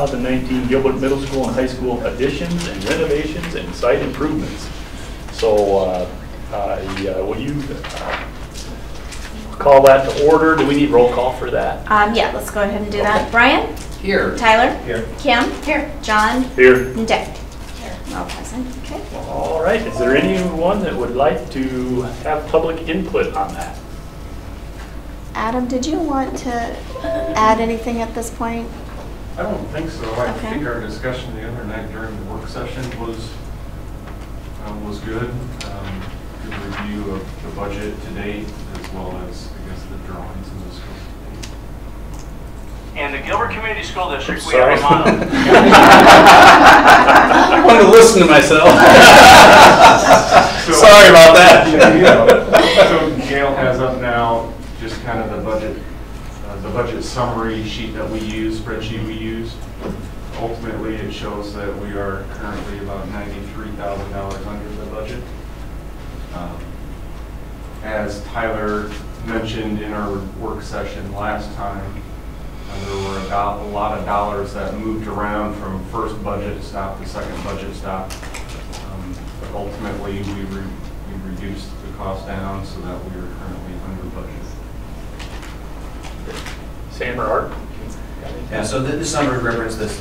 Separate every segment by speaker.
Speaker 1: 2019 Gilbert Middle School and High School additions and renovations and site improvements. So will you call that to order? Do we need roll call for that?
Speaker 2: Yeah, let's go ahead and do that. Brian?
Speaker 3: Here.
Speaker 2: Tyler?
Speaker 3: Here.
Speaker 2: Kim? Here. John?
Speaker 1: Here.
Speaker 2: And Dick? Here. All present. Okay.
Speaker 1: All right. Is there anyone that would like to have public input on that?
Speaker 2: Adam, did you want to add anything at this point?
Speaker 4: I don't think so. I
Speaker 2: Okay.
Speaker 4: think our discussion the other night during the work session was good. Good review of the budget to date, as well as, I guess, the drawings and the scope.
Speaker 5: And the Gilbert Community School District, we
Speaker 1: Sorry.
Speaker 5: have a motto.
Speaker 3: I wanted to listen to myself. Sorry about that.
Speaker 4: So Gail has up now just kind of the budget summary sheet that we use, spreadsheet we use. Ultimately, it shows that we are currently about $93,000 under the budget. As Tyler mentioned in our work session last time, there were a lot of dollars that moved around from first budget stop to second budget stop. But ultimately, we reduced the cost down so that we are currently under budget.
Speaker 1: Sam or Art?
Speaker 3: Yeah, so this number represents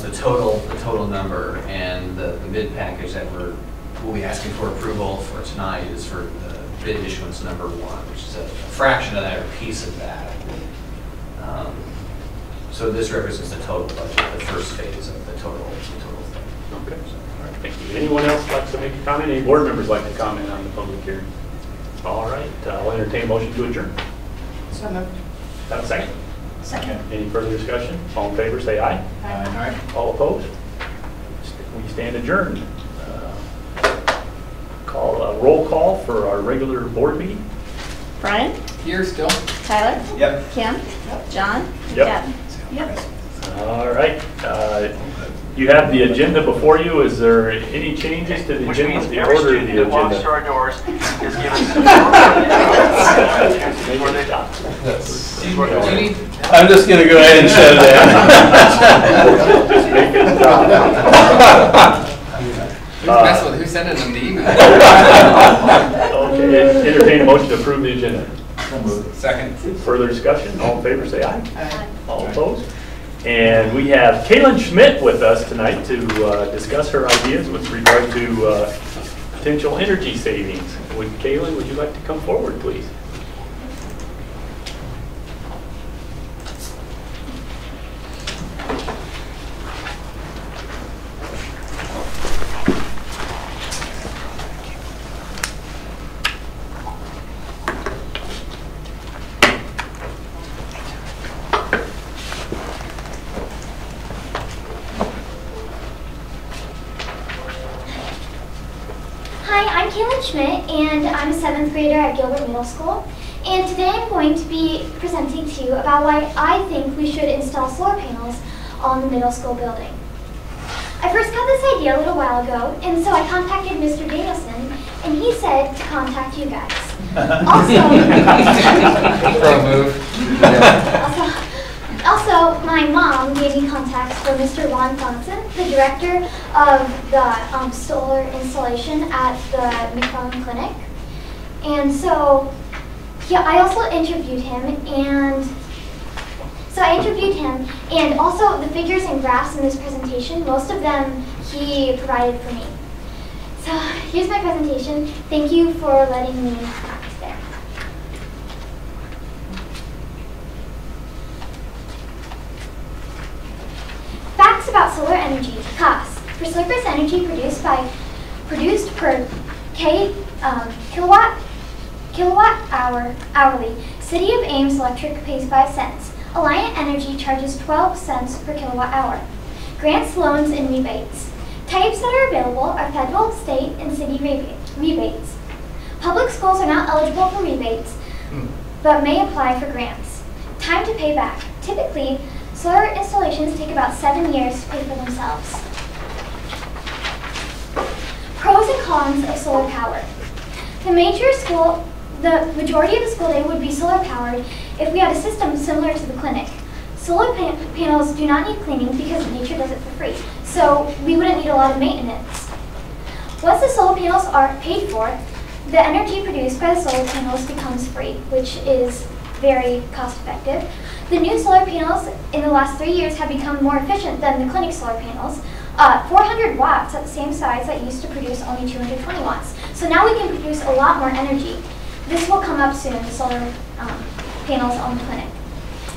Speaker 3: the total number, and the bid package that we'll be asking for approval for tonight is for the bid issuance number 1, which is a fraction of that or piece of that. So this represents the total budget, the first phase of the total thing.
Speaker 1: Okay. All right. Thank you. Anyone else like to make a comment? Any board members like to comment on the public hearing? All right. I'll entertain a motion to adjourn.
Speaker 2: So moved.
Speaker 1: Have a second?
Speaker 2: Second.
Speaker 1: Any further discussion? All in favor, say aye.
Speaker 2: Aye.
Speaker 1: All opposed? We stand adjourned. Roll call for our regular board meeting.
Speaker 2: Brian?
Speaker 3: Here still?
Speaker 2: Tyler?
Speaker 3: Yep.
Speaker 2: Kim? John?
Speaker 1: Yep.
Speaker 2: Gavin? Yep.
Speaker 1: All right. You have the agenda before you. Is there any changes to the
Speaker 5: Which
Speaker 1: agenda?
Speaker 5: means
Speaker 1: The
Speaker 5: every
Speaker 1: order of
Speaker 5: student
Speaker 1: the
Speaker 5: that walks
Speaker 1: agenda?
Speaker 5: through our doors is given before they die.
Speaker 3: I'm just going to go ahead and shut it down.
Speaker 1: Just make it
Speaker 6: Who's messing with who sent it in the email?
Speaker 1: Okay, entertain a motion to approve the agenda.
Speaker 6: Second.
Speaker 1: Further discussion? All in favor, say aye. Aye. All opposed? And we have Kaylin Schmidt with us tonight to discuss her ideas with regard to potential energy savings. Kaylin, would you like to come forward, please?
Speaker 7: Hi, I'm Kaylin Schmidt, and I'm a 7th grader at Gilbert Middle School. And today I'm going to be presenting to you about why I think we should install solar panels on the middle school building. I first got this idea a little while ago, and so I contacted Mr. Danielson, and he said to contact you guys. Also, my mom gave me contacts for Mr. Ron Thompson, the director of the solar installation at the McFarland Clinic. And so I also interviewed him, and also the figures and graphs in this presentation, most of them he provided for me. So here's my presentation. Thank you for letting me practice there. Facts about solar energy. Costs. For surplus energy produced per kilowatt hour hourly, City of Ames Electric pays 5 cents. Alliant Energy charges 12 cents per kilowatt hour. Grants, loans, and rebates. Types that are available are federal, state, and city rebates. Public schools are not eligible for rebates, but may apply for grants. Time to pay back. Typically, solar installations take about 7 years to pay for themselves. Pros and cons of solar power. The majority of the school day would be solar powered if we had a system similar to the clinic. Solar panels do not need cleaning because nature does it for free, so we wouldn't need a lot of maintenance. Once the solar panels are paid for, the energy produced by the solar panels becomes free, which is very cost effective. The new solar panels in the last 3 years have become more efficient than the clinic solar panels. 400 watts at the same size that used to produce only 220 watts. So now we can produce a lot more energy. This will come up soon, the solar panels on the clinic.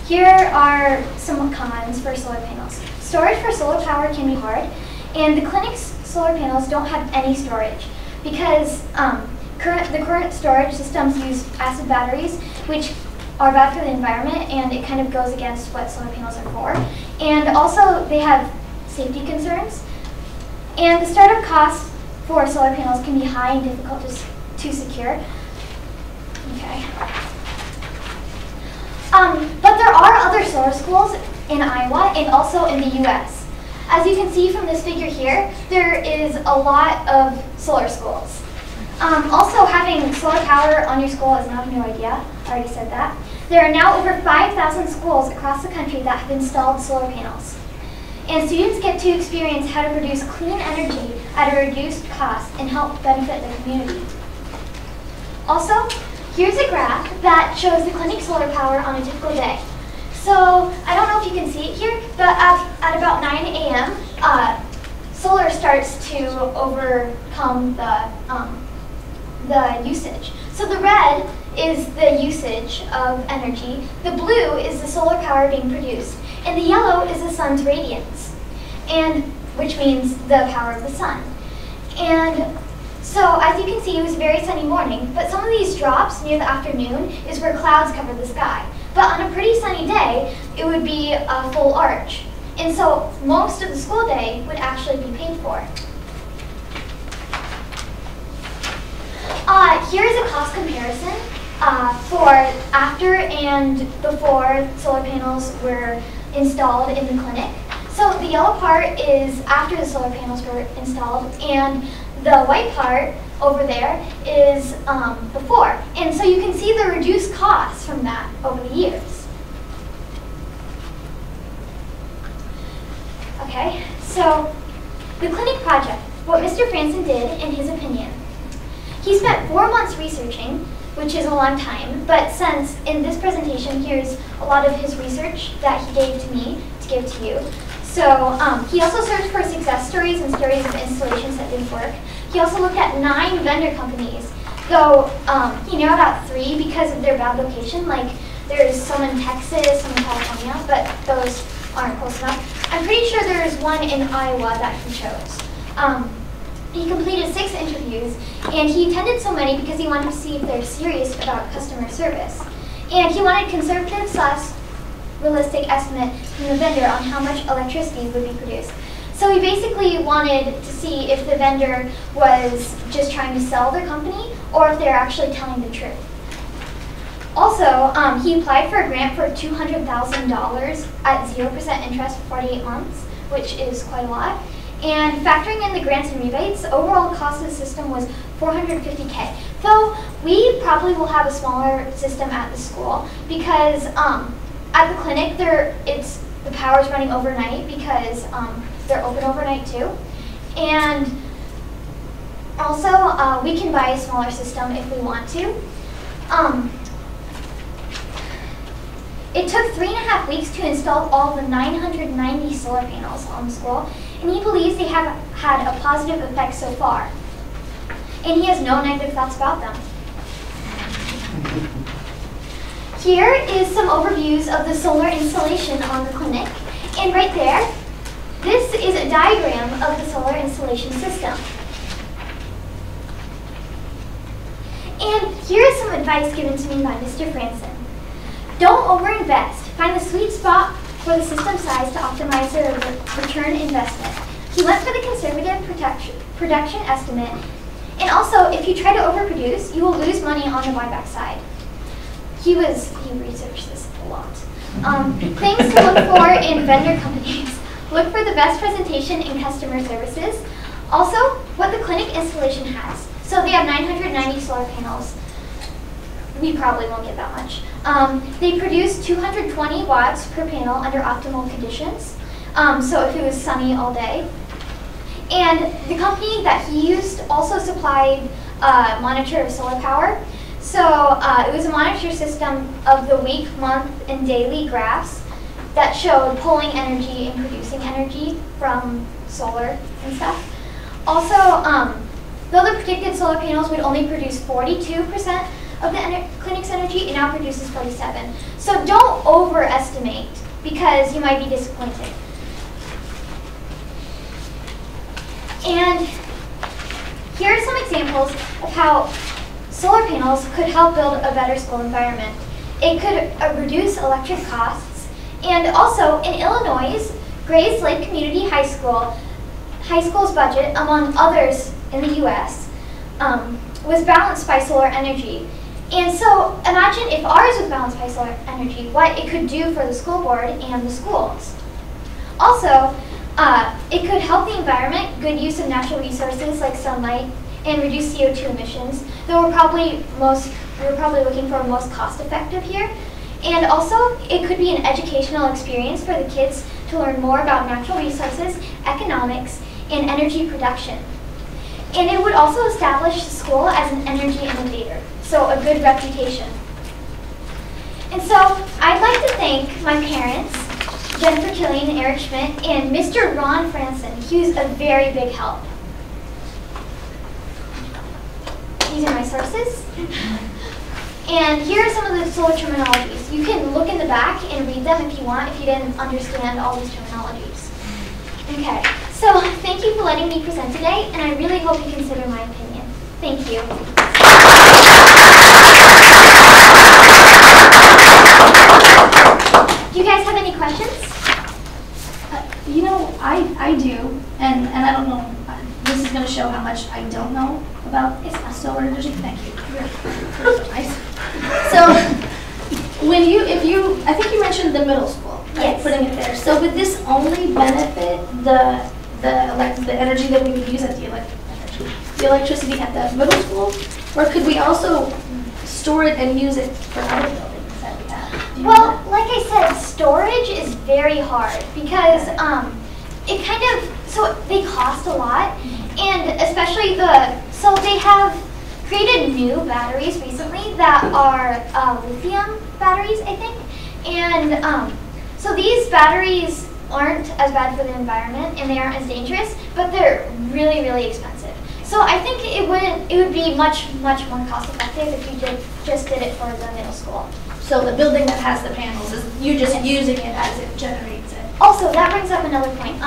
Speaker 7: Here are some cons for solar panels. Storage for solar power can be hard, and the clinic's solar panels don't have any storage because the current storage systems use acid batteries, which are bad for the environment, and it kind of goes against what solar panels are for. And also, they have safety concerns. And the startup costs for solar panels can be high and difficult to secure. Okay. But there are other solar schools in Iowa and also in the US. As you can see from this figure here, there is a lot of solar schools. Also, having solar power on your school is not a new idea. I already said that. There are now over 5,000 schools across the country that have installed solar panels. And students get to experience how to produce clean energy at a reduced cost and help benefit the community. Also, here's a graph that shows the clinic solar power on a typical day. So, I don't know if you can see it here, but at about 9 a.m., solar starts to overcome the usage. So the red is the usage of energy, the blue is the solar power being produced, and the yellow is the sun's radiance, and which means the power of the sun. And so as you can see, it was a very sunny morning, but some of these drops near the afternoon is where clouds cover the sky. But on a pretty sunny day, it would be a full arch. And so most of the school day would actually be paid for. Here is a cost comparison for after and before solar panels were installed in the clinic. So the yellow part is after the solar panels were installed, and the white part over there is before. And so you can see the reduced costs from that over the years. Okay, so the clinic project, what Mr. Franson did in his opinion. He spent 4 months researching, which is a long time, but since in this presentation here's a lot of his research that he gave to me to give to you. So he also searched for success stories and stories of installations that didn't work. He also looked at 9 vendor companies, though he narrowed out 3 because of their bad location. Like there's some in Texas, some in California, but those aren't close enough. I'm pretty sure there's one in Iowa that he chose. He completed 6 interviews, and he attended so many because he wanted to see if they're serious about customer service. And he wanted conservative / realistic estimate from the vendor on how much electricity would be produced. So he basically wanted to see if the vendor was just trying to sell their company or if they're actually telling the truth. Also, he applied for a grant for $200,000 at 0% interest for 48 months, which is quite a lot. And factoring in the grants and rebates, the overall cost of the system was $450K. Though we probably will have a smaller system at the school because at the clinic the power is running overnight because they're open overnight too. And also we can buy a smaller system if we want to. It took 3.5 weeks to install all the 990 solar panels on the school, and he believes they have had a positive effect so far. And he has no negative thoughts about them. Here is some overviews of the solar installation on the clinic. And right there, this is a diagram of the solar installation system. And here is some advice given to me by Mr. Franson. Don't overinvest. Find the sweet spot for the system size to optimize the return investment. He went for the conservative production estimate. And also, if you try to overproduce, you will lose money on the buyback side. He researched this a lot. Things to look for in vendor companies. Look for the best presentation in customer services. Also, what the clinic installation has. So they have 990 solar panels. We probably won't get that much. They produce 220 watts per panel under optimal conditions. So if it was sunny all day. And the company that he used also supplied a monitor of solar power. So it was a monitor system of the week, month, and daily graphs that showed pulling energy and producing energy from solar and stuff. Also, though the predicted solar panels would only produce 42% of the clinic's energy, it now produces 47%. So don't overestimate because you might be disappointed. And here are some examples of how solar panels could help build a better school environment. It could reduce electric costs, and also in Illinois, Grays Lake Community High School's budget, among others in the U.S., was balanced by solar energy. And so imagine if ours was balanced by solar energy, what it could do for the school board and the schools. Also, it could help the environment, good use of natural resources like sunlight, and reduce CO2 emissions, though we're probably looking for most cost-effective here. And also, it could be an educational experience for the kids to learn more about natural resources, economics, and energy production. And it would also establish the school as an energy innovator, so a good reputation. And so, I'd like to thank my parents, Jennifer Killian and Eric Schmidt, and Mr. Ron Franson. He was a very big help. These are my sources. And here are some of the solar terminologies. You can look in the back and read them if you want, if you didn't understand all these terminologies. Okay, so thank you for letting me present today, and I really hope you consider my opinion. Thank you. Do you guys have any questions?
Speaker 8: You know, I do, and I don't know, this is going to show how much I don't know about solar energy. Thank you. You're so nice. So, I think you mentioned the middle school, right?
Speaker 7: Yes.
Speaker 8: Putting it there. So would this only benefit the energy that we would use at the electricity at the middle school, or could we also store it and use it for other buildings that we have?
Speaker 7: Well, like I said, storage is very hard because it kind of, so they cost a lot, and especially so they have created new batteries recently that are lithium batteries, I think, and so these batteries aren't as bad for the environment and they aren't as dangerous, but they're really, really expensive. So I think it would be much, much more cost effective if you just did it for the middle school.
Speaker 8: So the building that has the panels, is you just using it as it generates it.
Speaker 7: Also, that brings up another point.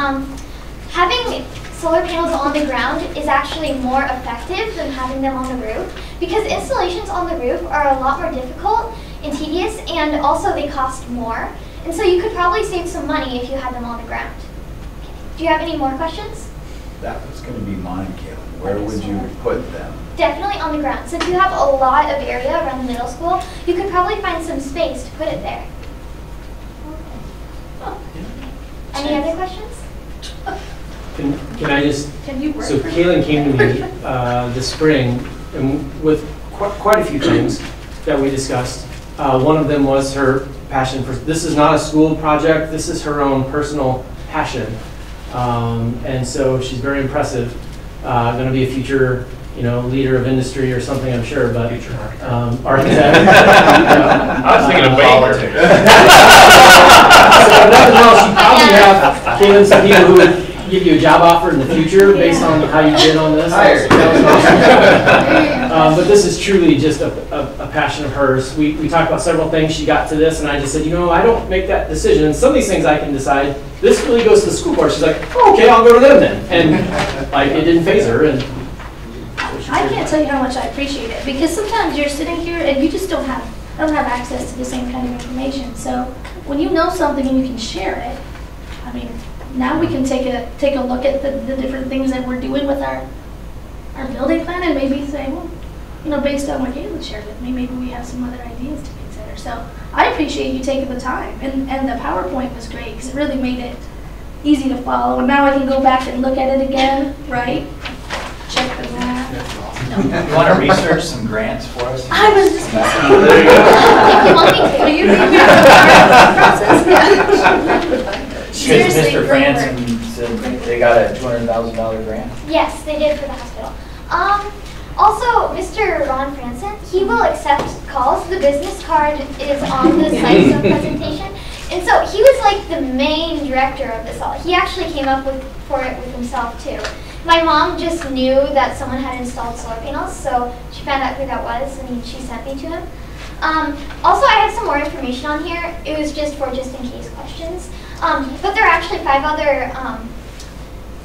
Speaker 7: Having solar panels on the ground is actually more effective than having them on the roof because installations on the roof are a lot more difficult and tedious, and also they cost more. And so you could probably save some money if you had them on the ground. Do you have any more questions?
Speaker 9: That was going to be mine, Caleb. Where would you put them?
Speaker 7: Definitely on the ground. Since you have a lot of area around the middle school, you could probably find some space to put it there. Any other questions?
Speaker 10: Can I just, so Kaylin came to me this spring and with quite a few things that we discussed. One of them was her passion for, this is not a school project, this is her own personal passion. And so she's very impressive. Going to be a future, leader of industry or something, I'm sure, but architect.
Speaker 1: I was thinking of politics.
Speaker 10: So nothing else, you probably have, Kaylin, some people who would give you a job offer in the future based on how you did on this. That was awesome. But this is truly just a passion of hers. We talked about several things. She got to this, and I just said, I don't make that decision. And some of these things I can decide. This really goes to the school board. She's like, oh, okay, I'll go to them then. And it didn't faze her. And
Speaker 8: I can't tell you how much I appreciate it because sometimes you're sitting here and you just don't have access to the same kind of information. So when you know something and you can share it, I mean, now we can take a look at the different things that we're doing with our building plan and maybe say, well, based on what Galen shared with me, maybe we have some other ideas to consider. So I appreciate you taking the time, and the PowerPoint was great because it really made it easy to follow. And now I can go back and look at it again, right? Check the math.
Speaker 9: You want to research some grants for us?
Speaker 8: I was just.
Speaker 1: There you go.
Speaker 8: If you want me to. Will you be here for the process?
Speaker 9: Because
Speaker 8: Seriously,
Speaker 9: Mr. Franson said they got a $200,000 grant.
Speaker 7: Yes, they did for the hospital. Also, Mr. Ron Franson, he will accept calls. The business card is on the slides of presentation. And so he was like the main director of this all. He actually came up for it with himself too. My mom just knew that someone had installed solar panels, so she found out who that was and she sent me to him. Also, I have some more information on here. It was just in case questions. But there are actually 5 other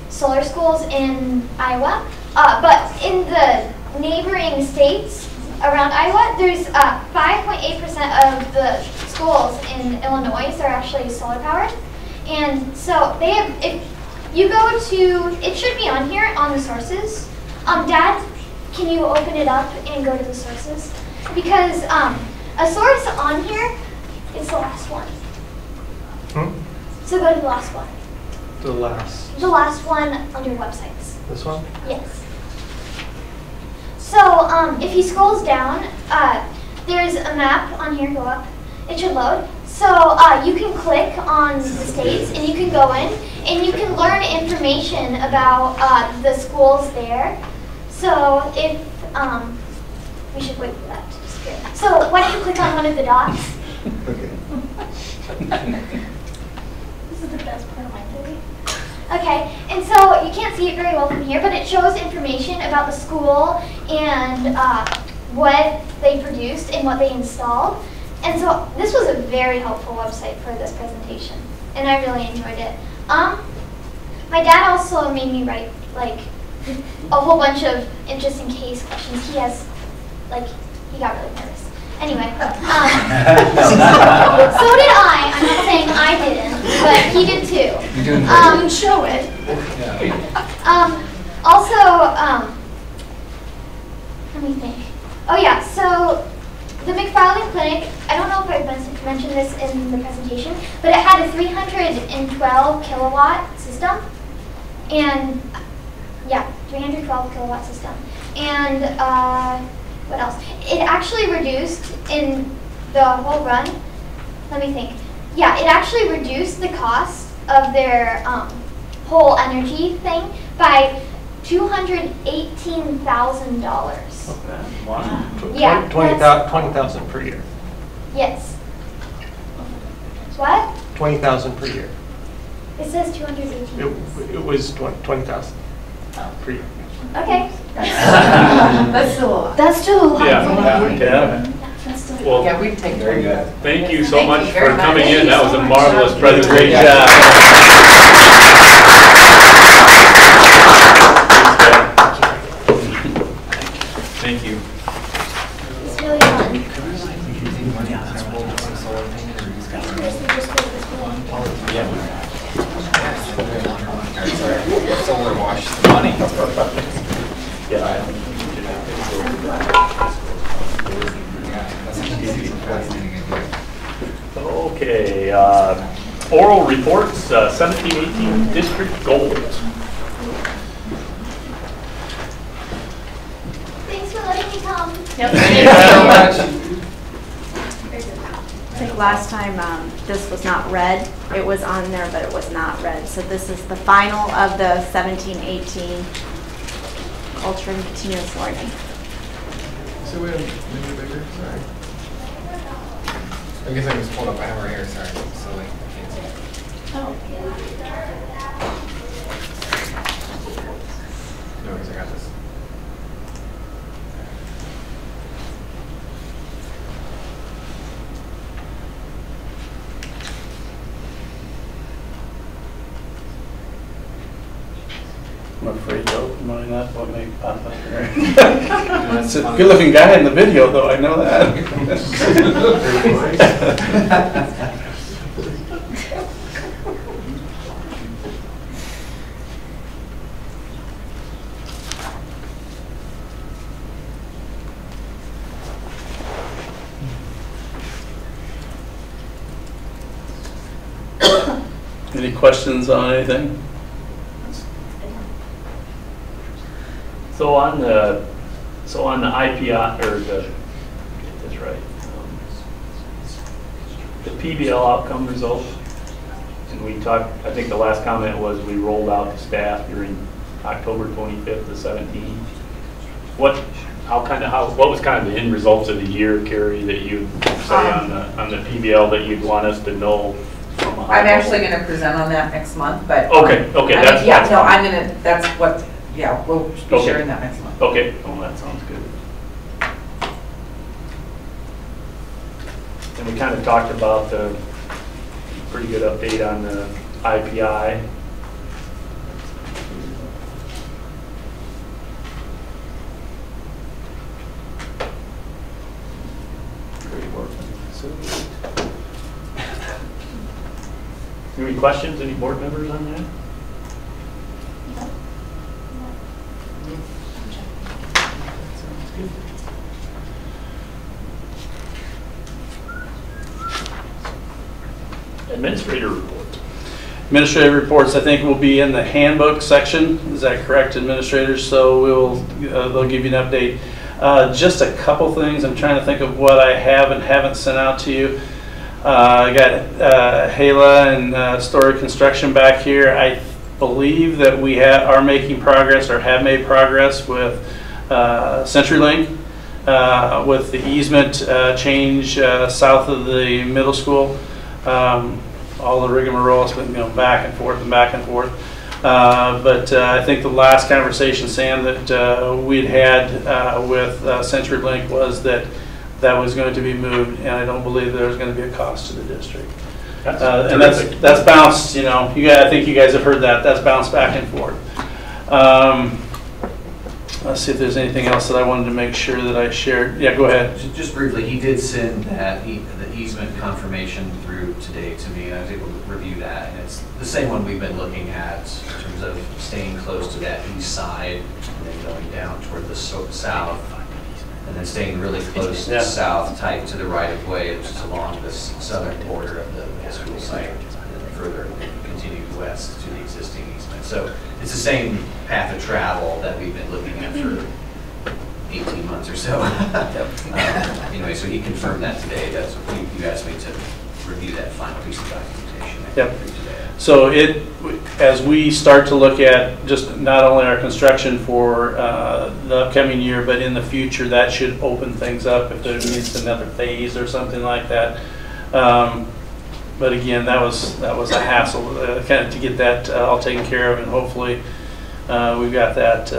Speaker 7: solar schools in Iowa. But in the neighboring states around Iowa, there's 5.8% of the schools in Illinois are actually solar powered. And so they have, if you go to, it should be on here on the sources. Dad, can you open it up and go to the sources? Because a source on here is the last one. So go to the last one.
Speaker 11: The last.
Speaker 7: The last one under websites.
Speaker 11: This one?
Speaker 7: Yes. So if he scrolls down, there's a map on here, go up. It should load. So you can click on the states and you can go in and you can learn information about the schools there. So if, we should wait for that to disappear. So why don't you click on one of the dots? This is the best part of my theory. Okay, and so you can't see it very well from here, but it shows information about the school and what they produced and what they installed. And so this was a very helpful website for this presentation, and I really enjoyed it. My dad also made me write like a whole bunch of just in case questions. He has, like, he got really nervous. Anyway, so did I. I'm not saying I didn't, but he did too.
Speaker 6: You're doing great.
Speaker 8: You can show it.
Speaker 7: Also, let me think. Oh yeah, so the McFarland Clinic, I don't know if I mentioned this in the presentation, but it had a 312 kilowatt system. And yeah, 312 kilowatt system. And what else? It actually reduced in the whole run, let me think. Yeah, it actually reduced the cost of their whole energy thing by $218,000.
Speaker 11: Wow.
Speaker 7: Yeah,
Speaker 11: 20,000 per year.
Speaker 7: Yes. What?
Speaker 11: 20,000 per year.
Speaker 7: It says 218.
Speaker 11: It was 20,000 per year.
Speaker 7: Okay.
Speaker 2: That's still a lot.
Speaker 8: That's still a lot.
Speaker 1: Yeah.
Speaker 8: That's still
Speaker 1: Well,
Speaker 2: Yeah, we take
Speaker 9: Very good.
Speaker 1: thank you so
Speaker 2: Thank
Speaker 1: much
Speaker 2: you
Speaker 1: for
Speaker 2: very much.
Speaker 1: coming
Speaker 2: Thank
Speaker 1: in.
Speaker 2: you
Speaker 1: That
Speaker 2: so
Speaker 1: was a
Speaker 2: much.
Speaker 1: marvelous
Speaker 9: Great
Speaker 1: presentation.
Speaker 9: job.
Speaker 1: Thank you.
Speaker 7: It's really fun.
Speaker 6: Solar wash the money.
Speaker 1: Okay, oral reports, 17-18 district goals.
Speaker 7: Thanks for letting me come.
Speaker 6: Thank you so much.
Speaker 2: I think last time this was not red. It was on there, but it was not red. So this is the final of the 17-18 culture and continuous learning.
Speaker 6: So we have maybe bigger, sorry. I guess I just pulled up, I have right here, sorry, so like, I can't see it.
Speaker 8: Oh.
Speaker 6: No worries, I got this.
Speaker 12: I'm afraid to open mine up, what may pop up here. It's a good-looking guy in the video, though, I know that. Any questions on anything?
Speaker 1: So on the IPI, or the, get this right, the PBL outcome results, and we talked, I think the last comment was we rolled out to staff during October 25th to 17th. What was kind of the end results of the year, Carrie, that you'd say on the PBL that you'd want us to know? From a high
Speaker 13: I'm actually
Speaker 1: level?
Speaker 13: going to present on that next month, but.
Speaker 1: Okay,
Speaker 13: I mean,
Speaker 1: that's.
Speaker 13: yeah, no, I'm going to, that's what, yeah, we'll be sharing that next month.
Speaker 1: Okay, oh, that sounds good. And we kind of talked about the pretty good update on the IPI. Great work. Any questions, any board members on that? Sounds good. Administrator report.
Speaker 12: Administrative reports, I think, will be in the handbook section. Is that correct, administrators? So they'll give you an update. Just a couple things. I'm trying to think of what I have and haven't sent out to you. I got Hala and Story Construction back here. I believe that we are making progress or have made progress with CenturyLink, with the easement change south of the middle school. All the rigmarole has been going back and forth and back and forth. But I think the last conversation, Sam, that we'd had with CenturyLink was that was going to be moved, and I don't believe there was going to be a cost to the district. And that's bounced, you know, I think you guys have heard that. That's bounced back and forth. Let's see if there's anything else that I wanted to make sure that I shared. Yeah, go ahead.
Speaker 3: Just briefly, he did send the easement confirmation through today to me, and I was able to review that. And it's the same one we've been looking at in terms of staying close to that east side and then going down toward the south, and then staying really close to the south, tight to the right of way, which is along the southern border of the high school site, and then further continue west to the existing easement. So it's the same path of travel that we've been looking at for 18 months or so. Anyway, so he confirmed that today. That's what you asked me to review that final piece of documentation.
Speaker 12: Yep. So as we start to look at just not only our construction for the upcoming year, but in the future, that should open things up if there needs another phase or something like that. But again, that was a hassle kind of to get that all taken care of, and hopefully we've got that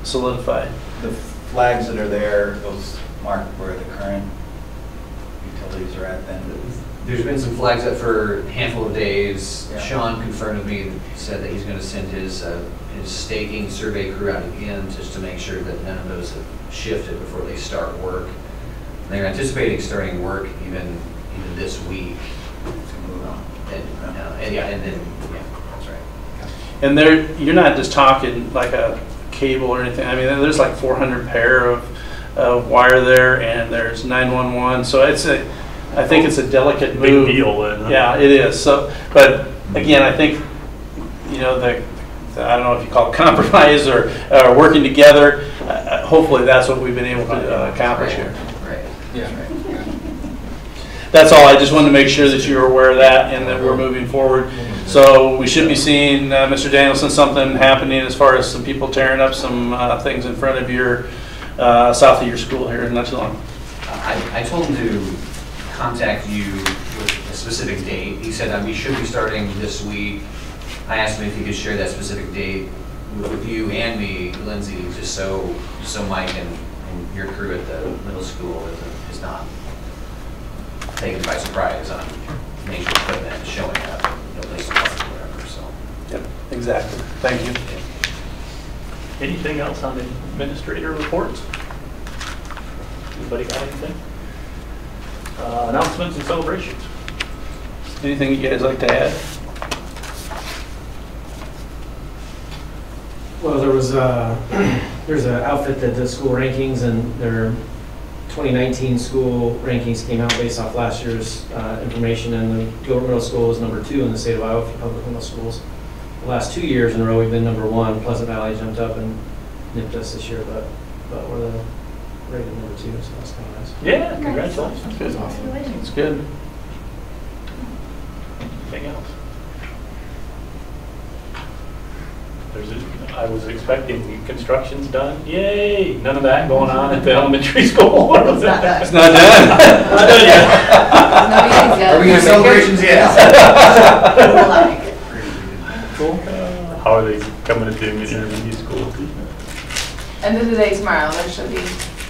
Speaker 12: solidified.
Speaker 9: The flags that are there, those mark where the current utilities are at then?
Speaker 3: There's been some flags up for a handful of days.
Speaker 9: Yeah.
Speaker 3: Sean confirmed with me, said that he's going to send his staking survey crew out again just to make sure that none of those have shifted before they start work. And they're anticipating starting work even this week. And then that's right.
Speaker 12: And you're not just talking like a cable or anything. I mean, there's like 400 pair of wire there, and there's 911. So I think it's a delicate move.
Speaker 1: Big deal then. Huh?
Speaker 12: Yeah, it is. So, but again, I think, you know, I don't know if you call it compromise or working together. Hopefully, that's what we've been able to accomplish here.
Speaker 3: Right.
Speaker 9: Yeah.
Speaker 12: That's all. I just wanted to make sure that you were aware of that and that we're moving forward. So we should be seeing, Mr. Danielson, something happening as far as some people tearing up some things in front of your, south of your school here in not too long.
Speaker 3: I told him to contact you with a specific date. He said we should be starting this week. I asked him if he could share that specific date with you and me, Lindsay, just so Mike and your crew at the middle school is not taken by surprise on major equipment showing up, no place to park or whatever. So.
Speaker 12: Yep, exactly. Thank you.
Speaker 1: Anything else on the administrator reports? Anybody got anything? Announcements and celebrations.
Speaker 12: Anything you guys like to add?
Speaker 10: Well, there's an outfit that does school rankings, and their 2019 school rankings came out based off last year's information, and the Gilbert Middle School is #2 in the state of Iowa for public middle schools. The last 2 years in a row, we've been #1. Pleasant Valley jumped up and nipped us this year, but we're the rated number 2, so that's kind of nice.
Speaker 1: Yeah, congratulations.
Speaker 12: Good.
Speaker 8: Congratulations.
Speaker 12: It's good.
Speaker 1: Anything else? I was expecting construction's done. Yay! None of that going on at the elementary school. What was that?
Speaker 12: It's not done.
Speaker 1: Not done yet.
Speaker 9: Are we gonna celebrations yet?
Speaker 1: Cool. How are they coming at the intermediate school?
Speaker 14: End of the day tomorrow, there should be.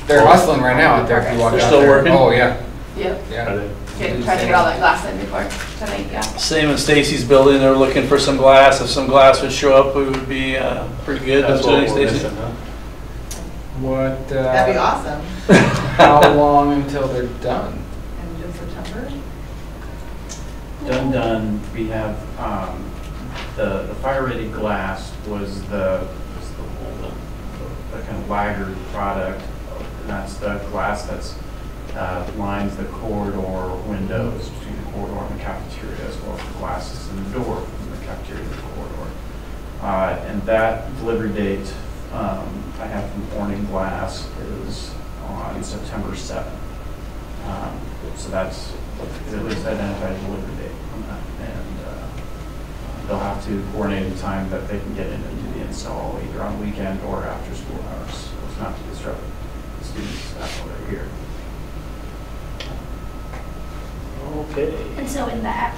Speaker 6: They're hustling right now out there if you walk
Speaker 12: They're
Speaker 6: out
Speaker 12: still
Speaker 6: there.
Speaker 12: working?
Speaker 6: Oh, yeah.
Speaker 14: Yep.
Speaker 6: Yeah.
Speaker 14: Trying to get all that glass in before tonight, yeah.
Speaker 12: Same in Stacy's building, they're looking for some glass. If some glass would show up, it would be pretty good.
Speaker 1: That's
Speaker 12: Don't you
Speaker 1: what
Speaker 12: think,
Speaker 1: we're
Speaker 12: Stacy?
Speaker 1: missing, huh?
Speaker 6: What,
Speaker 14: That'd be awesome.
Speaker 6: how long until they're done?
Speaker 14: End of September?
Speaker 15: Done. We have, the fire-rated glass was the kind of laggard product. And that's the glass that's lines the corridor windows between the corridor and the cafeteria, as well as the glasses in the door from the cafeteria to the corridor. And that delivery date I have from Corning Glass is on September 7th. So that's at least identified delivery date on that. And they'll have to coordinate the time that they can get in and do the install, either on weekend or after school hours. So it's not to disrupt the students while they're here.
Speaker 1: Okay.
Speaker 8: And so in the app,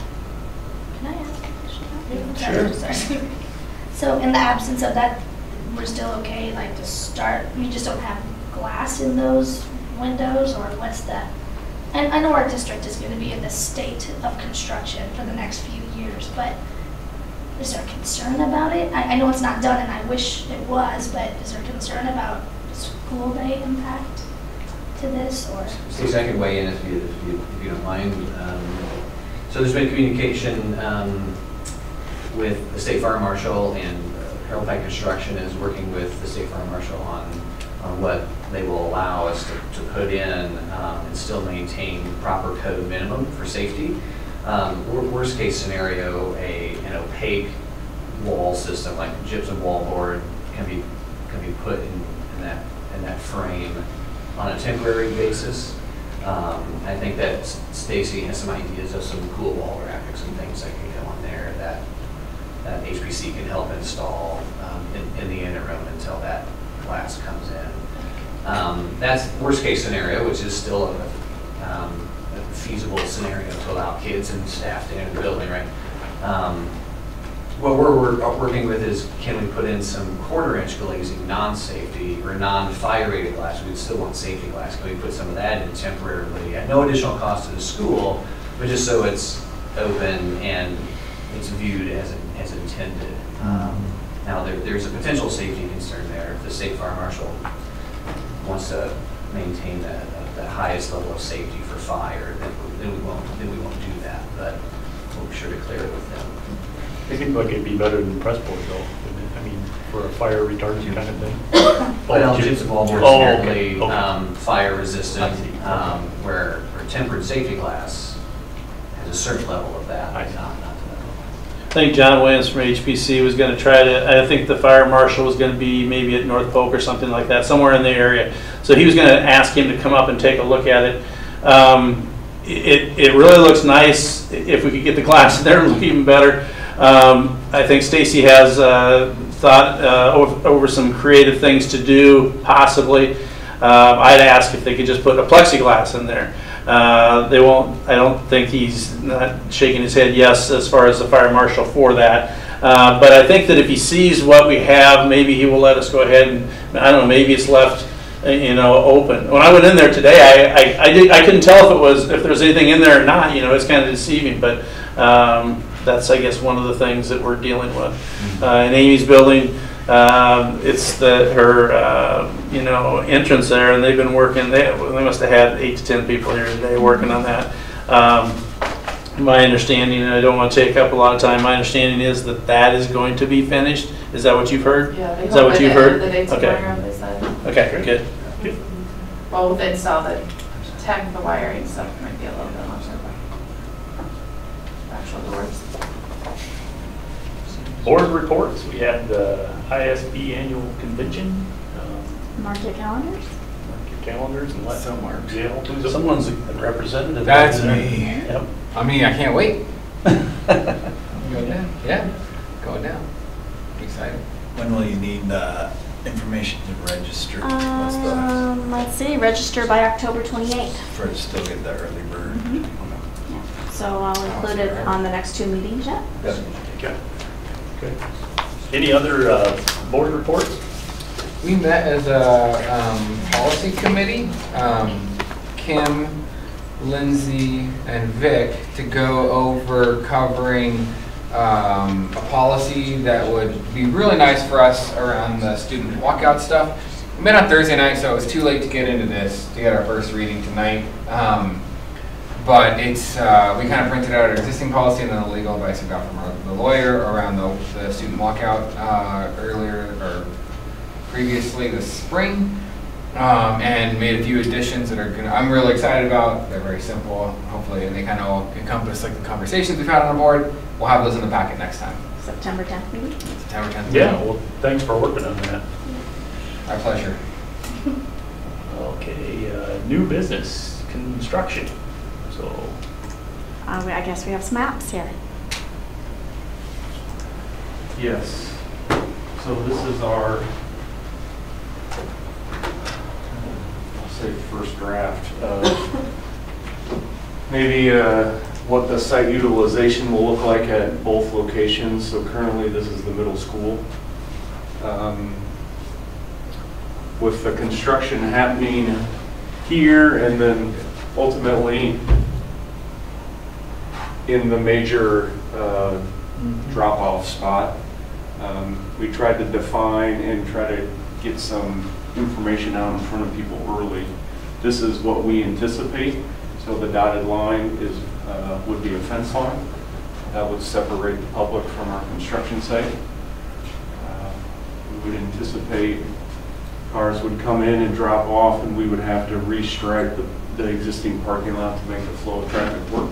Speaker 8: can I ask a question?
Speaker 1: Sure.
Speaker 8: Sorry. So in the absence of that, we're still okay, like to start, you just don't have glass in those windows, or what's the, and I know our district is going to be in this state of construction for the next few years, but is there concern about it? I know it's not done and I wish it was, but is there concern about school day impact to this, or?
Speaker 3: Stacey, I can weigh in if you don't mind. So there's been communication with the State Fire Marshal, and Harold Pike Construction is working with the State Fire Marshal on what they will allow us to put in and still maintain proper code minimum for safety. Worst case scenario, an opaque wall system like gypsum wallboard can be put in that frame on a temporary basis. I think that Stacy has some ideas of some cool wall graphics and things that can go on there that HPC can help install in the interim until that glass comes in. That's worst case scenario, which is still a feasible scenario to allow kids and staff to enter the building, right? What we're working with is, can we put in some 1/4-inch glazing, non-safety or non-fire rated glass? We still want safety glass. Can we put some of that in temporarily at no additional cost to the school, but just so it's open and it's viewed as intended? Now there's a potential safety concern there. If the State Fire Marshal wants to maintain the highest level of safety for fire, then we won't do that. But we'll be sure to clear it with them.
Speaker 1: It seems like it'd be better than press board though, wouldn't it? I mean, for a fire retardant kind of thing.
Speaker 3: Well, gypsum wallboard is
Speaker 1: Oh,
Speaker 3: inherently
Speaker 1: okay.
Speaker 3: fire resistant, where tempered safety glass has a certain level of that,
Speaker 1: I
Speaker 3: but
Speaker 1: see.
Speaker 3: not to that level.
Speaker 12: I think John Williams from HPC was going to try to, I think the fire marshal was going to be maybe at North Polk or something like that, somewhere in the area. So he was going to ask him to come up and take a look at it. It really looks nice. If we could get the glass in there, it would look even better. I think Stacy has thought over some creative things to do, possibly. I'd ask if they could just put a plexiglass in there. They won't. I don't think he's not shaking his head yes as far as the fire marshal for that. But I think that if he sees what we have, maybe he will let us go ahead and, I don't know, maybe it's left open. When I went in there today, I couldn't tell if there was anything in there or not. It's kind of deceiving, but that's, I guess, one of the things that we're dealing with. In Amy's building, it's her entrance there, and they've been working. They must have had 8 to 10 people here today working on that. My understanding, and I don't want to take up a lot of time, my understanding is that is going to be finished. Is that what you've heard?
Speaker 14: Yeah, they
Speaker 12: is that what you've heard?
Speaker 14: The day
Speaker 12: Okay.
Speaker 14: tomorrow, they said.
Speaker 12: Okay, good.
Speaker 14: Well, with the install, the tech, the wiring stuff might be a little bit longer. Actual doors.
Speaker 1: Board reports. We had the ISB annual convention
Speaker 2: Mark your calendars.
Speaker 1: Mark your calendars and let
Speaker 9: So marked.
Speaker 1: Gail, who's up?
Speaker 12: Someone's a representative.
Speaker 6: That's
Speaker 12: there.
Speaker 6: me.
Speaker 12: Yep.
Speaker 6: I mean, I can't wait. Going down. Yeah, going down. I'm excited.
Speaker 9: When will you need information to register? What's the,
Speaker 2: Let's see, register by October 28th.
Speaker 9: for to still get that early bird?
Speaker 2: Yeah. So I'll include it on the next 2 meetings yet.
Speaker 9: Yep.
Speaker 1: Okay. Good. Any other board reports?
Speaker 6: We met as a policy committee, Kim, Lindsay, and Vic, to go over covering a policy that would be really nice for us around the student walkout stuff. We met on Thursday night, so it was too late to get into this, to get our first reading tonight. But it's, we kind of printed out our existing policy and then the legal advice we got from the lawyer around the student walkout earlier, or previously this spring, and made a few additions that are I'm really excited about. They're very simple, hopefully, and they kind of encompass like the conversations we've had on the board. We'll have those in the packet next time.
Speaker 2: September 10th meeting.
Speaker 6: September 10th.
Speaker 1: Yeah, well, thanks for working on that.
Speaker 6: My pleasure.
Speaker 1: Okay, new business, construction. So,
Speaker 2: I guess we have some apps here.
Speaker 4: Yes. So this is our, I'll say first draft of maybe what the site utilization will look like at both locations. So currently this is the middle school. With the construction happening here and then ultimately in the major drop-off spot, we tried to define and try to get some information out in front of people early. This is what we anticipate. So the dotted line is would be a fence line that would separate the public from our construction site. We would anticipate cars would come in and drop off, and we would have to restripe the existing parking lot to make the flow of traffic work.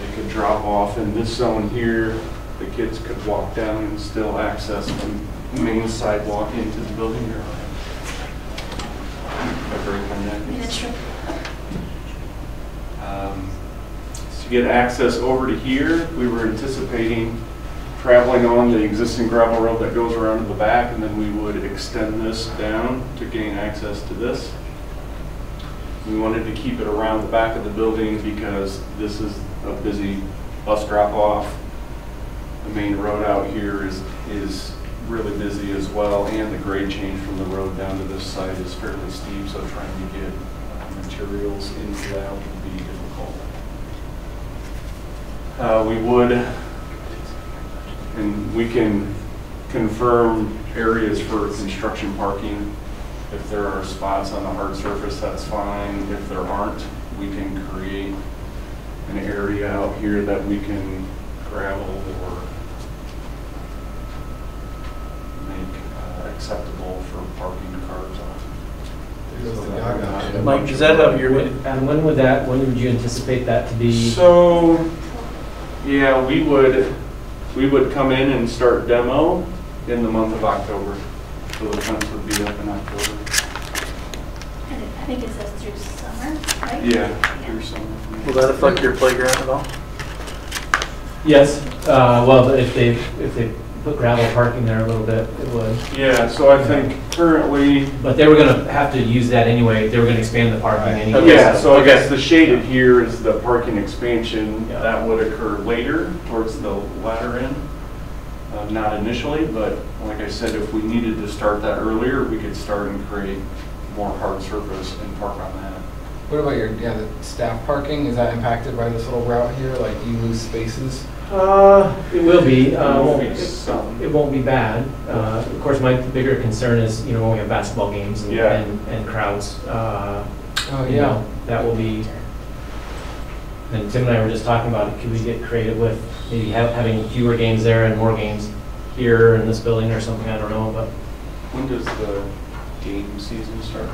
Speaker 4: They could drop off in this zone here. The kids could walk down and still access the main sidewalk into the building here. To get access over to here, we were anticipating traveling on the existing gravel road that goes around to the back, and then we would extend this down to gain access to this. We wanted to keep it around the back of the building because this is a busy bus drop off. The main road out here is really busy as well, and the grade change from the road down to this side is fairly steep, so trying to get materials into that would be difficult. We would, and we can confirm areas for construction parking. If there are spots on the hard surface, that's fine. If there aren't, we can create an area out here that we can gravel or make acceptable for parking cars on.
Speaker 12: Mike, does that have your?
Speaker 10: And when would you anticipate that to be?
Speaker 4: So, yeah, we would come in and start demo in the month of October. So the fence would be up in October.
Speaker 8: I think it says through summer, right?
Speaker 4: Yeah, through summer.
Speaker 12: Will that affect your playground at all?
Speaker 10: Yes. Well, if they put gravel parking there a little bit, it would.
Speaker 4: Yeah. So I think currently.
Speaker 10: But they were going to have to use that anyway. They were going to expand the parking anyway.
Speaker 4: Yeah. So I guess the shaded here is the parking expansion that would occur later towards the latter end. Not initially, but like I said, if we needed to start that earlier, we could start and create more hard surface and park on that.
Speaker 6: What about the staff parking? Is that impacted by this little route here? Like, do you lose spaces?
Speaker 10: It will be.
Speaker 4: It
Speaker 10: won't be bad. Of course, my bigger concern is, when we have basketball games and crowds. That will be. And Tim and I were just talking about it. Could we get creative with maybe having fewer games there and more games here in this building or something? I don't know, but.
Speaker 4: When does the game season start?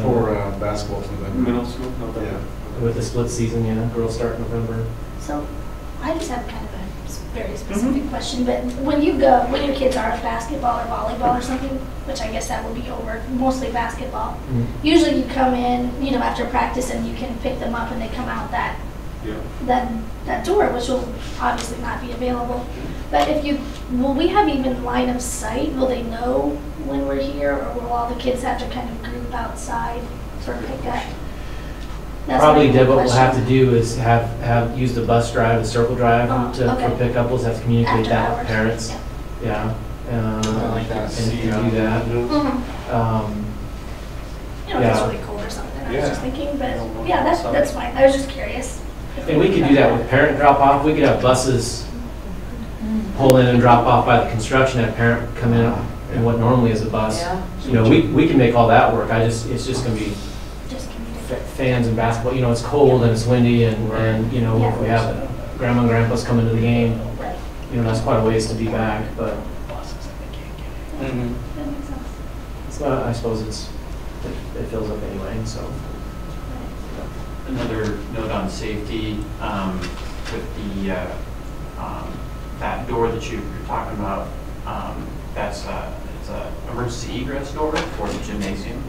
Speaker 6: For basketball for the
Speaker 4: middle school? November.
Speaker 10: With the split season, girls start in November.
Speaker 8: So I just have kind of a very specific question, but when your kids are at basketball or volleyball or something, which I guess that would be over, mostly basketball, usually you come in, after practice and you can pick them up and they come out that door, which will obviously not be available. But will we have even line of sight? Will they know when we're here, or will all the kids have to kind of group outside for pickup?
Speaker 10: Probably, Deb, what we'll have to do is use the bus drive, the circle drive for pickup. We'll have to communicate that with parents. Yeah.
Speaker 6: I like that.
Speaker 10: And do that.
Speaker 8: If it's really cold or something, I was just thinking, but yeah, that's fine. I was just curious.
Speaker 10: And we could do that with parent drop off. We could have buses pull in and drop off by the construction, have parent come in and what normally is a bus. We can make all that work. It's just going to be fans and basketball. It's cold and it's windy and if we have grandma and grandpa's coming to the game, that's quite a ways to be back, but so I suppose it fills up anyway, so.
Speaker 15: Another note on safety, with the, that door that you're talking about, it's a emergency egress door for the gymnasium.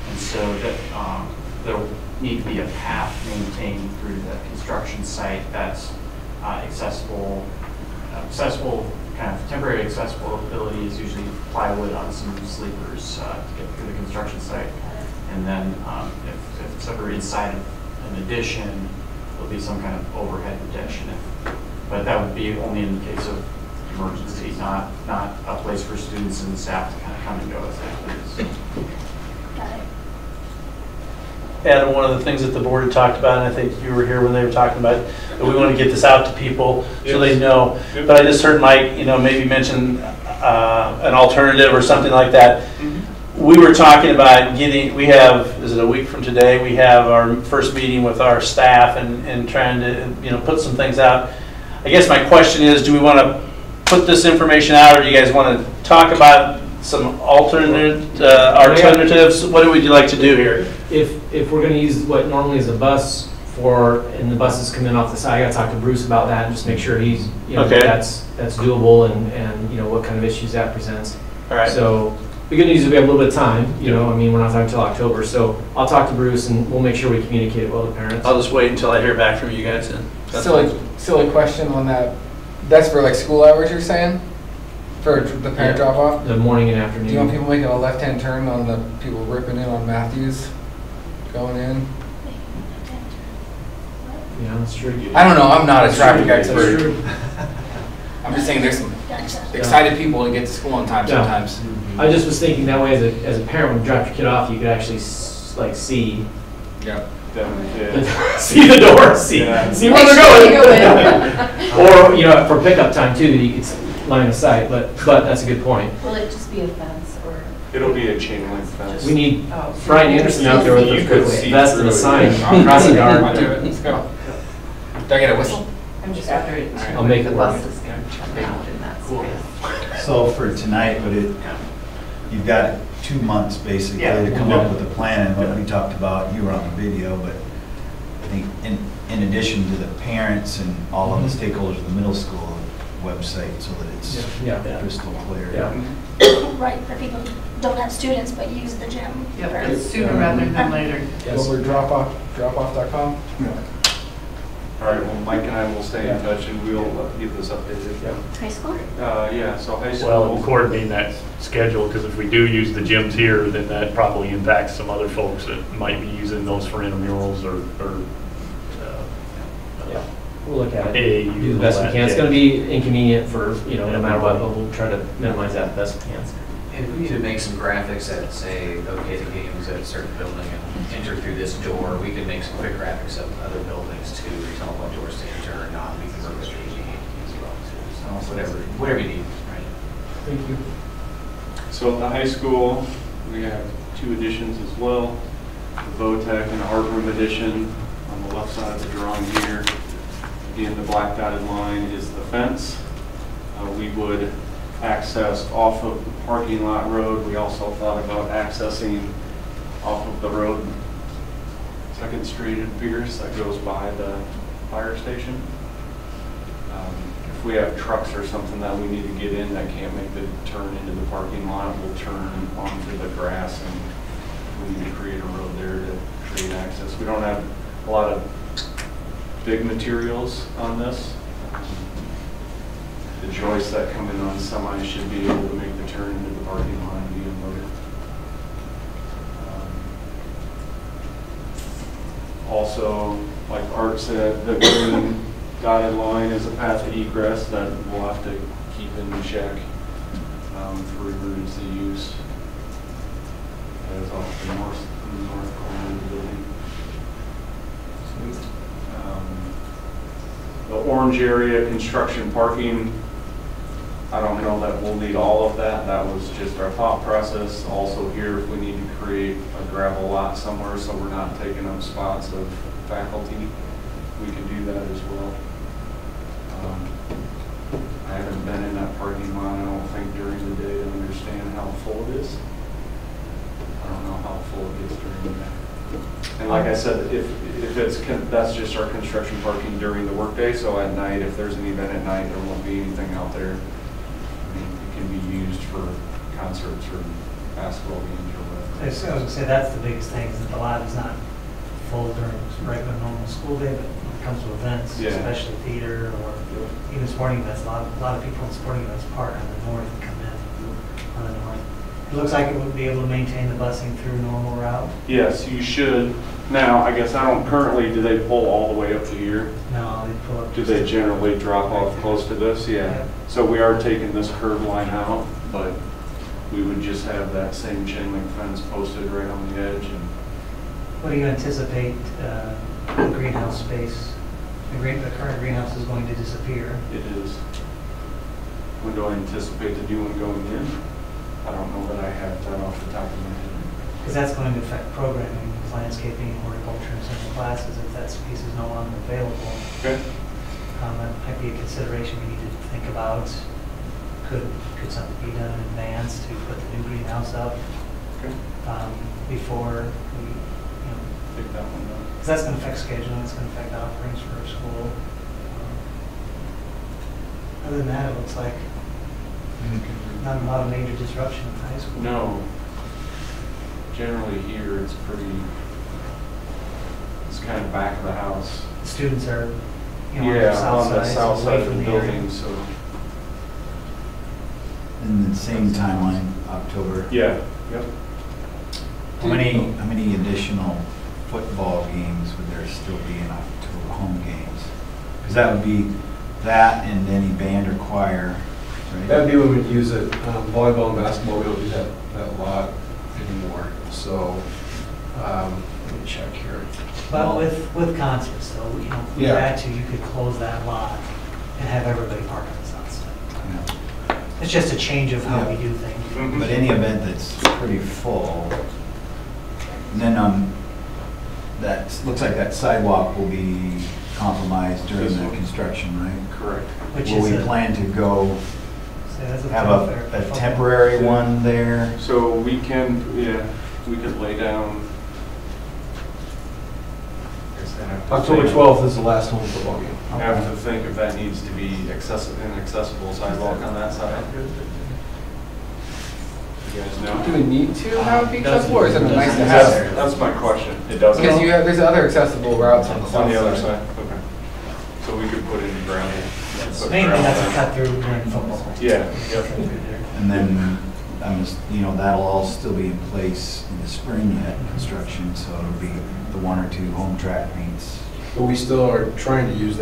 Speaker 15: And so that there'll need to be a path maintained through the construction site that's accessible, kind of temporary accessibility is usually plywood on some sleepers to get through the construction site. And then if it's ever inside an addition, there'll be some kind of overhead protection. But that would be only in the case of emergency, not a place for students and staff to kind of come and go as they please.
Speaker 12: Adam, one of the things that the board had talked about, and I think you were here when they were talking about it, that we want to get this out to people so they know. But I just heard Mike, maybe mention an alternative or something like that. We were talking about is it a week from today, we have our first meeting with our staff and trying to, put some things out. I guess my question is, do we want to put this information out, or do you guys want to talk about some alternatives? What would you like to do here?
Speaker 10: If we're going to use what normally is a bus and the buses come in off the side, I got to talk to Bruce about that and just make sure he's, that's doable and what kind of issues that presents.
Speaker 12: All right.
Speaker 10: So the good news is we have a little bit of time, we're not talking until October, so I'll talk to Bruce and we'll make sure we communicate it well to parents.
Speaker 12: I'll just wait until I hear back from you guys then.
Speaker 6: Silly question on that. That's for like school hours, you're saying? For the parent drop off?
Speaker 10: The morning and afternoon.
Speaker 6: Do you want people making a left-hand turn on the people ripping in on Matthews going in?
Speaker 10: Yeah, that's true.
Speaker 6: I don't know, I'm not a traffic expert. I'm just saying there's some excited people to get to school on time sometimes.
Speaker 10: I just was thinking that way as a parent, when you drop your kid off, you could actually see.
Speaker 6: Yeah.
Speaker 10: See the door, see where they're going. Or for pickup time too, that you could line of sight. But that's a good point.
Speaker 14: Will it just be a fence or?
Speaker 4: It'll be a chain link fence.
Speaker 10: We need Brian Anderson out there with a vest and a sign across the yard.
Speaker 6: I'll do it. Let's go. Do I get a whistle?
Speaker 14: I'm just wondering.
Speaker 10: I'll make it work.
Speaker 14: Bus is going to jump out in that space.
Speaker 9: So for tonight, you've got 2 months basically to come up with a plan, and what we talked about, you were on the video, but I think in addition to the parents and all of the stakeholders of the middle school website, so that it's crystal clear.
Speaker 8: Right, for people who don't have students but use the gym.
Speaker 14: Sooner rather than later.
Speaker 6: Over dropoff.com?
Speaker 4: All right, well, Mike and I will stay in touch and we'll keep this updated.
Speaker 2: High school?
Speaker 4: So high school.
Speaker 1: Well, we'll coordinate that schedule, because if we do use the gyms here, then that probably impacts some other folks that might be using those for intramurals or
Speaker 10: We'll look at it. Do the best we can. It's going to be inconvenient for, no matter what, but we'll try to minimize that the best we can.
Speaker 3: And we need to make some graphics that say, okay, the game's at a certain building and enter through this door. We can make some quick graphics of other buildings too, tell them what doors to enter or not. We can work with AG as well too. So whatever you need, right?
Speaker 10: Thank you.
Speaker 4: So at the high school, we have 2 additions as well. The VOTEC and Art Room edition on the left side of the drawing here. Again, the black dotted line is the fence. We would access off of the parking lot road. We also thought about accessing off of the road 2nd Street in Pierce that goes by the fire station. we have trucks or something that we need to get in that can't make the turn into the parking lot, we'll turn onto the grass, and we need to create a road there to create access. We don't have a lot of big materials on this. The joists that come in on semis should be able to make the turn into the parking lot and be unloaded. Also, like Art said, the green dotted line is a path of egress that we'll have to keep in check for emergency use. That is off the north corner of the building. The orange area, construction parking, I don't know that we'll need all of that. That was just our thought process. Also here, if we need to create a gravel lot somewhere so we're not taking up spots of faculty, we can do that as well. I haven't been in that parking lot, I don't think, during the day to understand how full it is. I don't know how full it is during the day. And like I said, if it's, that's just our construction parking during the workday, so at night, if there's an event at night, there won't be anything out there. I mean, it can be used for concerts or basketball games or whatever.
Speaker 16: I was going to say, that's the biggest thing, is that the lot is not full during regular normal school day, but when it comes to events, especially theater or even sporting events, a lot of people in sporting events park on the north and come in on the north. It looks like it would be able to maintain the busing through normal route.
Speaker 4: Yes, you should. Now, I guess I don't currently, do they pull all the way up to here?
Speaker 16: No, they pull up.
Speaker 4: Do they generally drop off close to this? Yeah. So we are taking this curb line out, but we would just have that same chain link fence posted right on the edge. And
Speaker 16: what do you anticipate the greenhouse space? The current greenhouse is going to disappear.
Speaker 4: It is. When do I anticipate the new one going in? I don't know that I have that off the top of my head.
Speaker 16: Because that's going to affect programming, landscaping, horticulture, and central classes if that space is no longer available.
Speaker 4: Okay.
Speaker 16: That might be a consideration we need to think about. Could something be done in advance to put the new greenhouse up before we,
Speaker 4: pick that one up?
Speaker 16: Because that's going to affect scheduling, it's going to affect offerings for our school. Other than that, it looks like not a lot of major disruption in high school.
Speaker 4: No. Generally here, it's kind of back of the house.
Speaker 16: The students are, on
Speaker 4: the
Speaker 16: the
Speaker 4: south side of the building,
Speaker 16: area.
Speaker 4: so.
Speaker 9: In the same timeline, October.
Speaker 4: Yeah. Yep.
Speaker 9: How many additional football games would there still be in October, home games? Because that would be that and any band or choir, right?
Speaker 17: That'd be when we'd use it. Volleyball and basketball, we don't do that lot anymore. So, let me check here.
Speaker 16: But with concerts, though, if you had to, you could close that lot and have everybody park on the south side. Yeah. It's just a change of how we do things.
Speaker 9: Mm-hmm. But any event that's pretty full, and then that looks like that sidewalk will be compromised during the construction, right?
Speaker 4: Correct.
Speaker 9: Will we plan to go have a temporary one there?
Speaker 4: So we can, we could lay down.
Speaker 17: October 12th is the last home football game.
Speaker 4: I have to think if that needs to be an accessible sidewalk on that side. You guys know?
Speaker 6: Do we need to have it be accessible, or is it nice to have?
Speaker 4: That's my question. It doesn't.
Speaker 6: Because there's other accessible routes on the south
Speaker 4: on the other
Speaker 6: side.
Speaker 4: side. Okay. So we could put in gravel.
Speaker 16: Mainly that's a cut through during football.
Speaker 4: Yeah. Yep.
Speaker 9: And then, that'll all still be in place in the spring yet, construction, so it'll be the 1 or 2 home track meets.
Speaker 17: But we still are trying to use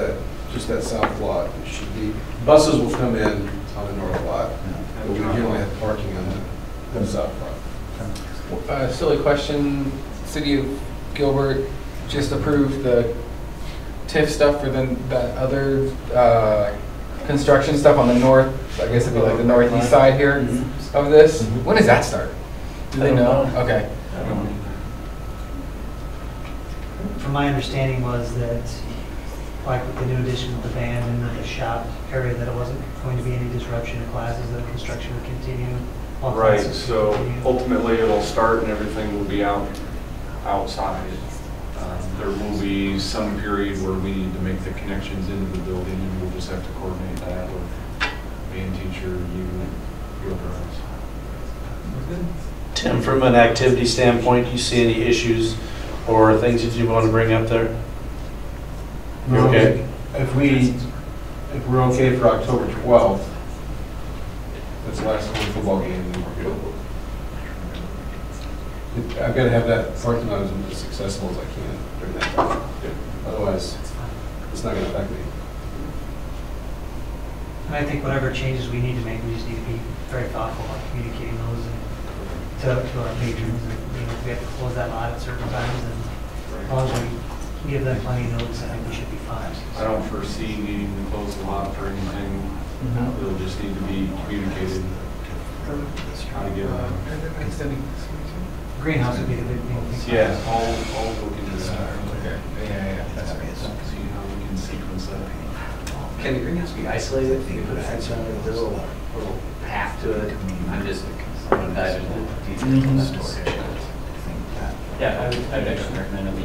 Speaker 17: just that south lot. It should be, buses will come in on the north lot, but we generally have parking on the south lot.
Speaker 6: Silly question, City of Gilbert just approved the TIF stuff for that other construction stuff on the north, I guess it'd be like the northeast side here of this. When does that start? Do they know? Okay.
Speaker 16: From my understanding was that, like with the new addition of the band and the shop area, that it wasn't going to be any disruption to classes, that construction would continue.
Speaker 4: Right, so ultimately it'll start and everything will be outside. There will be some period where we need to make the connections into the building, and we'll just have to coordinate that with band teacher, you, whoever else.
Speaker 12: Tim, from an activity standpoint, do you see any issues or things that you want to bring up there? You
Speaker 17: No,
Speaker 12: okay?
Speaker 17: If we're okay for October 12th, that's the last home football game, then we're good. I've got to have that parking lot as successful as I can during that time. Otherwise, it's not going to affect me.
Speaker 16: And I think whatever changes we need to make, we just need to be very thoughtful about communicating those to our patrons. And, we have to close that lot at certain times, and as long as we give them plenty of notice, I think we should be fine.
Speaker 4: I don't foresee needing to close the lot for anything. It'll just need to be communicated how to get
Speaker 16: Greenhouse would be the big thing.
Speaker 4: Yeah, I'll look into that.
Speaker 9: Okay. Yeah, that's
Speaker 4: See how we can sequence that.
Speaker 3: Can the greenhouse be isolated? Can you put a fence around it, there's a little path to it? I'm just going to dive into the details of that story. Yeah, I would actually recommend that we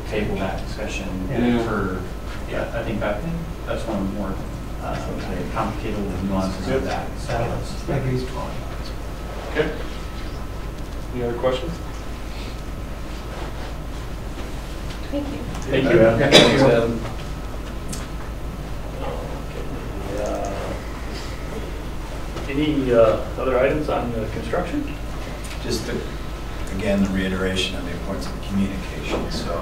Speaker 3: table that discussion for, I think that's one of the more complicated nuances of that.
Speaker 4: Okay. Any other questions?
Speaker 8: Thank you.
Speaker 1: Thank you, Adam.
Speaker 12: Thanks, Adam.
Speaker 1: Any other items on the construction?
Speaker 9: Just again, the reiteration of the importance of communication. So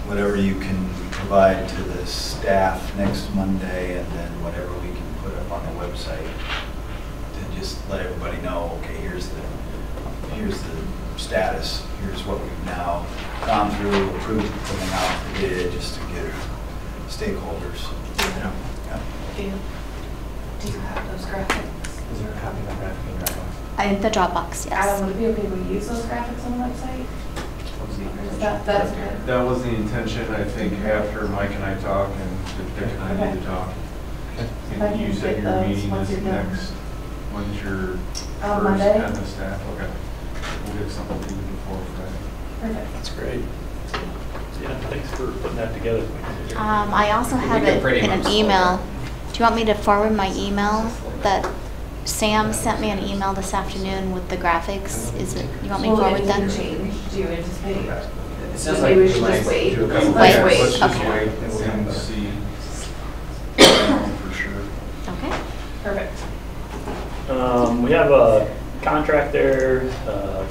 Speaker 9: whatever you can provide to the staff next Monday, and then whatever we can put up on the website to just let everybody know, okay, here's the status, here's what we've now gone through, approved, putting out for bid, just to give stakeholders. Yeah.
Speaker 14: Do you have those graphics?
Speaker 3: Is there a copy of the graphic in Dropbox?
Speaker 2: In the Dropbox, yes.
Speaker 14: Adam, would it be okay if we use those graphics on the website? That's good.
Speaker 4: That was the intention, I think, after Mike and I talk, and Dick and I need to talk.
Speaker 14: If I
Speaker 4: And you
Speaker 14: can
Speaker 4: said
Speaker 14: get
Speaker 4: your
Speaker 14: those
Speaker 4: meeting
Speaker 14: once
Speaker 4: is
Speaker 14: you're done.
Speaker 4: next, when's your
Speaker 14: On
Speaker 4: first
Speaker 14: Monday?
Speaker 4: and the staff? Okay. We'll get something to you before Friday.
Speaker 14: Perfect.
Speaker 12: That's great.
Speaker 1: Yeah, thanks for putting that together.
Speaker 2: I also have
Speaker 3: get
Speaker 2: it
Speaker 3: pretty
Speaker 2: in an
Speaker 3: much
Speaker 2: email. Do you want me to forward my email that Sam sent me an email this afternoon with the graphics? Is it, you want me to forward that?
Speaker 14: Will anything change? Do you anticipate?
Speaker 3: It sounds like
Speaker 14: Maybe we should
Speaker 3: might
Speaker 14: just wait.
Speaker 3: do a couple
Speaker 2: Wait,
Speaker 3: of
Speaker 2: wait,
Speaker 4: Let's just
Speaker 2: okay.
Speaker 4: wait and see for sure.
Speaker 2: Okay.
Speaker 14: Perfect.
Speaker 1: We have a contract there,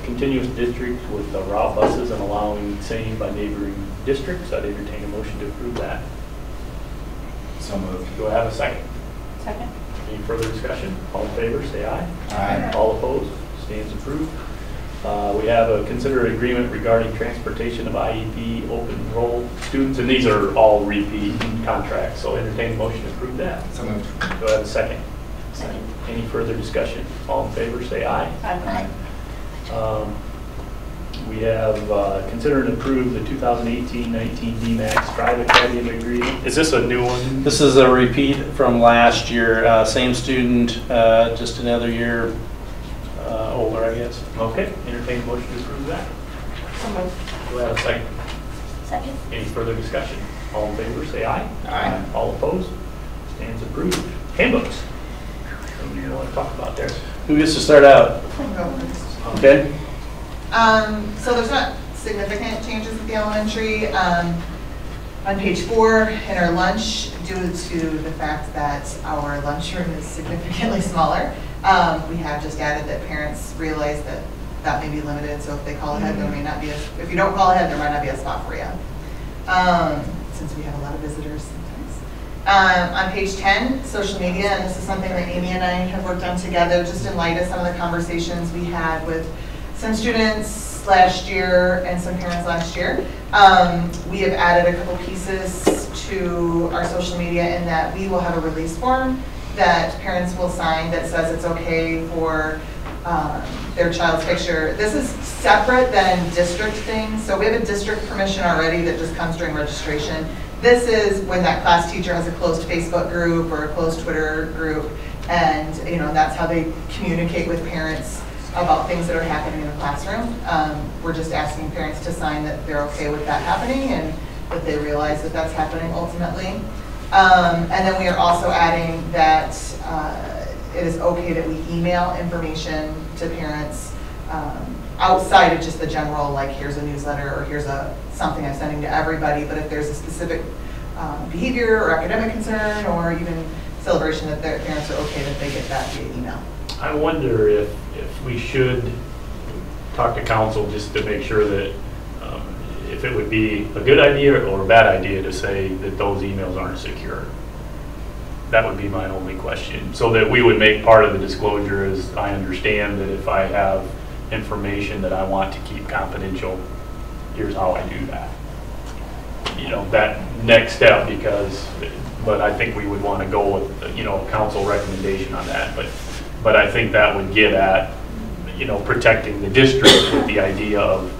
Speaker 1: continuous district with the route buses and allowing same by neighboring districts. I'd entertain a motion to approve that.
Speaker 9: So moved.
Speaker 1: Do I have a second?
Speaker 14: Second.
Speaker 1: Any further discussion? All in favor, say aye.
Speaker 9: Aye.
Speaker 1: All opposed, stands approved. We have a considered agreement regarding transportation of IEP open enroll students, and these are all repeat contracts, so entertain a motion to approve that.
Speaker 9: So moved.
Speaker 1: Do I have a second? Second. Any further discussion? All in favor, say aye.
Speaker 14: Aye.
Speaker 1: We have considered and approved the 2018-19 DMAX Drive Academy agreement. Is this a new one?
Speaker 12: This is a repeat from last year. Same student, just another year older, I guess.
Speaker 1: Okay, entertain a motion to approve that.
Speaker 14: So moved.
Speaker 1: Do I have a second?
Speaker 8: Second.
Speaker 1: Any further discussion? All in favor, say aye.
Speaker 9: Aye.
Speaker 1: All opposed? Stands approved. Handbooks. What do you want to talk about there?
Speaker 12: Who gets to start out? Okay.
Speaker 18: So there's not significant changes at the elementary. On page 4 in our lunch, due to the fact that our lunchroom is significantly smaller, we have just added that parents realize that that may be limited. So if they call ahead, there may not be if you don't call ahead, there might not be a spot for you. Since we have a lot of visitors sometimes. On page 10, social media, and this is something that Amy and I have worked on together just in light of some of the conversations we had with some students last year and some parents last year. We have added a couple pieces to our social media in that we will have a release form that parents will sign that says it's okay for their child's picture. This is separate than district things. So we have a district permission already that just comes during registration. This is when that class teacher has a closed Facebook group or a closed Twitter group, and that's how they communicate with parents about things that are happening in the classroom. We're just asking parents to sign that they're okay with that happening and that they realize that that's happening ultimately. And then we are also adding that it is okay that we email information to parents outside of just the general, like here's a newsletter or here's something I'm sending to everybody, but if there's a specific behavior or academic concern or even celebration that their parents are okay that they get that via email.
Speaker 1: I wonder if we should talk to council just to make sure that if it would be a good idea or a bad idea to say that those emails aren't secure. That would be my only question. So that we would make part of the disclosure as I understand that if I have information that I want to keep confidential, here's how I do that. You know, that next step but I think we would want to go with, you know, council recommendation on that. But I think that would get at, you know, protecting the district with the idea of,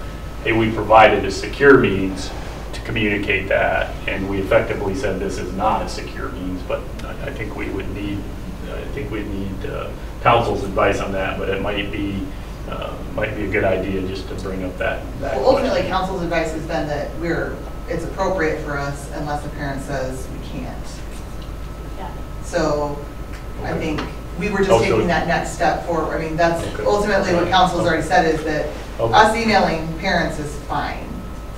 Speaker 1: hey, we provided a secure means to communicate that, and we effectively said this is not a secure means, but I think we would need, council's advice on that, but it might be a good idea just to bring up that
Speaker 18: well, ultimately, council's advice has been that it's appropriate for us unless the parent says we can't.
Speaker 8: Yeah.
Speaker 18: So I think we were just taking that next step forward. I mean, that's ultimately what council's already said is that us emailing parents is fine.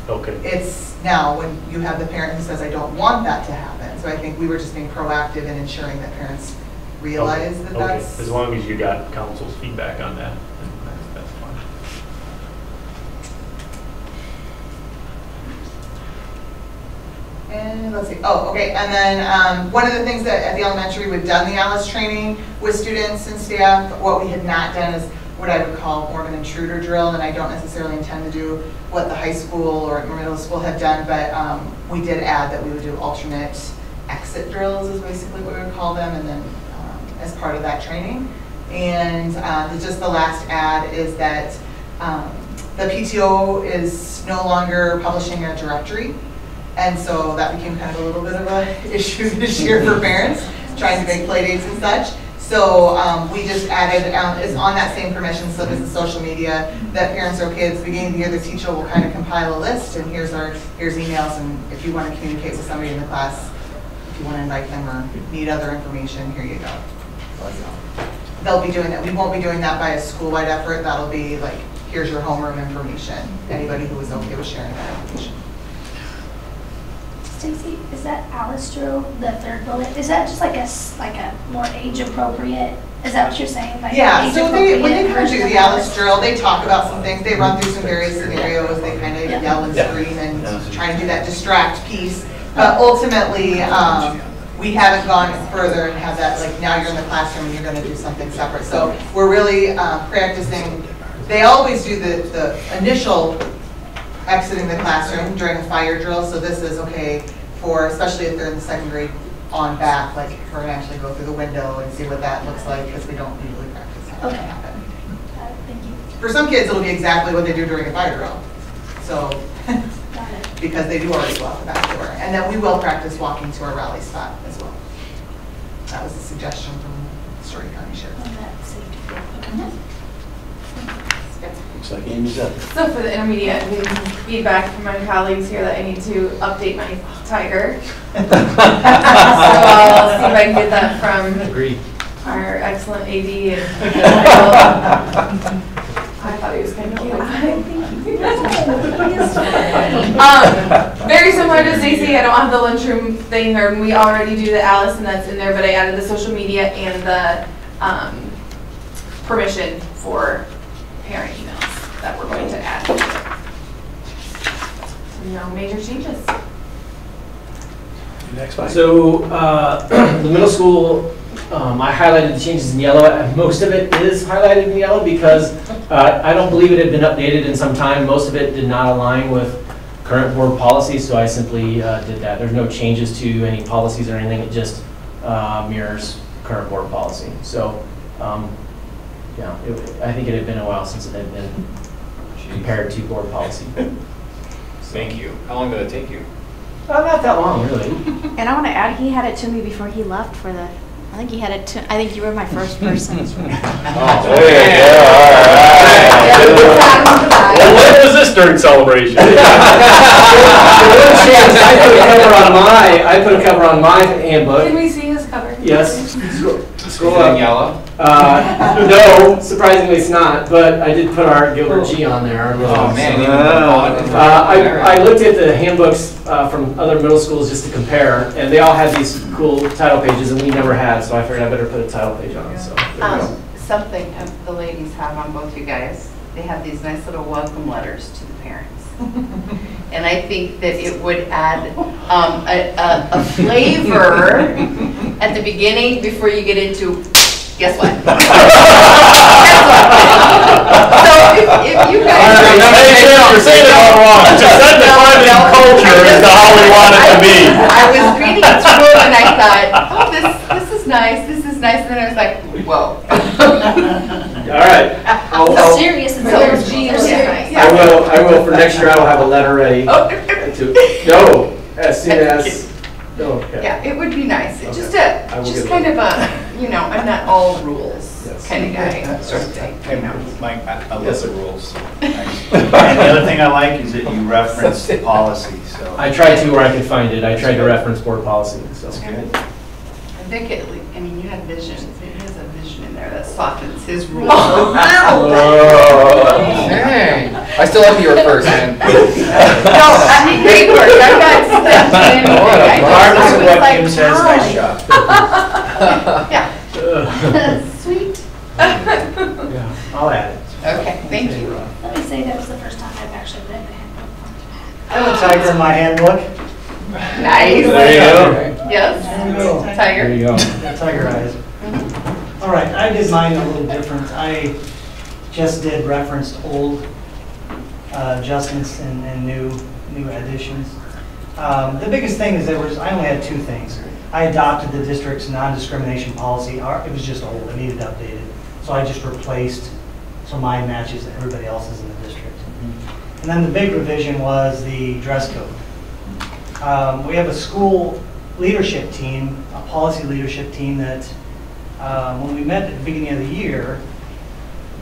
Speaker 1: Okay.
Speaker 18: It's now when you have the parent who says, I don't want that to happen. So I think we were just being proactive in ensuring that parents realize that that's...
Speaker 1: As long as you got council's feedback on that, that's fine.
Speaker 18: And let's see, oh, okay, and then one of the things that at the elementary we've done the ALICE training with students and staff. What we had not done is what I would call more of an intruder drill, and I don't necessarily intend to do what the high school or middle school had done, but we did add that we would do alternate exit drills is basically what we would call them, and then as part of that training. And just the last add is that the PTO is no longer publishing a directory. And so that became kind of a little bit of an issue this year for parents, trying to make play dates and such. So we just added, is on that same permission slip as the social media, that parents are okay at the beginning of the year, the teacher will kind of compile a list, and here's emails, and if you want to communicate with somebody in the class, if you want to invite them or need other information, here you go. So they'll be doing that. We won't be doing that by a school-wide effort. That'll be like, here's your homeroom information. Anybody who is okay with sharing that information.
Speaker 8: Stacy, is that Alice drill, the third bullet? Is that just like a more age appropriate? Is that what you're saying? Like
Speaker 18: yeah. So when they kind of do the Alice drill, they talk about some things. They run through some various scenarios. They kind of yell and scream and try and do that distract piece. But ultimately, we haven't gone further and have that like now you're in the classroom and you're going to do something separate. So we're really practicing. They always do the initial exiting the classroom during a fire drill, so this is okay for, especially if they're in the second grade on back, like we're going to actually go through the window and see what that looks like because we don't usually practice how that happen.
Speaker 8: Thank you.
Speaker 18: For some kids, it'll be exactly what they do during a fire drill, so because they do already go out the back door. And then we will practice walking to our rally spot as well. That was a suggestion from Story County Sheriff.
Speaker 12: Looks like Amy's up.
Speaker 14: So for the intermediate, I'm getting feedback from my colleagues here that I need to update my tiger. So I'll see if I can get that from our excellent AD. I thought he was kind of cute. Very similar to Stacey, I don't have the lunchroom thing, or we already do the Alice, and that's in there, but I added the social media and the permission for parent emails that we're going to add. So no major changes.
Speaker 12: Next one.
Speaker 10: So the middle school, I highlighted the changes in yellow. Most of it is highlighted in yellow because I don't believe it had been updated in some time. Most of it did not align with current board policy, so I simply did that. There's no changes to any policies or anything. It just mirrors current board policy. So yeah, I think it had been a while since it had been compared to board policy.
Speaker 6: Thank you. How long did it take you?
Speaker 10: Not that long, really.
Speaker 2: And I want to add, he had it to me before he left for the I think I think you were my first person.
Speaker 1: Well, when was this during celebration?
Speaker 10: I put a cover on my handbook.
Speaker 14: Can we see his cover?
Speaker 10: Yes. Scroll
Speaker 6: Is it
Speaker 10: up.
Speaker 6: yellow?
Speaker 10: No, surprisingly it's not, but I did put our Gilbert G on there.
Speaker 6: Oh, man.
Speaker 10: I looked at the handbooks from other middle schools just to compare, and they all had these cool title pages, and we never had, so I figured I better put a title page on it. So there we go.
Speaker 13: Something the ladies have on both you guys, they have these nice little welcome letters to the parents. And I think that it would add a flavor at the beginning before you get into, guess what? Guess what? So if you guys...
Speaker 1: You're saying it all wrong. Just set the climate culture as to how we want it to be.
Speaker 13: I was reading it through and I thought, oh, this is nice, this is nice. And then I was like, whoa.
Speaker 10: All right.
Speaker 8: It's serious. It's very
Speaker 13: serious.
Speaker 10: I will, for next year, I will have a letter ready no, as soon as, okay.
Speaker 13: Yeah, it would be nice.
Speaker 10: Okay.
Speaker 13: Just kind of a, you know, I'm not all rules kind of guy sort of thing.
Speaker 9: Hey, Mike, I love the rules. And the other thing I like is that you reference the policy, so.
Speaker 10: I tried to where I could find it. I tried to reference board policy, so.
Speaker 9: That's good.
Speaker 13: I think I mean, you had vision. He has a vision in there that softens his rules.
Speaker 6: Hey, I still love you were first, man.
Speaker 13: No, I mean, great work. I'm not saying anything.
Speaker 6: Regardless
Speaker 13: I
Speaker 6: of
Speaker 13: was
Speaker 6: what
Speaker 13: like,
Speaker 6: Kim says, nice job.
Speaker 13: Yeah.
Speaker 8: Sweet.
Speaker 10: Yeah, I'll add it.
Speaker 13: Okay, thank you.
Speaker 8: Let me say that was the first time I've actually read the handbook.
Speaker 16: I have a tiger in my handbook.
Speaker 13: Nice.
Speaker 10: There you go.
Speaker 13: Yes. Tiger.
Speaker 10: There you go.
Speaker 16: Tiger eyes. All right, I did mine a little different. I just did referenced old adjustments and new additions. The biggest thing is I only had two things. I adopted the district's non-discrimination policy. It was just old, it needed updated. So I just replaced, so mine matches everybody else's in the district. And then the big revision was the dress code. We have a school leadership team, a policy leadership team that when we met at the beginning of the year,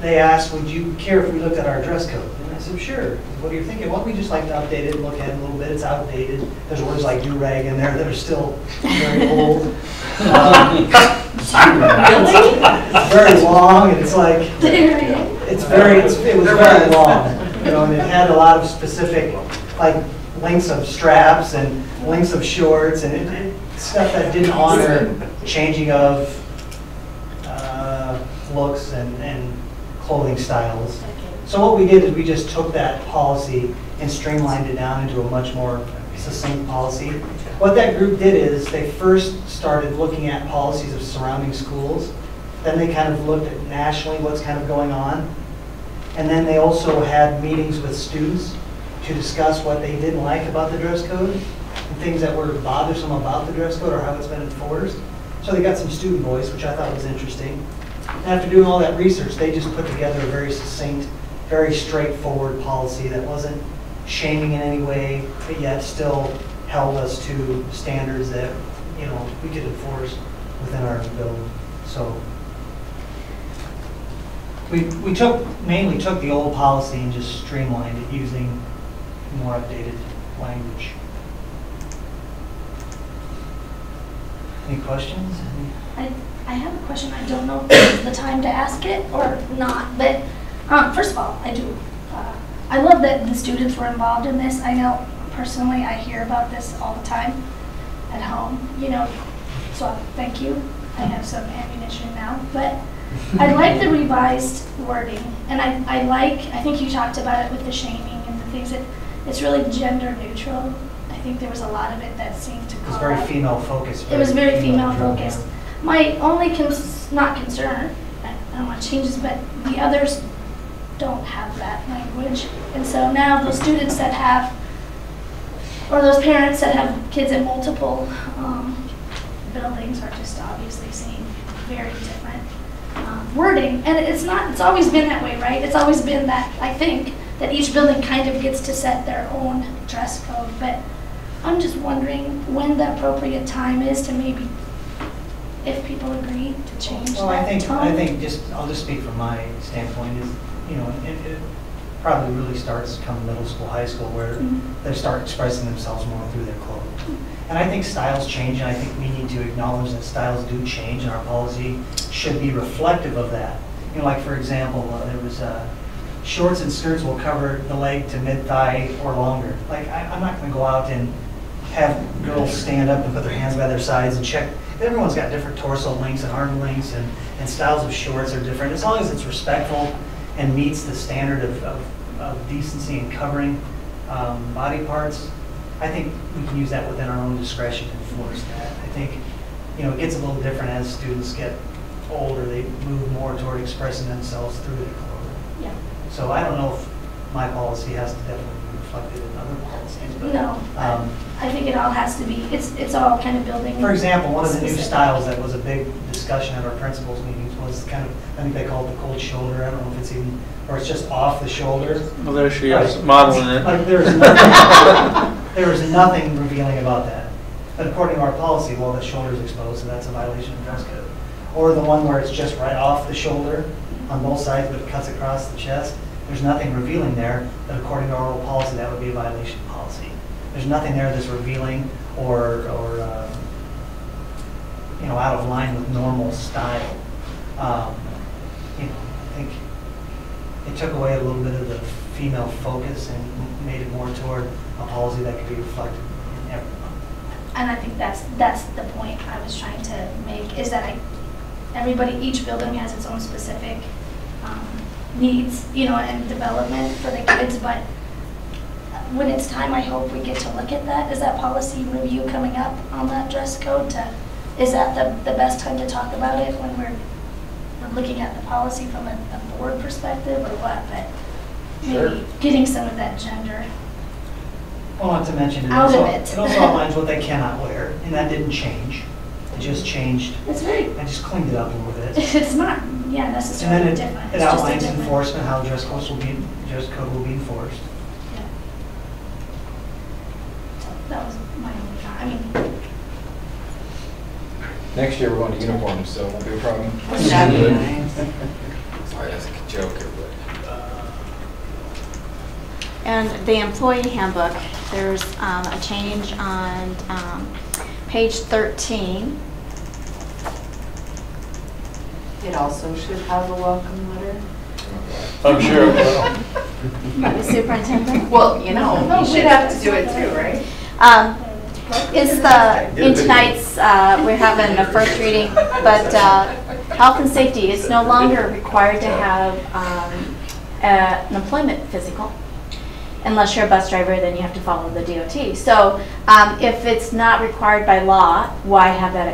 Speaker 16: they asked, would you care if we looked at our dress code? And I said, sure. What are you thinking? Well, we just like to update it and look at it a little bit. It's outdated. There's words like do-rag in there that are still very old. It's very long, and it's like, it was very long. You know, and it had a lot of specific, like, lengths of straps and lengths of shorts and stuff that didn't honor changing of looks and clothing styles. So what we did is we just took that policy and streamlined it down into a much more succinct policy. What that group did is they first started looking at policies of surrounding schools. Then they kind of looked at nationally what's kind of going on. And then they also had meetings with students to discuss what they didn't like about the dress code and things that were bothersome about the dress code or how it's been enforced. So they got some student voice, which I thought was interesting. And after doing all that research, they just put together a very succinct, very straightforward policy that wasn't shaming in any way, but yet still held us to standards that, you know, we could enforce within our building. So we mainly took the old policy and just streamlined it using more updated language. Any questions?
Speaker 8: I have a question. I don't know if this is the time to ask it or not, but first of all, I do. I love that the students were involved in this. I know personally I hear about this all the time at home, you know, so thank you. I have some ammunition now, but I like the revised wording, and I think you talked about it with the shaming and the things that it's really gender neutral. I think there was a lot of it that seemed to call
Speaker 16: It was very female focused.
Speaker 8: It was very female focused. My only not concern, I don't want to change this, but the others don't have that language. And so now those students that have, or those parents that have kids in multiple buildings are just obviously seeing very different wording. And it's always been that way, right? It's always been that, I think, that each building kind of gets to set their own dress code. But I'm just wondering when the appropriate time is to maybe if people agree to change
Speaker 16: Well,
Speaker 8: that
Speaker 16: I
Speaker 8: tone.
Speaker 16: think I'll just speak from my standpoint is, it probably really starts come middle school, high school, where they start expressing themselves more through their clothing. And I think styles change, and I think we need to acknowledge that styles do change, and our policy should be reflective of that. Like for example, there was shorts and skirts will cover the leg to mid-thigh or longer. Like, I'm not gonna go out and have girls stand up and put their hands by their sides and check. Everyone's got different torso lengths and arm lengths, and styles of shorts are different. As long as it's respectful and meets the standard of decency and covering body parts, I think we can use that within our own discretion to enforce that. I think, it gets a little different as students get older. They move more toward expressing themselves through their clothing.
Speaker 8: Yeah.
Speaker 16: So I don't know if my policy has to definitely be reflected in other policies. But,
Speaker 8: No, I think it all has to be, it's all kind of building.
Speaker 16: for example, one of the new
Speaker 8: specific.
Speaker 16: styles that was a big discussion at our principals meetings was kind of, I think they call it the cold shoulder. I don't know if it's even, or it's just off the shoulder.
Speaker 12: Well, there she is, modeling it.
Speaker 16: Like there was nothing revealing about that. But according to our policy, well, the shoulder's exposed, so that's a violation of dress code. Or the one where it's just right off the shoulder on both sides, but it cuts across the chest. There's nothing revealing there, but according to our old policy, that would be a violation of policy. There's nothing there that's revealing or out of line with normal style. I think it took away a little bit of the female focus and made it more toward a policy that could be reflected in everyone.
Speaker 8: And I think that's the point I was trying to make, is that each building has its own specific needs, and development for the kids, but when it's time, I hope we get to look at that. Is that policy review coming up on that dress code? Is that the best time to talk about it, when we're looking at the policy from a board perspective, or what? But maybe getting some of that gender.
Speaker 16: Well, not to mention, it
Speaker 8: Out
Speaker 16: also
Speaker 8: of it.
Speaker 16: it also outlines what they cannot wear, and that didn't change. It just changed.
Speaker 8: It's very.
Speaker 16: I just cleaned it up a little bit.
Speaker 8: It's not, necessarily
Speaker 16: And then
Speaker 8: different.
Speaker 16: it
Speaker 8: It's just a
Speaker 16: outlines
Speaker 8: different-
Speaker 16: enforcement, how dress code will be enforced.
Speaker 8: Yeah. That was my only comment.
Speaker 6: Next year, we're going to uniforms, so it won't be a problem.
Speaker 13: That'd be nice.
Speaker 6: Sorry, that's a joke.
Speaker 2: And the employee handbook, there's a change on page 13.
Speaker 13: It also should have a welcome letter.
Speaker 12: I'm sure it will.
Speaker 2: By the superintendent.
Speaker 13: Well, you should have to do it too, right?
Speaker 2: In tonight's, we're having a first reading, but health and safety is no longer required to have an employment physical. Unless you're a bus driver, then you have to follow the DOT. So if it's not required by law, why have that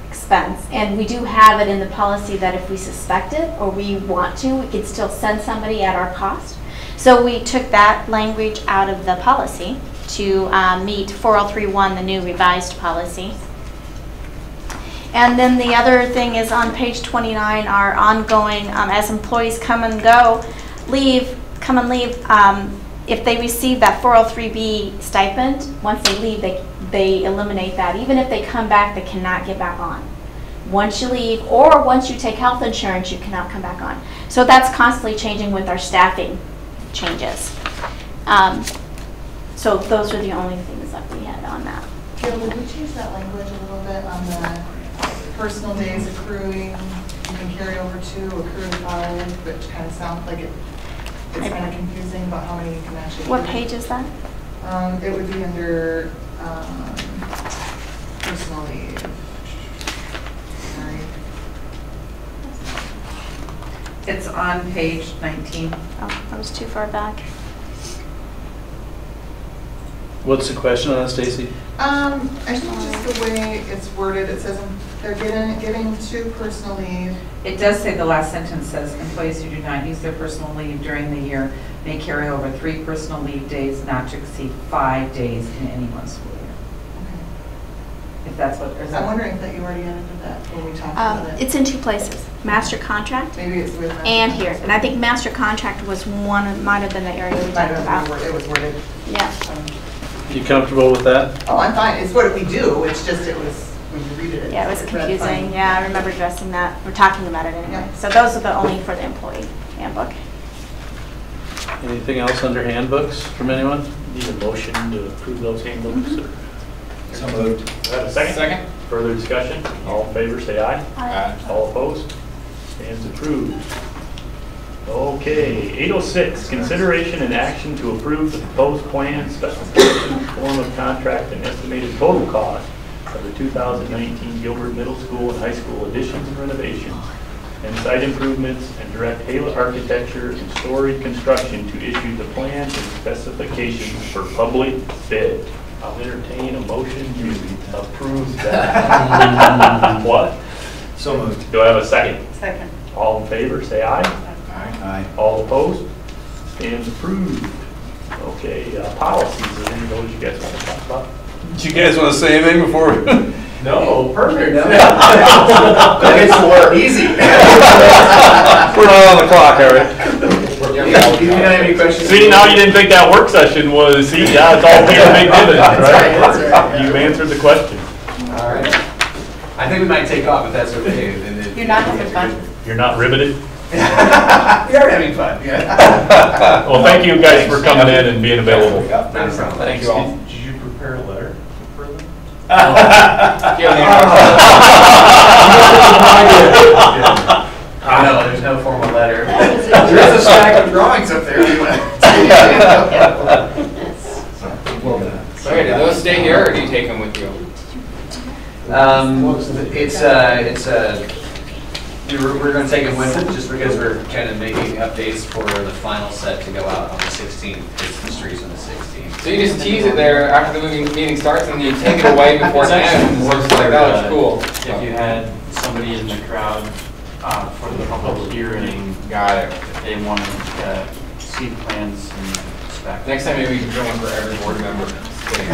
Speaker 2: expense? And we do have it in the policy that if we suspect it or we want to, we could still send somebody at our cost. So we took that language out of the policy to meet 4031, the new revised policy. And then the other thing is on page 29, our ongoing, as employees come and leave, if they receive that 403B stipend, once they leave, they eliminate that. Even if they come back, they cannot get back on. Once you leave, or once you take health insurance, you cannot come back on. So that's constantly changing with our staffing changes. So those are the only things that we had on that.
Speaker 18: Gilbert, would we change that language a little bit on the personal days accruing, you can carry over to accrued 5, which kind of sounds like it's kind of confusing about how many you can actually.
Speaker 2: What page is that?
Speaker 18: It would be under personal leave. Sorry.
Speaker 13: It's on page 19.
Speaker 2: Oh, that was too far back.
Speaker 12: What's the question on that, Stacy?
Speaker 18: I think just the way it's worded, it says they're giving 2 personal leave.
Speaker 13: It does say, the last sentence says, employees who do not use their personal leave during the year may carry over 3 personal leave days not to exceed 5 days in any one school year.
Speaker 18: Okay.
Speaker 13: If that's what,
Speaker 18: I'm wondering if that you already entered that when we talked about it.
Speaker 2: It's in 2 places, master contract.
Speaker 18: Maybe it's with
Speaker 2: and here. And I think master contract was might have been the area we talked about.
Speaker 18: It was worded.
Speaker 2: Yeah.
Speaker 12: You comfortable with that?
Speaker 18: Oh, I'm fine. It's what we do. It's just, when you read it,
Speaker 2: Yeah, it was
Speaker 18: Red
Speaker 2: confusing.
Speaker 18: fine.
Speaker 2: Yeah, I remember addressing that. We're talking about it anyway.
Speaker 18: Yeah.
Speaker 2: So those are the only for the employee handbook.
Speaker 12: Anything else under handbooks from anyone?
Speaker 1: Need a motion to approve those handbooks? or-
Speaker 9: So moved.
Speaker 1: Do I have a second?
Speaker 6: Second.
Speaker 1: Further discussion? All in favor, say aye.
Speaker 8: Aye.
Speaker 1: All opposed? Stands approved. Okay, 806, consideration and action to approve the proposed plan, specification, form of contract, and estimated total cost of the 2019 Gilbert Middle School and High School additions and renovations, and site improvements, and direct Hala Architecture and Story Construction to issue the plans and specifications for public bid. I'll entertain a motion to approve that. What?
Speaker 9: So moved.
Speaker 1: Do I have a second?
Speaker 13: Second.
Speaker 1: All in favor, say aye.
Speaker 9: Aye.
Speaker 1: All opposed? Stands approved. Okay, policies, is there any of those you guys want to talk about?
Speaker 12: Do you guys want to say anything before?
Speaker 1: No, perfect.
Speaker 3: It's more easy.
Speaker 12: We're not on the clock, are we?
Speaker 3: You don't have any questions?
Speaker 1: See, now you didn't think that work session was, see, yeah, it's all being big dividends,
Speaker 3: That's
Speaker 1: right?
Speaker 3: right.
Speaker 1: You've answered the question.
Speaker 3: All right. I think we might take off if that's okay.
Speaker 13: You're not having fun?
Speaker 1: You're not riveted?
Speaker 3: We are having fun, yeah.
Speaker 1: Well, thank you guys for coming in and being available.
Speaker 3: Not a problem.
Speaker 12: Thanks.
Speaker 4: Did you prepare a letter for them?
Speaker 3: No, there's no formal letter. There is a stack of drawings up there. If you want to-
Speaker 6: Sorry, do those stay here or do you take them with you?
Speaker 3: We're going to take them with us just because we're kind of making updates for the final set to go out on the 16th. It's the streets on the 16th.
Speaker 6: So you just tease it there after the meeting starts and you take it away before it ends. It's like, that looks cool.
Speaker 5: If you had somebody in the crowd for the public hearing,
Speaker 6: Got it.
Speaker 5: if they wanted to see plans and spec.
Speaker 6: Next time maybe we can throw one for every board member. Just kidding.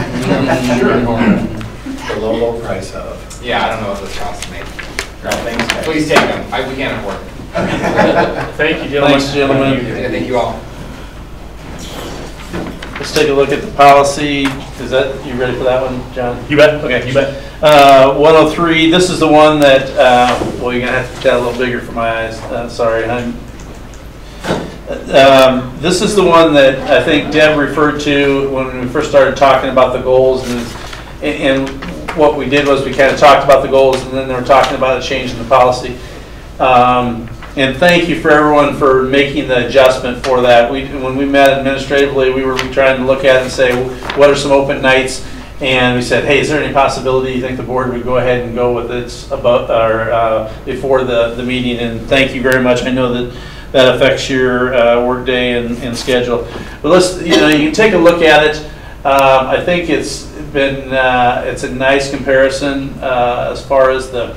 Speaker 9: The low, low price of.
Speaker 6: Yeah, I don't know what this costs to make.
Speaker 9: No, thanks, guys.
Speaker 6: Please take them. We can't afford them.
Speaker 1: Thank you, gentlemen.
Speaker 12: Thanks, gentlemen.
Speaker 6: Yeah, thank you all.
Speaker 12: Let's take a look at the policy. Is that, you ready for that one, John?
Speaker 1: You bet.
Speaker 12: Okay.
Speaker 1: You bet.
Speaker 12: 103, this is the one that, well, you're gonna have to get a little bigger for my eyes. Sorry. This is the one that I think Deb referred to when we first started talking about the goals, and what we did was we kind of talked about the goals, and then they were talking about a change in the policy. And thank you for everyone for making the adjustment for that. When we met administratively, we were trying to look at it and say, what are some open nights? And we said, hey, is there any possibility you think the board would go ahead and go with it above, or before the meeting? And thank you very much. I know that affects your work day and schedule. But let's, you can take a look at it. I think it's a nice comparison as far as the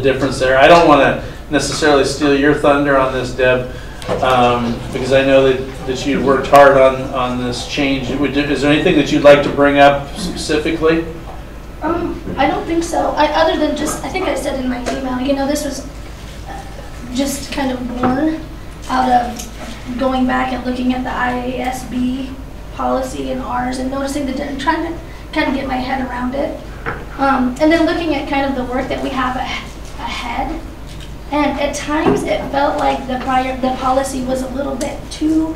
Speaker 12: difference there. I don't want to necessarily steal your thunder on this, Deb, because I know that you worked hard on this change. Is there anything that you'd like to bring up specifically?
Speaker 8: I don't think so. Other than just, I think I said in my email, this was just kind of born out of going back and looking at the IASB policy and ours and noticing and trying to kind of get my head around it. And then looking at kind of the work that we have ahead. And at times it felt like the policy was a little bit too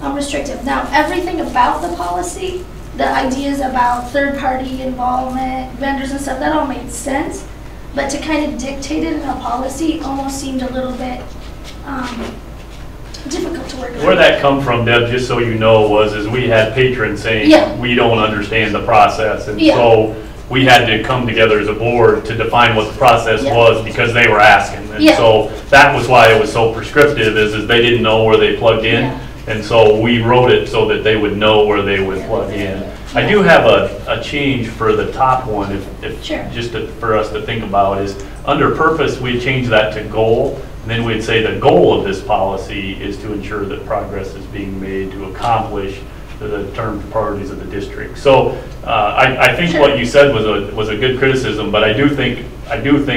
Speaker 8: restrictive. Now, everything about the policy, the ideas about third-party involvement, vendors and stuff, that all made sense. But to kind of dictate it in a policy almost seemed a little bit difficult to work with.
Speaker 1: Where that come from, Deb, just so you know, is we had patrons saying, we don't understand the process. And so we had to come together as a board to define what the process was because they were asking. And so that was why it was so prescriptive, is they didn't know where they plugged in. And so we wrote it so that they would know where they would plug in. I do have a change for the top one, for us to think about, is under purpose, we changed that to goal. And then we'd say the goal of this policy is to ensure that progress is being made to accomplish the term priorities of the district. So I think what you said was a good criticism, but I do think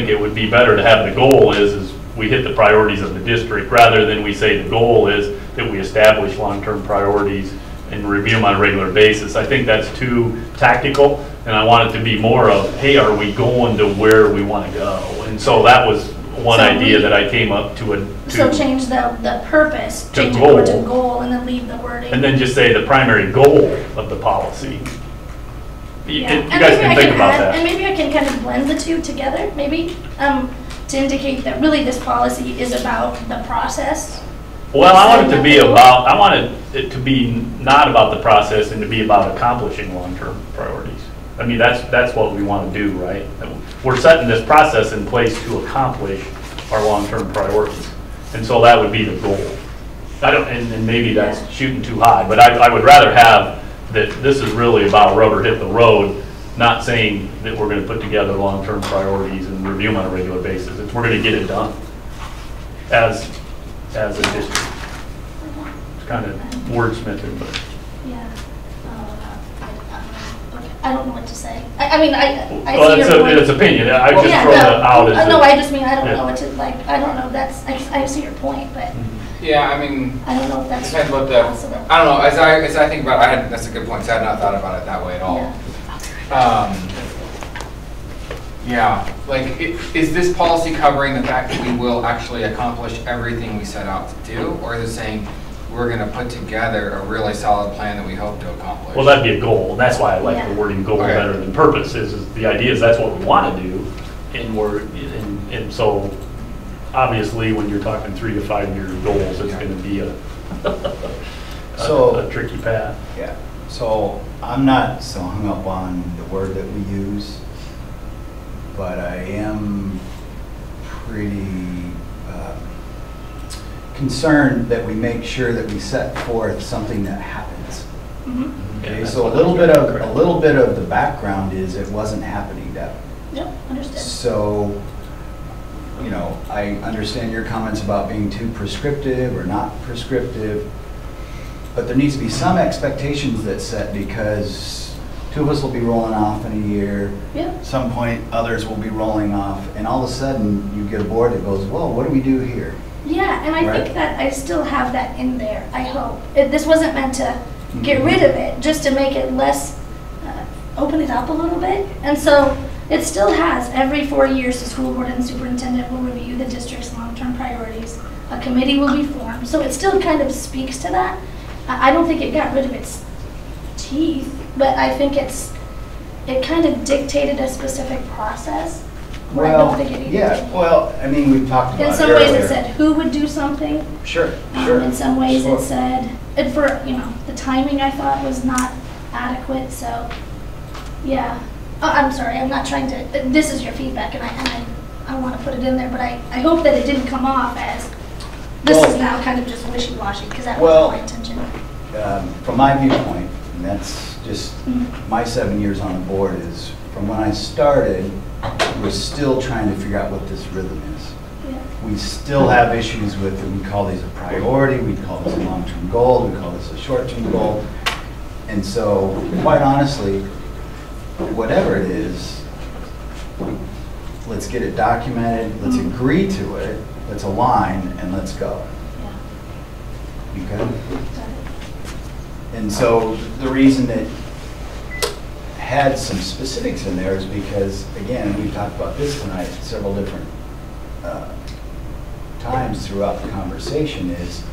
Speaker 1: it would be better to have the goal is we hit the priorities of the district rather than we say the goal is that we establish long-term priorities and review them on a regular basis. I think that's too tactical, and I want it to be more of, hey, are we going to where we want to go? And so that was one idea that I came up to.
Speaker 8: So change the purpose,
Speaker 1: to
Speaker 8: change it
Speaker 1: goal.
Speaker 8: over to goal, and then leave the wording.
Speaker 1: And then just say the primary goal of the policy. You
Speaker 8: Yeah.
Speaker 1: guys can think about that.
Speaker 8: And maybe I can kind of blend the two together, maybe, to indicate that really this policy is about the process.
Speaker 1: Well, I want it to be about, I want it to be not about the process and to be about accomplishing long-term priorities. I mean, that's what we want to do, right? We're setting this process in place to accomplish our long-term priorities. And so that would be the goal. And maybe that's shooting too high, but I would rather have that this is really about rubber hit the road, not saying that we're going to put together long-term priorities and review them on a regular basis. We're going to get it done as a district. It's kind of wordsmithing, but.
Speaker 8: Yeah. I don't know what to say. I mean, I
Speaker 1: well,
Speaker 8: see your point.
Speaker 1: It's opinion. I just throw that out as
Speaker 8: no, I just mean, I don't
Speaker 1: yeah.
Speaker 8: know what to, like, I don't know, I see your point, but.
Speaker 6: Yeah, I mean,
Speaker 8: I don't know if that's
Speaker 6: depends what
Speaker 8: possible.
Speaker 6: I don't know, as I think about it, that's a good point, 'cause I had not thought about it that way at all. Yeah, like, is this policy covering the fact that we will actually accomplish everything we set out to do? Or is it saying we're gonna put together a really solid plan that we hope to accomplish?
Speaker 1: Well, that'd be a goal, and that's why I like the wording goal better than purpose, is the idea is that's what we want to do, and so, obviously, when you're talking 3 to 5 year goals, it's gonna be a tricky path.
Speaker 9: Yeah, so I'm not so hung up on the word that we use, but I am pretty concerned that we make sure that we set forth something that happens. Okay,
Speaker 1: Yeah,
Speaker 9: so a little bit of the background is it wasn't happening, Deb.
Speaker 8: Yep, understood.
Speaker 9: So, you know, I understand your comments about being too prescriptive or not prescriptive, but there needs to be some expectations that set, because 2 of us will be rolling off in a year.
Speaker 8: Yeah.
Speaker 9: At some point, others will be rolling off, and all of a sudden, you get a board that goes, well, what do we do here?
Speaker 8: Yeah, and I
Speaker 9: Right.
Speaker 8: think that I still have that in there, I hope. This wasn't meant to get rid of it, just to make it less, open it up a little bit. And so it still has, every 4 years, the school board and the superintendent will review the district's long-term priorities. A committee will be formed, so it still kind of speaks to that. I don't think it got rid of its teeth, but I think it kind of dictated a specific process. Where I don't think it needed to.
Speaker 9: Well, I mean, we've talked about it
Speaker 8: In some ways,
Speaker 9: earlier.
Speaker 8: it said who would do something.
Speaker 9: Sure.
Speaker 8: In some ways,
Speaker 9: Sure.
Speaker 8: it said, and for, you know, the timing I thought was not adequate, so, yeah. I'm sorry, I'm not trying to, this is your feedback, and I want to put it in there, but I hope that it didn't come off as, this is now kind of just wishy-washy, because that wasn't my intention.
Speaker 9: From my viewpoint, and that's just my 7 years on the board, is from when I started, we're still trying to figure out what this rhythm is.
Speaker 8: Yeah.
Speaker 9: We still have issues with, we call these a priority, we call this a long-term goal, we call this a short-term goal. And so, quite honestly, whatever it is, let's get it documented, let's agree to it, let's align, and let's go. Okay? And so the reason that had some specifics in there is because, again, we've talked about this tonight several different times throughout the conversation, is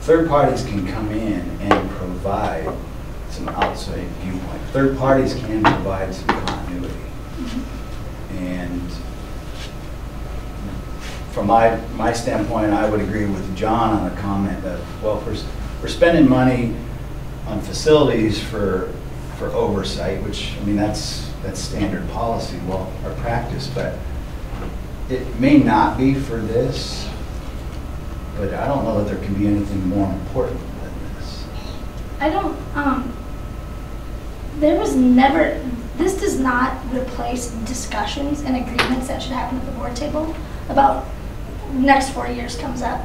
Speaker 9: third parties can come in and provide some outside viewpoint. Third parties can provide some continuity. And from my standpoint, I would agree with John on a comment that, well, we're spending money on facilities for oversight, which, I mean, that's standard policy, well, our practice, but it may not be for this, but I don't know that there can be anything more important than this.
Speaker 8: I don't, there was never, this does not replace discussions and agreements that should happen at the board table about next 4 years comes up.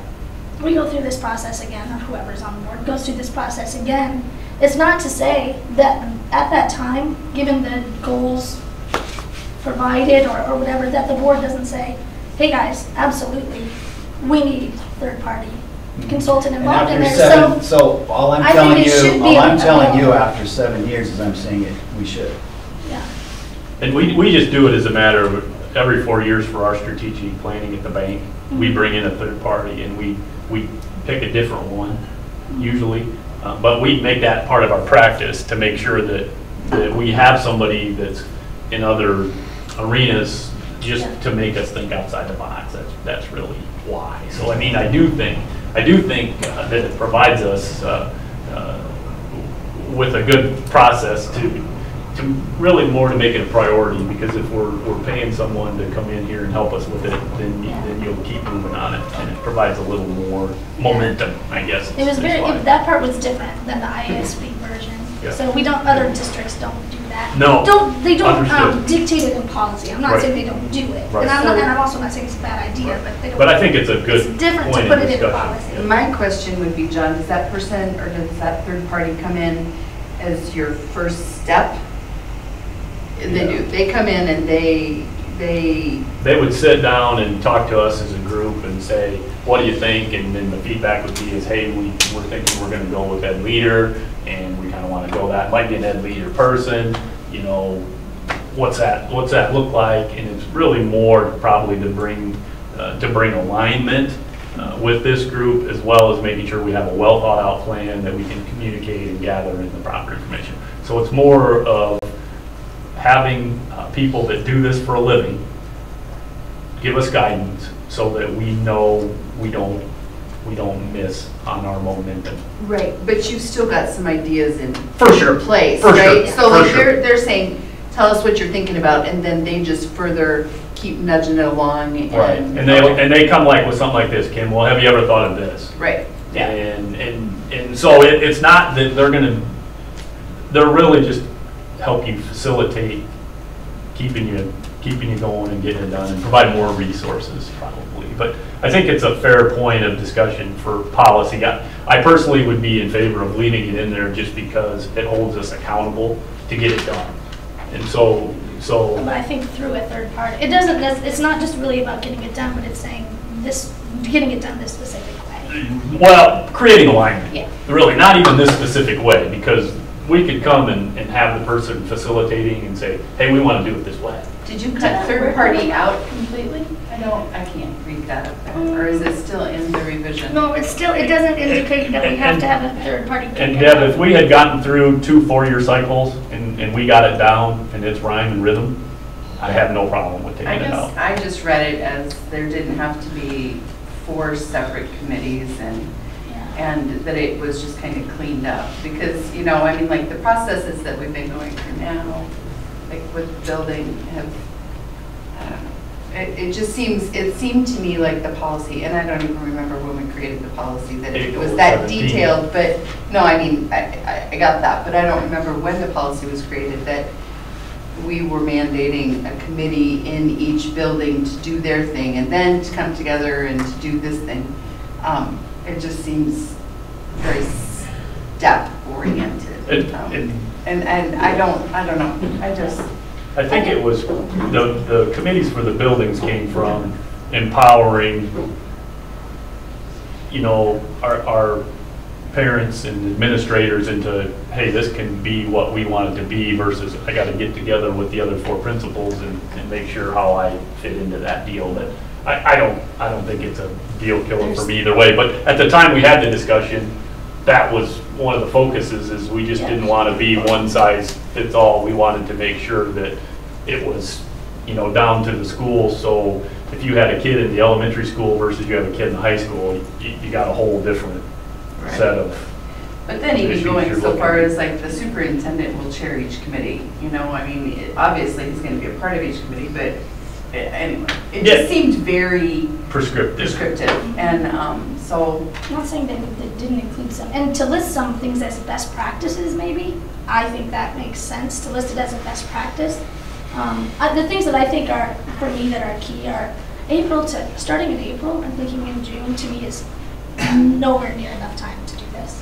Speaker 8: We go through this process again, or whoever's on the board goes through this process again. It's not to say that at that time, given the goals provided or whatever, that the board doesn't say, hey guys, absolutely, we need third party consultant
Speaker 9: And
Speaker 8: involved in
Speaker 9: after
Speaker 8: there,
Speaker 9: seven,
Speaker 8: so.
Speaker 9: so all I'm
Speaker 8: I think
Speaker 9: telling
Speaker 8: it should
Speaker 9: you,
Speaker 8: be
Speaker 9: all I'm
Speaker 8: a-
Speaker 9: telling you after 7 years is I'm saying it, we should.
Speaker 8: Yeah.
Speaker 1: And we just do it as a matter of every 4 years for our strategic planning at the bank. We bring in a third party and we pick a different one usually. But we make that part of our practice to make sure that we have somebody that's in other arenas just to make us think outside the box. That's really why. So I mean, I do think that it provides us with a good process to really more to make it a priority, because if we're paying someone to come in here and help us with it, then you'll keep moving on it, and it provides a little more momentum, I guess.
Speaker 8: It was
Speaker 1: is why.
Speaker 8: that part was different than the ISB version.
Speaker 1: Yeah.
Speaker 8: So other districts don't do that.
Speaker 1: No.
Speaker 8: They don't
Speaker 1: Understood.
Speaker 8: dictate it in policy. I'm not
Speaker 1: Right.
Speaker 8: saying they don't do it.
Speaker 1: Right.
Speaker 8: And I'm also not saying it's a bad idea, but they don't.
Speaker 1: But I think it's a good
Speaker 8: It's different to
Speaker 1: point
Speaker 8: put
Speaker 1: of
Speaker 8: it in
Speaker 1: discussion.
Speaker 8: policy.
Speaker 13: My question would be, John, does that person or does that third party come in as your first step? They do. They come in and they
Speaker 1: would sit down and talk to us as a group and say, what do you think? And then the feedback would be is, hey, we're thinking we're going to go with Ed Leader, and we kind of want to go that. Might be an Ed Leader person, you know, what's that look like? And it's really more probably to bring alignment with this group, as well as making sure we have a well thought out plan that we can communicate and gather in the proper information. So it's more of having people that do this for a living give us guidance so that we know we don't miss on our momentum.
Speaker 13: Right, but you've still got some ideas in
Speaker 1: For sure.
Speaker 13: place,
Speaker 1: For
Speaker 13: right?
Speaker 1: sure.
Speaker 13: So
Speaker 1: For
Speaker 13: like
Speaker 1: sure.
Speaker 13: they're saying, tell us what you're thinking about, and then they just further keep nudging it along.
Speaker 1: Right, and they come like with something like this, Kim, well, have you ever thought of this?
Speaker 13: Right. Yeah.
Speaker 1: And so it's not that they're really just help you facilitate keeping you going and getting it done, and provide more resources probably. But I think it's a fair point of discussion for policy. I personally would be in favor of leaving it in there just because it holds us accountable to get it done. And so
Speaker 8: But I think through a third party, it's not just really about getting it done, but it's saying getting it done this specific way.
Speaker 1: well, creating alignment.
Speaker 8: Yeah.
Speaker 1: Really, not even this specific way, because we could come and have the person facilitating and say, hey, we want to do it this way.
Speaker 13: Did you cut third party out completely? I can't read that up there. Or is it still in the revision?
Speaker 8: No, it doesn't indicate that we have to have a third party.
Speaker 1: And Deb, if we had gotten through 2 4-year cycles and we got it down and it's rhyme and rhythm, I have no problem with taking it out.
Speaker 13: I just read it as there didn't have to be 4 separate committees and that it was just kind of cleaned up. Because, you know, I mean, like the processes that we've been going through now, like with building have, I don't know. It seemed to me like the policy, and I don't even remember when we created the policy that it was that
Speaker 1: 17.
Speaker 13: detailed, but no, I mean, I got that, but I don't remember when the policy was created that we were mandating a committee in each building to do their thing and then to come together and to do this thing. It just seems very step oriented. And I don't know,
Speaker 1: I think it was, the committees for the buildings came from empowering, you know, our parents and administrators into, hey, this can be what we want it to be, versus I got to get together with the other 4 principals and make sure how I fit into that deal. But I don't think it's a deal killer for me either way. But at the time we had the discussion, that was one of the focuses, is we just didn't want to be one size fits all. We wanted to make sure that it was, you know, down to the school. So if you had a kid in the elementary school versus you have a kid in the high school, you got a whole different set of.
Speaker 13: But then even
Speaker 1: issues
Speaker 13: going
Speaker 1: you're
Speaker 13: so
Speaker 1: looking
Speaker 13: far
Speaker 1: at.
Speaker 13: as like the superintendent will chair each committee, you know, I mean, obviously he's going to be a part of each committee, but anyway, it just seemed very prescriptive. And so.
Speaker 8: I'm not saying that they didn't include some, and to list some things as best practices maybe, I think that makes sense to list it as a best practice. The things that I think are, for me, that are key are starting in April and thinking in June, to me is nowhere near enough time to do this.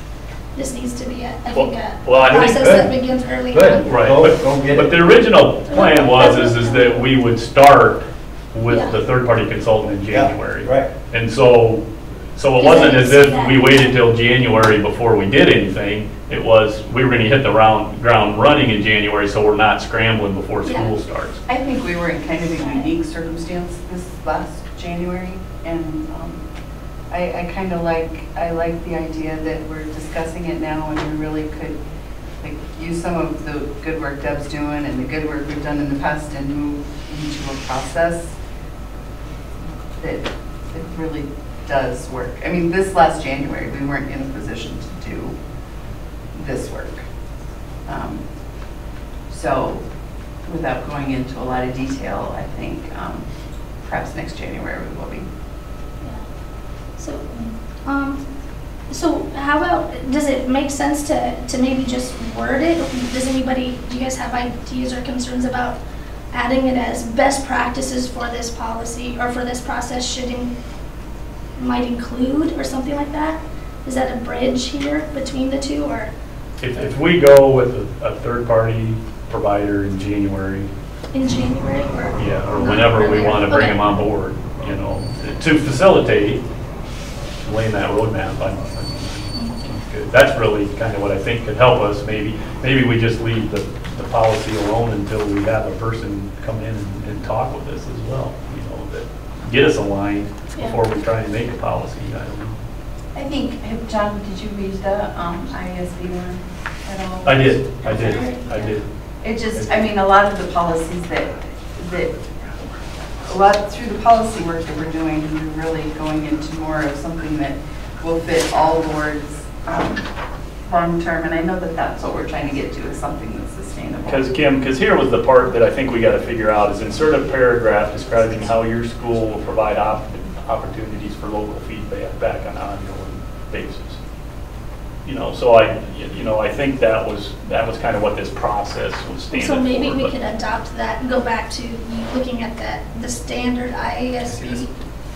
Speaker 8: This needs to be, I think process that begins early on.
Speaker 1: Right, but the original plan is that we would start with the third-party consultant in January.
Speaker 9: Right.
Speaker 1: And so, So it
Speaker 8: Because I
Speaker 1: wasn't
Speaker 8: didn't
Speaker 1: as
Speaker 8: see
Speaker 1: if
Speaker 8: that.
Speaker 1: we waited till January before we did anything. It was, we were gonna hit the ground running in January, so we're not scrambling before school starts.
Speaker 13: I think we were in kind of a unique circumstance this last January, and I kind of like the idea that we're discussing it now, and we really could like use some of the good work Deb's doing and the good work we've done in the past and move into a process that it really does work. I mean, this last January, we weren't in a position to do this work. So without going into a lot of detail, I think perhaps next January we will be.
Speaker 8: So how about, does it make sense to maybe just word it? Do you guys have ideas or concerns about adding it as best practices for this policy or for this process might include or something like that? Is that a bridge here between the two, or?
Speaker 1: If we go with a third-party provider in January.
Speaker 8: In January or?
Speaker 1: Yeah, or whenever we want to bring them on board, you know, to facilitate laying that roadmap. Good. That's really kind of what I think could help us. Maybe we just leave the policy alone until we have a person come in and talk with us as well. You know, that get us aligned before we try and make a policy. I don't know.
Speaker 13: I think, John, did you read the ISB one at all?
Speaker 1: I did.
Speaker 13: It just, I mean, a lot of the policies through the policy work that we're doing, we're really going into more of something that will fit all boards long term, and I know that that's what we're trying to get to, is something that's sustainable.
Speaker 1: Because here was the part that I think we got to figure out, is insert a paragraph describing how your school will provide opportunities for local feedback on an ongoing basis. You know, so I think that was kind of what this process was standing for.
Speaker 8: So maybe we could adopt that and go back to looking at the standard IASB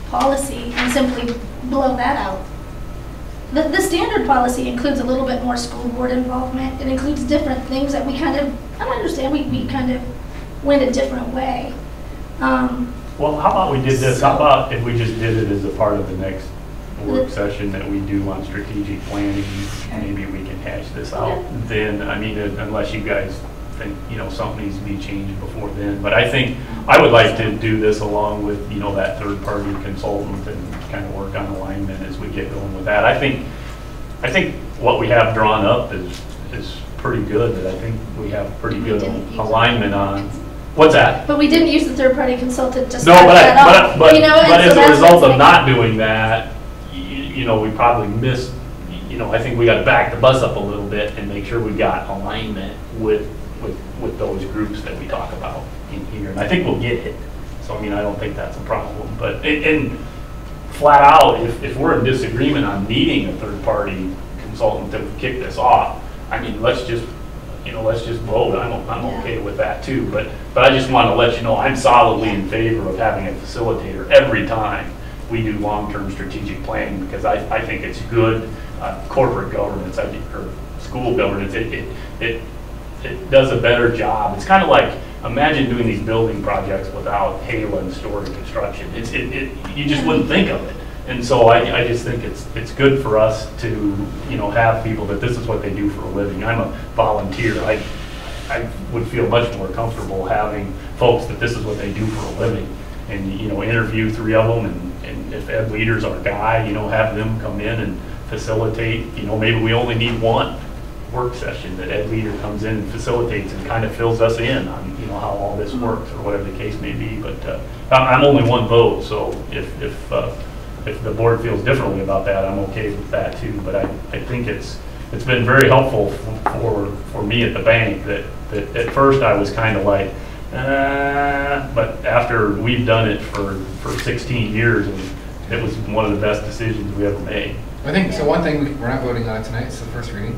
Speaker 8: policy and simply blow that out. The standard policy includes a little bit more school board involvement. It includes different things that we kind of, I understand we kind of went a different way.
Speaker 1: Well, how about we did this? How about if we just did it as a part of the next work session that we do on strategic planning? Maybe we can hash this out then. I mean, unless you guys think, you know, something needs to be changed before then. But I think I would like to do this along with, you know, that third-party consultant and kind of work on alignment as we get going with that. I think what we have drawn up is pretty good. That I think we have pretty good alignment on. What's that?
Speaker 8: But we didn't use the third-party consultant to
Speaker 1: No,
Speaker 8: start that off.
Speaker 1: but
Speaker 8: You know,
Speaker 1: as
Speaker 8: so
Speaker 1: a result of
Speaker 8: like,
Speaker 1: not doing that, you know, we probably missed. You know, I think we got to back the bus up a little bit and make sure we got alignment with those groups that we talk about in here, and I think we'll get it. So I mean, I don't think that's a problem. But and flat out, if we're in disagreement on needing a third-party consultant to kick this off, I mean, let's just vote. I'm okay with that too. But I just want to let you know I'm solidly in favor of having a facilitator every time we do long-term strategic planning, because I think it's good corporate governance, or school governance. It does a better job. It's kind of like, imagine doing these building projects without HALA and story construction. You just wouldn't think of it. And so I just think it's good for us to, you know, have people that this is what they do for a living. I'm a volunteer. I would feel much more comfortable having folks that this is what they do for a living, and, you know, interview 3 of them, and if Ed Leader's our guy, you know, have them come in and facilitate. You know, maybe we only need one work session that Ed Leader comes in and facilitates and kind of fills us in on, you know, how all this works, or whatever the case may be. But I'm only one vote, so if the board feels differently about that, I'm okay with that too. But I think it's been very helpful for me at the bank that at first I was kind of like, but after we've done it for 16 years, and it was one of the best decisions we ever made.
Speaker 6: I think, so one thing, we're not voting on it tonight, it's the first reading,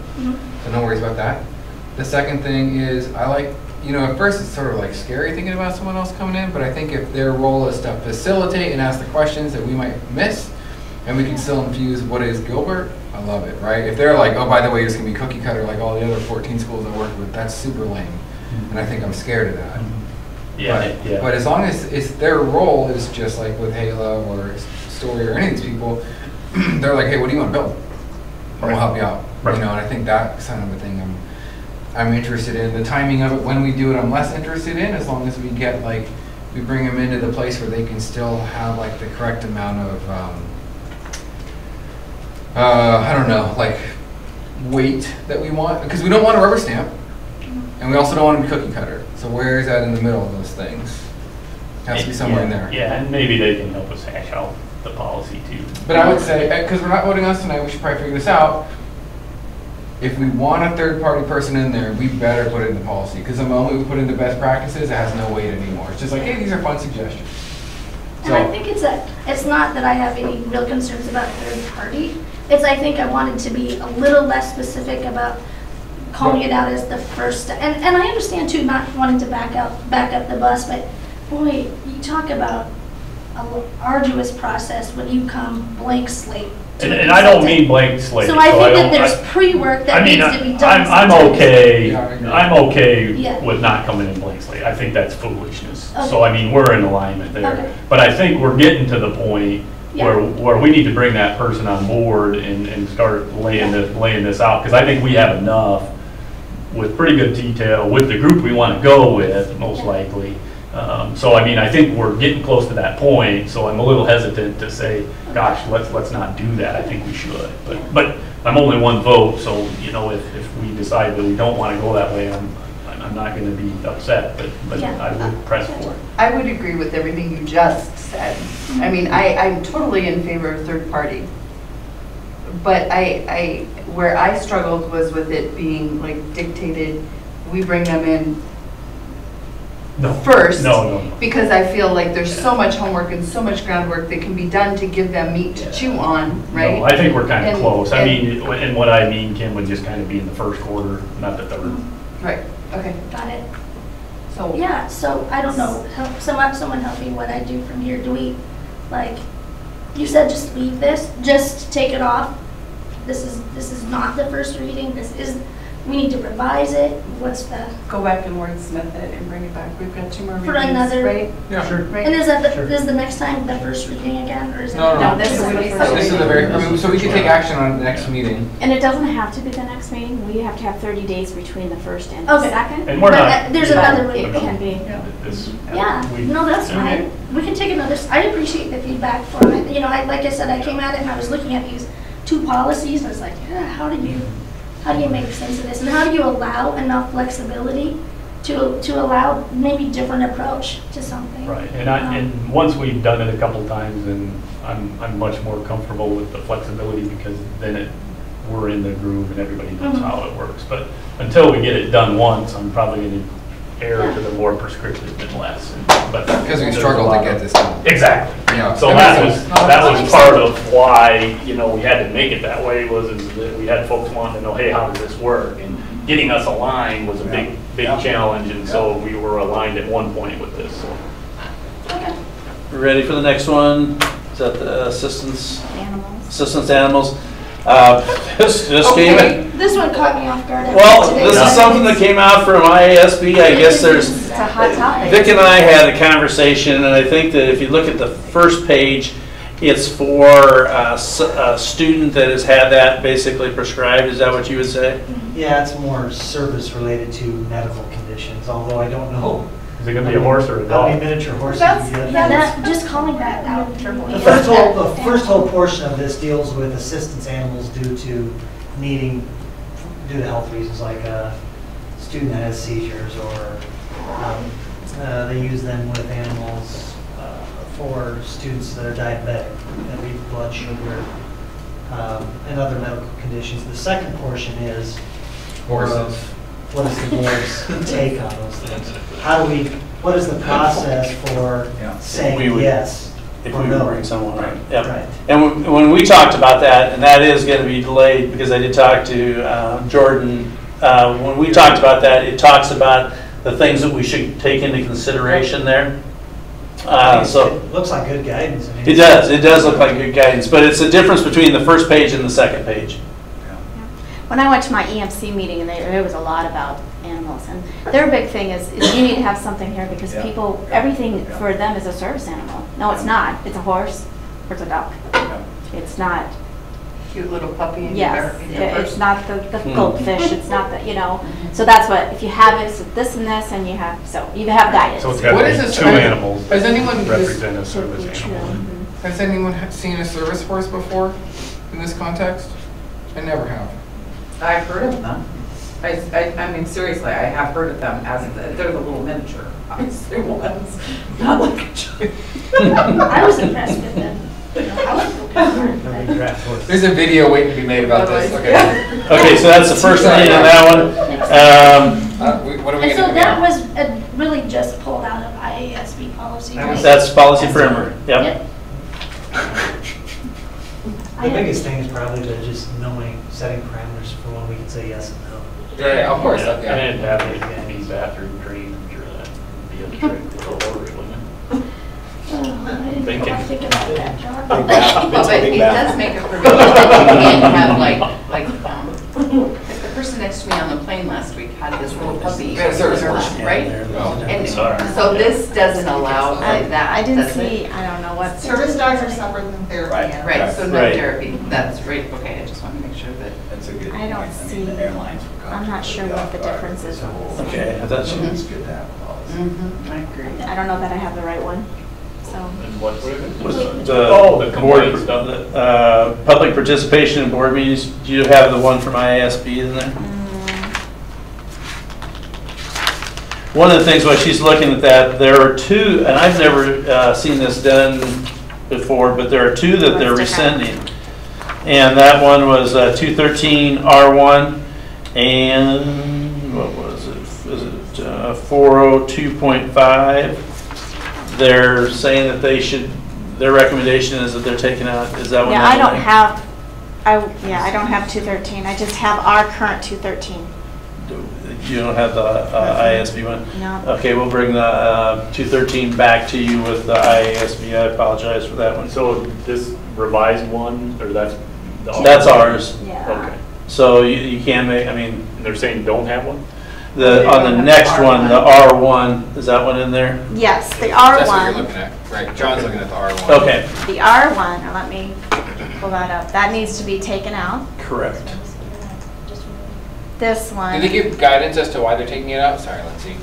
Speaker 6: so no worries about that. The second thing is, I like, you know, at first it's sort of like scary thinking about someone else coming in, but I think if their role is to facilitate and ask the questions that we might miss, and we can still infuse what is Gilbert, I love it, right? If they're like, oh, by the way, it's gonna be cookie cutter like all the other 14 schools I work with, that's super lame. And I think I'm scared of that. But as long as their role is just like with HALA or Story or any of these people, they're like, hey, what do you want to build? And we'll help you out.
Speaker 1: Right.
Speaker 6: You know, and I think that's kind of a thing I'm interested in. The timing of it, when we do it, I'm less interested in, as long as we get like, we bring them into the place where they can still have like the correct amount of, I don't know, like weight that we want, because we don't want a rubber stamp, and we also don't want to be cookie cutter. So where is that in the middle of those things? Has to be somewhere in there.
Speaker 1: Yeah, and maybe they can help us hash out the policy too.
Speaker 6: But I would say, because we're not voting on this tonight, we should probably figure this out. If we want a third-party person in there, we better put it in the policy. Because the moment we put into best practices, it has no weight anymore. It's just like, hey, these are fun suggestions.
Speaker 8: And I think it's not that I have any real concerns about third party. It's I think I wanted to be a little less specific about calling it out as the first step. And I understand too, not wanting to back up the bus, but boy, you talk about an arduous process when you come blank slate.
Speaker 1: And I don't mean blank slate.
Speaker 8: So I think that there's pre-work that needs to be done.
Speaker 1: I'm okay. I'm okay
Speaker 8: Yeah.
Speaker 1: with not coming in blank slate. I think that's foolishness.
Speaker 8: Okay.
Speaker 1: So I mean, we're in alignment there.
Speaker 8: Okay.
Speaker 1: But I think we're getting to the point
Speaker 8: Yeah.
Speaker 1: where we need to bring that person on board and start laying this out. Because I think we have enough with pretty good detail with the group we want to go with, most likely. So I mean, I think we're getting close to that point, so I'm a little hesitant to say, gosh, let's not do that. I think we should. But I'm only one vote, so you know, if we decide that we don't want to go that way, I'm not going to be upset, but
Speaker 8: Yeah.
Speaker 1: I would press for it.
Speaker 13: I would agree with everything you just said. I mean, I'm totally in favor of third party. But where I struggled was with it being like dictated, we bring them in first.
Speaker 1: No.
Speaker 13: Because I feel like there's so much homework and so much groundwork that can be done to give them meat to chew on, right?
Speaker 1: No, I think we're kind of
Speaker 13: And-
Speaker 1: close. I
Speaker 13: and-
Speaker 1: mean, and what I mean, Kim, would just kind of be in the first quarter, not the third.
Speaker 13: Right, okay.
Speaker 8: Got it.
Speaker 13: So
Speaker 8: Yeah, so I don't know, someone help me what I do from here. Do we, like, you said just leave this, just take it off? This is not the first reading, we need to revise it, what's the?
Speaker 13: go back and wordsmith it and bring it back. We've got 2 more
Speaker 8: For
Speaker 13: readings,
Speaker 8: another-
Speaker 13: right?
Speaker 6: Yeah, sure.
Speaker 13: Right.
Speaker 8: And is that
Speaker 6: Sure.
Speaker 8: is the next time the first reading again, or is it?
Speaker 6: No,
Speaker 13: this is what he said.
Speaker 6: This is the very, I mean, so we can take action on the next meeting.
Speaker 2: And it doesn't have to be the next meeting. We have to have 30 days between the first and the
Speaker 8: Okay.
Speaker 2: second.
Speaker 1: And we're
Speaker 8: But,
Speaker 1: not.
Speaker 8: there's
Speaker 2: But
Speaker 8: another way.
Speaker 2: It can be.
Speaker 8: Yeah, no, that's fine. We can take another, I appreciate the feedback from it. You know, like I said, I came at it and I was looking at these 2 policies and I was like, yeah, how do you make sense of this? And how do you allow enough flexibility to allow maybe different approach to something?
Speaker 1: Right, and once we've done it a couple times, then I'm much more comfortable with the flexibility, because then we're in the groove and everybody knows how it works. But until we get it done once, I'm probably going to err to the more prescriptive than less.
Speaker 6: Because we struggled to get this done.
Speaker 1: Exactly.
Speaker 6: Yeah.
Speaker 1: So that was part of why, you know, we had to make it that way, was that we had folks wanting to know, hey, how does this work? And getting us aligned was a big challenge, and so we were aligned at one point with this. So.
Speaker 8: Okay.
Speaker 12: Ready for the next one? Is that the assistance
Speaker 2: Animals.
Speaker 12: animals? This came in.
Speaker 8: This one caught me off guard.
Speaker 12: Well, this is something that came out from IASB. I guess there's,
Speaker 2: It's a hot topic.
Speaker 12: Vic and I had a conversation, and I think that if you look at the first page, it's for a student that has had that basically prescribed. Is that what you would say?
Speaker 16: Yeah, it's more service related to medical conditions, although I don't know.
Speaker 1: Is it going to be a horse or a
Speaker 16: How
Speaker 1: dog?
Speaker 16: many miniature horses
Speaker 8: That's,
Speaker 16: you get?
Speaker 8: yeah, that, just calling that out for me.
Speaker 16: The first whole portion of this deals with assistance animals due to health reasons, like a student that has seizures, or they use them with animals for students that are diabetic, that read blood sugar, and other medical conditions. The second portion is more of what is the board's take on those things? What is the process for saying yes
Speaker 12: If
Speaker 16: or
Speaker 12: we
Speaker 16: no?
Speaker 12: bring someone, right? Yep.
Speaker 16: Right.
Speaker 12: And when we talked about that, and that is going to be delayed, because I did talk to Jordan, when we talked about that, it talks about the things that we should take into consideration there. So
Speaker 16: It looks like good guidance. I mean,
Speaker 12: it does look like good guidance, but it's the difference between the first page and the second page.
Speaker 2: When I went to my EMC meeting, and there was a lot about animals, and their big thing is you need to have something here, because everything for them is a service animal. No, it's not. It's a horse or it's a duck. It's not,
Speaker 13: Cute little puppy in
Speaker 2: yes,
Speaker 13: your
Speaker 2: it's not the goldfish, it's not the, you know. So that's what, if you have it, so this and this, and you have, so you have guidance.
Speaker 1: So it's got
Speaker 6: What
Speaker 1: to
Speaker 6: is
Speaker 1: be
Speaker 6: this?
Speaker 1: two animals
Speaker 6: Has anyone
Speaker 1: represent a service animal.
Speaker 6: Has anyone seen a service horse before in this context? I never have.
Speaker 19: I've heard of them. I mean, seriously, I have heard of them as, they're the little miniature, obviously ones, not like a giant.
Speaker 8: I was impressed with them.
Speaker 6: There's a video waiting to be made about this. Okay.
Speaker 12: Okay, so that's the first reading on that one.
Speaker 6: What are we
Speaker 8: And so
Speaker 6: going to do
Speaker 8: that
Speaker 6: now?
Speaker 8: was really just pulled out of IASB policy, right?
Speaker 12: That's policy framework, yep.
Speaker 16: The biggest thing is probably just knowing, setting parameters for when we can say yes and no.
Speaker 6: Yeah, of course.
Speaker 1: Yeah,
Speaker 6: Okay.
Speaker 1: and having it be bathroom trained, I'm sure that would be a trick for orders, wouldn't it?
Speaker 8: I didn't
Speaker 1: Thinking.
Speaker 8: think about that, John.
Speaker 13: Well, but it does make a provision that you can't have like the person next to me on the plane last week had this little puppy,
Speaker 6: Yeah, service horse.
Speaker 13: right?
Speaker 6: Oh.
Speaker 13: And
Speaker 1: Sorry.
Speaker 13: so this doesn't allow like that.
Speaker 2: I didn't
Speaker 13: does it?
Speaker 2: see, I don't know what.
Speaker 18: Service dogs are separate than therapy animals.
Speaker 13: Right, so no
Speaker 12: Right.
Speaker 13: therapy, that's right, okay, I just want to make sure that.
Speaker 9: That's a good
Speaker 2: I don't
Speaker 9: point.
Speaker 2: see,
Speaker 9: the airlines will
Speaker 2: I'm not sure what the difference is.
Speaker 12: Okay, I thought you.
Speaker 9: It's good to have a policy.
Speaker 13: I agree.
Speaker 2: I don't know that I have the right one, so.
Speaker 1: And what was
Speaker 12: The
Speaker 1: the
Speaker 12: board,
Speaker 1: complaint stuff.
Speaker 12: public participation in board meetings, do you have the one from IASB in there? One of the things while she's looking at that, there are two, and I've never seen this done before, but there are two that they're rescinding. And that one was 213 R1 and what was it? Is it 402.5? They're saying that they should, their recommendation is that they're taking out, is that one?
Speaker 2: Yeah, I don't have, I don't have 213, I just have our current 213.
Speaker 12: You don't have the IASB one?
Speaker 2: No.
Speaker 12: Okay, we'll bring the 213 back to you with the IASB. I apologize for that one.
Speaker 1: So this revised one, or that's?
Speaker 12: That's ours.
Speaker 2: Yeah.
Speaker 1: Okay.
Speaker 12: So you can make, I mean.
Speaker 1: They're saying don't have one?
Speaker 12: On the next one, the R1, is that one in there?
Speaker 2: Yes, the R1.
Speaker 6: That's what you're looking at, right? John's looking at the R1.
Speaker 12: Okay.
Speaker 2: The R1, now let me pull that up, that needs to be taken out.
Speaker 12: Correct.
Speaker 2: This one.
Speaker 6: Did they give guidance as to why they're taking it out? Sorry, let's see.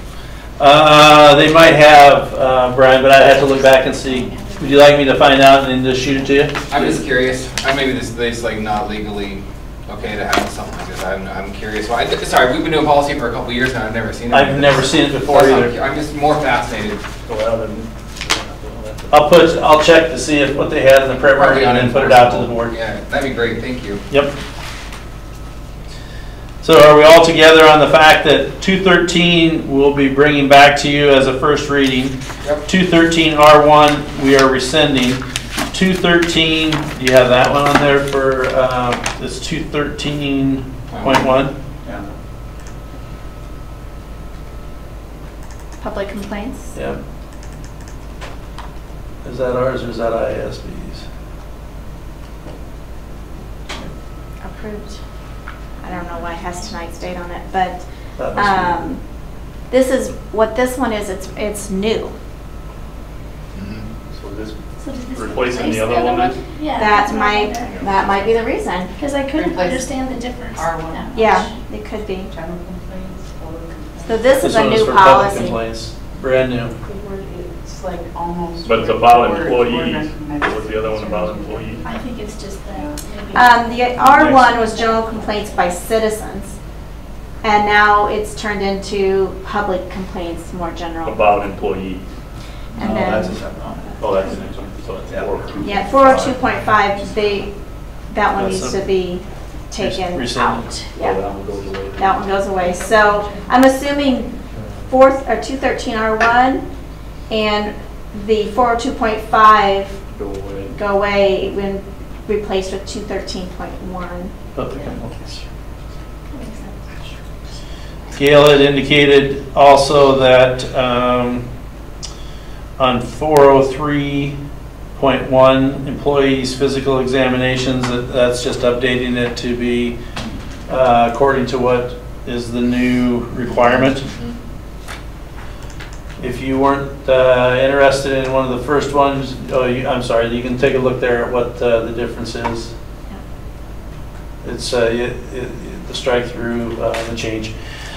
Speaker 12: They might have, Brian, but I'd have to look back and see. Would you like me to find out and then just shoot it to you?
Speaker 6: I'm just curious. Maybe this is like not legally okay to have something like this. I'm curious why. Sorry, we've been doing policy for a couple of years now. I've never seen it.
Speaker 12: I've never seen it before either.
Speaker 6: I'm just more fascinated.
Speaker 1: Well, then.
Speaker 12: I'll check to see if what they had in the prep
Speaker 6: Probably
Speaker 12: and then put it out to the board.
Speaker 6: Yeah, that'd be great. Thank you.
Speaker 12: Yep. So are we all together on the fact that 213 we'll be bringing back to you as a first reading?
Speaker 6: Yep.
Speaker 12: 213 R1 we are rescinding. 213, do you have that one on there for this 213.1?
Speaker 9: Yeah.
Speaker 2: Public complaints.
Speaker 12: Yeah. Is that ours or is that IASB's?
Speaker 2: Approved. I don't know why it has tonight's date on it, but
Speaker 12: That must be-
Speaker 2: this is, what this one is, it's new.
Speaker 1: So this
Speaker 8: So did this
Speaker 1: replacing
Speaker 8: replace
Speaker 1: the other one?
Speaker 8: Yeah.
Speaker 2: That might be the reason.
Speaker 8: Because I couldn't
Speaker 13: Replace
Speaker 8: understand the difference.
Speaker 13: R1.
Speaker 8: that much.
Speaker 2: Yeah, it could be.
Speaker 13: General complaints, public complaints.
Speaker 2: So this is a
Speaker 12: one was
Speaker 2: new
Speaker 12: for public
Speaker 2: policy.
Speaker 12: complaints, brand new.
Speaker 13: It's like almost.
Speaker 1: But it's about
Speaker 13: word-
Speaker 1: employees.
Speaker 13: word
Speaker 1: What was the other one about employees?
Speaker 8: I think it's just that. maybe-
Speaker 2: The R1 was general complaints by citizens, and now it's turned into public complaints, more general.
Speaker 1: About employees.
Speaker 2: And
Speaker 9: No,
Speaker 2: then-
Speaker 9: that's a separate one.
Speaker 1: Oh, that's the next one. So it's
Speaker 9: Yeah.
Speaker 1: 402.
Speaker 2: Yeah, 402.5, that one
Speaker 12: That's
Speaker 2: needs
Speaker 12: a-
Speaker 2: to be taken
Speaker 12: rescinded.
Speaker 2: out.
Speaker 1: Oh,
Speaker 2: Yeah,
Speaker 1: that one goes away.
Speaker 2: that one goes away. So I'm assuming 213R1 and the 402.5
Speaker 1: Go away.
Speaker 2: go away when replaced with 213.1.
Speaker 12: Public complaints. Gail had indicated also that on 403.1, employees' physical examinations, that's just updating it to be according to what is the new requirement. If you weren't interested in one of the first ones, I'm sorry, you can take a look there at what the difference is. It's the strike through, the change.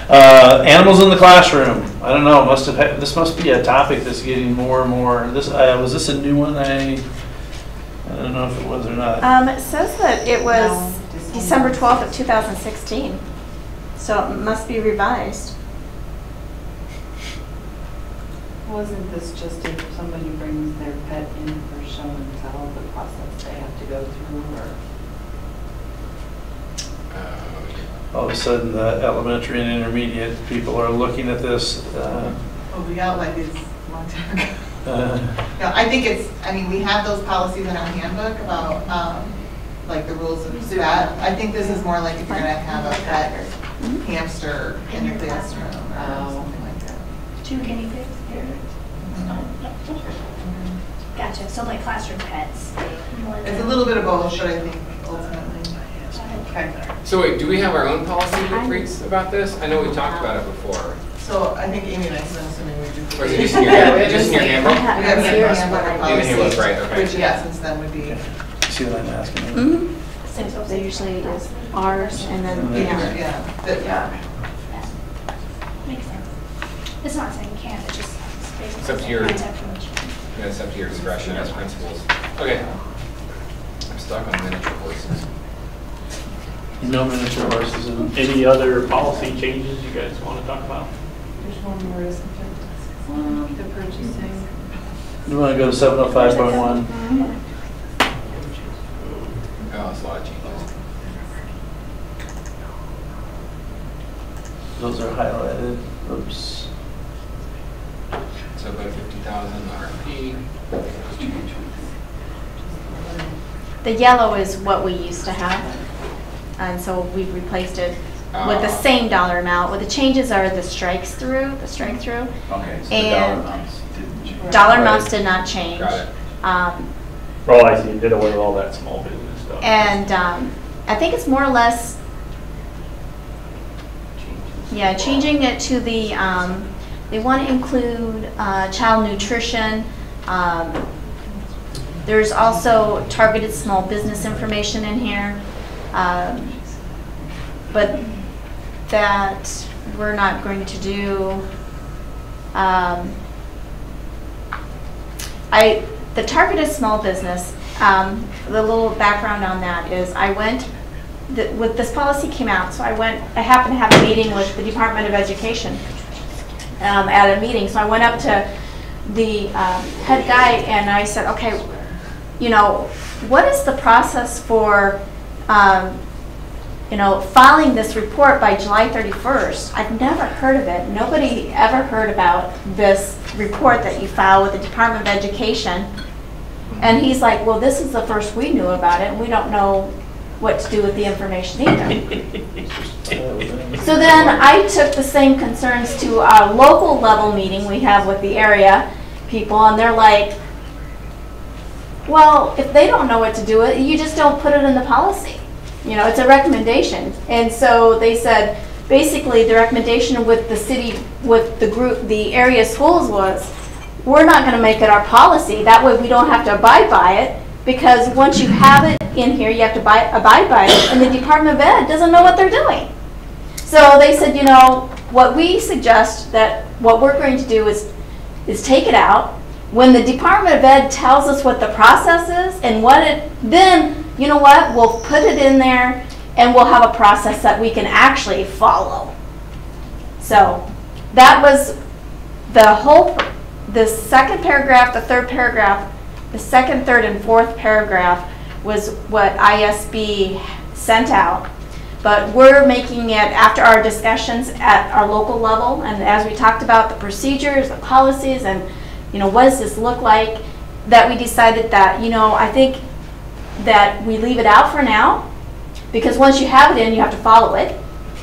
Speaker 12: Animals in the classroom. I don't know. This must be a topic that's getting more and more. Was this a new one? I don't know if it was or not.
Speaker 2: It says that it was December 12th of 2016, so it must be revised.
Speaker 13: Wasn't this just if somebody brings their pet in for show and tell, the process they have to go through, or?
Speaker 12: All of a sudden, the elementary and intermediate people are looking at this.
Speaker 18: We outlined these a long time ago. No, I think we have those policies in our handbook about, like the rules of that. I think this is more like if you're gonna have a pet hamster in the classroom or something like that.
Speaker 8: 2 guinea pigs here. Gotcha, so like classroom pets.
Speaker 18: It's a little bit of both, but I think ultimately.
Speaker 13: Okay.
Speaker 6: So wait, do we have our own policy that reads about this? I know we talked about it before.
Speaker 18: So I think Amy and I said assuming we do.
Speaker 6: Or is it just in your handbook? Just in your handbook?
Speaker 18: We have a handbook
Speaker 6: In the
Speaker 18: policy,
Speaker 6: handbook, right, okay.
Speaker 18: which in essence then would be.
Speaker 12: See what I'm asking?
Speaker 2: So they usually is ours, and then
Speaker 18: Yeah.
Speaker 8: Makes sense. It's not saying can't, it's just basically.
Speaker 6: It's up to your,
Speaker 8: contact information.
Speaker 6: it's up to your discretion as principals. Okay. I'm stuck on miniature horses.
Speaker 12: No miniature horses.
Speaker 1: Any other policy changes you guys want to talk about?
Speaker 13: There's one more, isn't there? The purchasing.
Speaker 12: You want to go to 705.1?
Speaker 6: Oh, it's a lot of changes.
Speaker 12: Those are highlighted. Oops.
Speaker 6: So about 50,000 RFP.
Speaker 2: the yellow is what we used to have. And so we replaced it with the same dollar amount. What the changes are the strike through.
Speaker 9: Okay, so the
Speaker 2: and
Speaker 9: dollar amounts didn't change.
Speaker 2: dollar amounts did not change.
Speaker 9: Got it.
Speaker 1: Oh, I see. Did away with all that small business stuff.
Speaker 2: And I think it's more or less, yeah, changing it to the, they want to include child nutrition. There's also targeted small business information in here. But that we're not going to do. The targeted small business, the little background on that is I went, with this policy came out, so I happened to have a meeting with the Department of Education at a meeting. So I went up to the head guy and I said, okay, you know, what is the process for filing this report by July 31st. I've never heard of it. Nobody ever heard about this report that you file with the Department of Education. And he's like, well, this is the first we knew about it, and we don't know what to do with the information either. So then I took the same concerns to our local level meeting we have with the area people, and they're like, well, if they don't know what to do with it, you just don't put it in the policy. You know, it's a recommendation. And so they said, basically the recommendation with the city, with the group, the area schools was, we're not going to make it our policy. That way we don't have to abide by it, because once you have it in here, you have to abide by it, and the Department of Ed doesn't know what they're doing. So they said, you know, what we suggest that what we're going to do is take it out. When the Department of Ed tells us what the process is and what it, then, you know what, we'll put it in there and we'll have a process that we can actually follow. So that was the second paragraph, the third paragraph, the second, third, and fourth paragraph was what ISB sent out. But we're making it after our discussions at our local level, and as we talked about the procedures, the policies, and you know, what does this look like, that we decided that, you know, I think that we leave it out for now, because once you have it in, you have to follow it.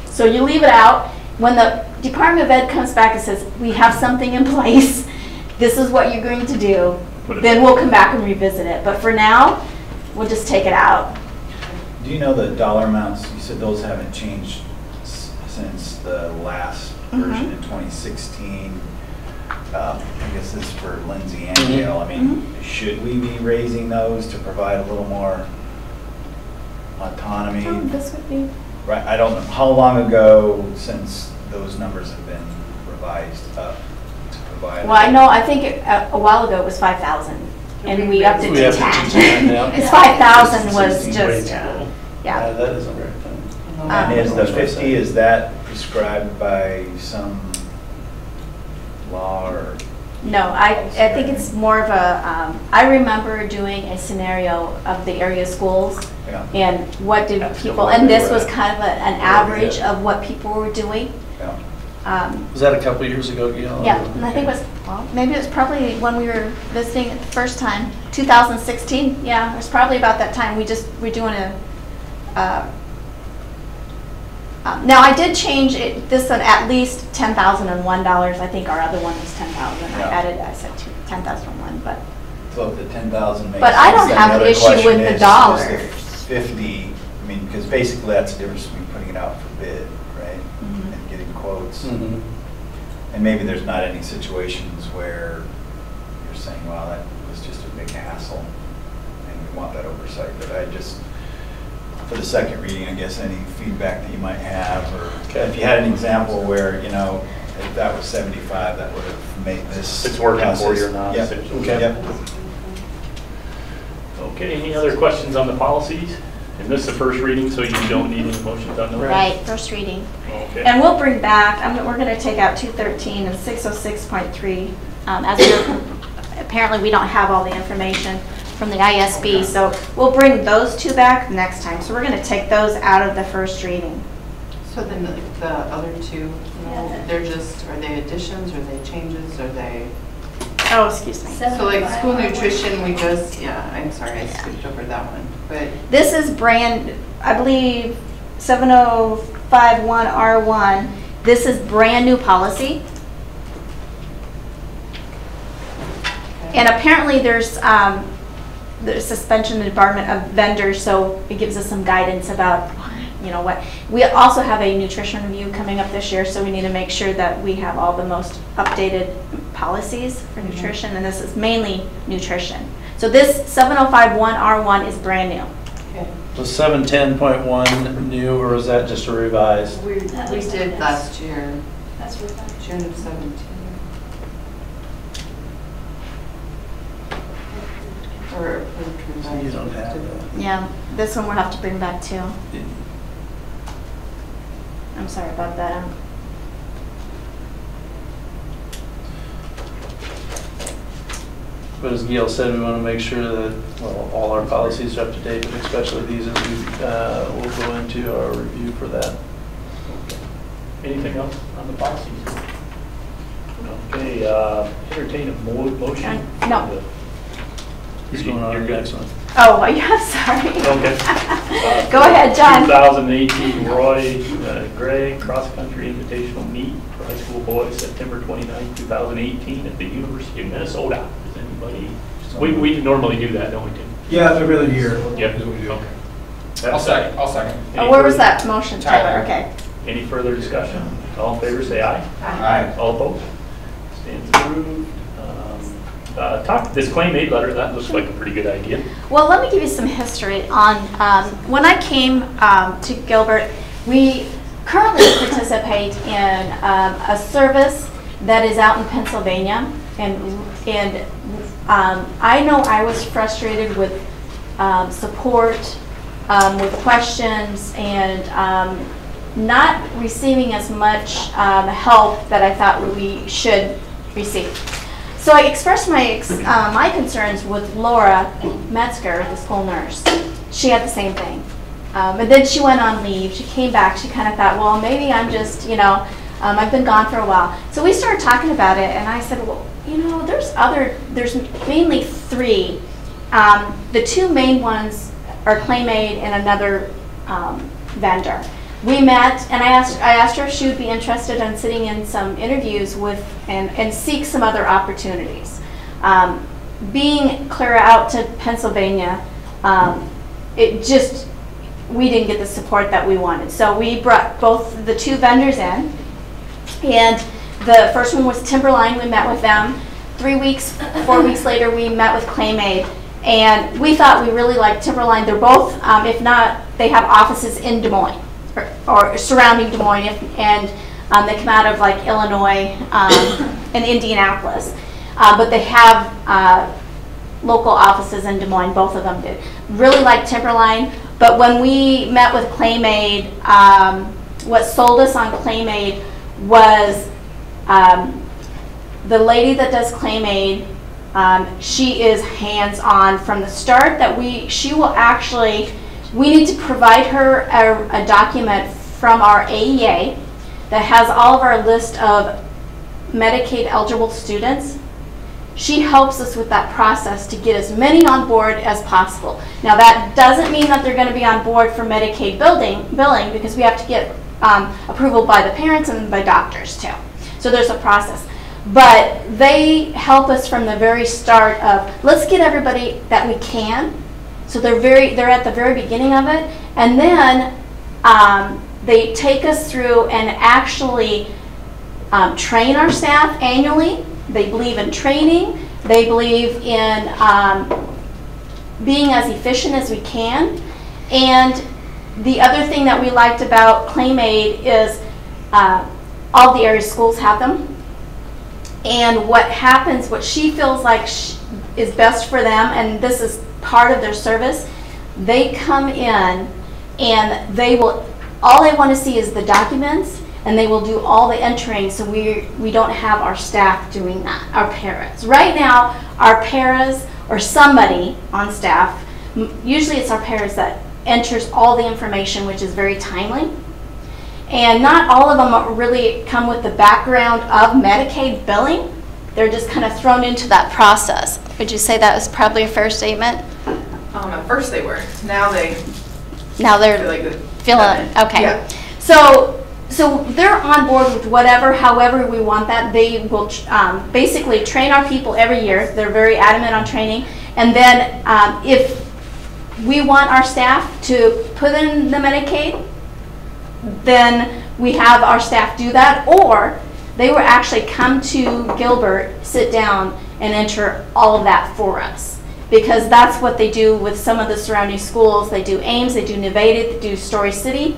Speaker 2: So you leave it out. When the Department of Ed comes back and says, we have something in place, this is what you're going to do, then we'll come back and revisit it. But for now, we'll just take it out.
Speaker 9: Do you know the dollar amounts? You said those haven't changed since the last version in 2016. I guess this is for Lindsay and Gail. I mean, should we be raising those to provide a little more autonomy?
Speaker 2: Oh, this would be.
Speaker 9: Right, I don't know, how long ago since those numbers have been revised up to provide?
Speaker 2: Well, I know, I think a while ago it was 5,000, and we upped it to 10. Because 5,000 was just, yeah.
Speaker 12: That is a very thing.
Speaker 9: And is the 50, is that prescribed by some law or?
Speaker 2: No, I think it's more of a, I remember doing a scenario of the area schools and what did people, and this was kind of an average of what people were doing.
Speaker 12: Was that a couple years ago, Gail?
Speaker 2: Yeah, and I think it was, well, maybe it was probably when we were visiting it the first time, 2016. Yeah, it was probably about that time. We're doing a, now I did change it, this one at least $10,001. I think our other one was 10,000. I said 10,001, but.
Speaker 9: So if the 10,000 makes
Speaker 2: but I don't
Speaker 9: sense,
Speaker 2: have
Speaker 9: then
Speaker 2: an
Speaker 9: the
Speaker 2: issue
Speaker 9: other
Speaker 2: with the
Speaker 9: question
Speaker 2: dollar.
Speaker 9: is the 50, I mean, because basically that's the difference between putting it out for bid, right? And getting quotes. And maybe there's not any situations where you're saying, well, that was just a big hassle and we want that oversight. But I just, for the second reading, I guess any feedback that you might have, or if you had an example where, you know, if that was 75, that would have made this.
Speaker 1: It's working
Speaker 9: process.
Speaker 1: for you or not.
Speaker 9: Yep.
Speaker 1: Okay.
Speaker 9: Yep.
Speaker 1: Okay, any other questions on the policies? And this is the first reading, so you don't need any motions on those?
Speaker 2: Right, first reading.
Speaker 1: Okay.
Speaker 2: And we'll bring back, we're going to take out 213 and 606.3. As apparently we don't have all the information from the ISB, so we'll bring those two back next time. So we're going to take those out of the first reading.
Speaker 13: So then the other two, they're just, are they additions, are they changes, are they?
Speaker 2: Oh, excuse me.
Speaker 13: So like school nutrition, we just, I'm sorry, I skipped over that one, but.
Speaker 2: This is brand, I believe, 7051R1. This is brand new policy. And apparently there's the suspension department of vendors, so it gives us some guidance about, you know, what. We also have a nutrition review coming up this year, so we need to make sure that we have all the most updated policies for nutrition, and this is mainly nutrition. So this 7051R1 is brand new.
Speaker 13: Okay.
Speaker 12: Was 710.1 new, or was that just a revised?
Speaker 13: We did last year.
Speaker 8: That's revised.
Speaker 13: June of 17. Or approved revised.
Speaker 12: You don't have that.
Speaker 2: Yeah, this one we'll have to bring back too. I'm sorry about that.
Speaker 12: But as Gail said, we want to make sure that, well, all our policies are up to date, but especially these as we will go into our review for that.
Speaker 1: Anything else on the policies? Okay, entertain a motion.
Speaker 2: No.
Speaker 12: Who's going on to the next one?
Speaker 2: Oh, yeah, sorry.
Speaker 1: Okay.
Speaker 2: Go ahead, John.
Speaker 1: 2018 Roy Gray Cross Country Invitational Meet for high school boys, September 29, 2018 at the University of Minnesota. Does anybody? We normally do that, don't we, Tim?
Speaker 17: Yeah, every other year.
Speaker 1: Yep.
Speaker 17: Is what we do.
Speaker 1: Okay.
Speaker 11: I'll second.
Speaker 2: Oh, where was that motion, Tyler? Okay.
Speaker 1: Any further discussion? All in favor, say aye.
Speaker 17: Aye.
Speaker 1: All opposed? Stands approved. This claim aid letter, that looks like a pretty good idea.
Speaker 2: Well, let me give you some history on, when I came to Gilbert, we currently participate in a service that is out in Pennsylvania. And I know I was frustrated with support, with questions, and not receiving as much help that I thought we should receive. So I expressed my my concerns with Laura Metzger, the school nurse. She had the same thing. But then she went on leave. She came back. She kind of thought, well, maybe I'm just, you know, I've been gone for a while. So we started talking about it, and I said, well, you know, there's mainly three. The two main ones are ClaimAid and another vendor. We met, and I asked her if she would be interested in sitting in some interviews with and seek some other opportunities. Being clear out to Pennsylvania, we didn't get the support that we wanted. So we brought both the two vendors in, and The first one was Timberline. We met with them. 3 weeks, 4 weeks later, we met with ClaimAid. And we thought we really liked Timberline. They're both, if not, they have offices in Des Moines or surrounding Des Moines, and they come out of like Illinois and Indianapolis. But they have local offices in Des Moines, both of them did. Really liked Timberline, but when we met with ClaimAid, what sold us on ClaimAid was the lady that does ClaimAid. She is hands-on from the start. She will actually, we need to provide her a document from our AEA that has all of our list of Medicaid eligible students. She helps us with that process to get as many on board as possible. Now that doesn't mean that they're going to be on board for Medicaid billing, because we have to get approval by the parents and by doctors too. So there's a process. But they help us from the very start of, let's get everybody that we can. So they're at the very beginning of it. And then they take us through and actually train our staff annually. They believe in training. They believe in being as efficient as we can. And the other thing that we liked about ClaimAid is all the area schools have them. And what happens, what she feels like is best for them, and this is part of their service, they come in and they will, all they want to see is the documents, and they will do all the entering, so we don't have our staff doing that, our paras. Right now, our paras, or somebody on staff, usually it's our paras that enters all the information, which is very timely. And not all of them really come with the background of Medicaid billing. They're just kind of thrown into that process. Would you say that was probably a fair statement?
Speaker 14: At first they were. Now they're
Speaker 2: like feeling okay.
Speaker 14: Yeah.
Speaker 2: So they're on board with whatever, however we want that. They will basically train our people every year. They're very adamant on training. And then if we want our staff to put in the Medicaid, then we have our staff do that, or they will actually come to Gilbert, sit down, and enter all of that for us. Because that's what they do with some of the surrounding schools. They do Ames, they do Nevada, they do Story City,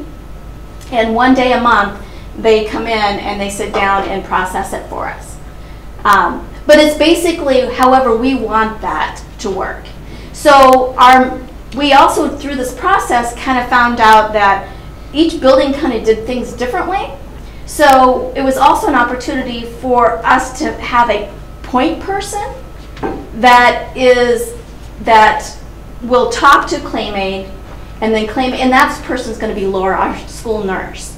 Speaker 2: and one day a month they come in and they sit down and process it for us. But it's basically however we want that to work. So we also, through this process, kind of found out that each building kind of did things differently. So it was also an opportunity for us to have a point person that will talk to ClaimAid, and then and that person's going to be Laura, our school nurse.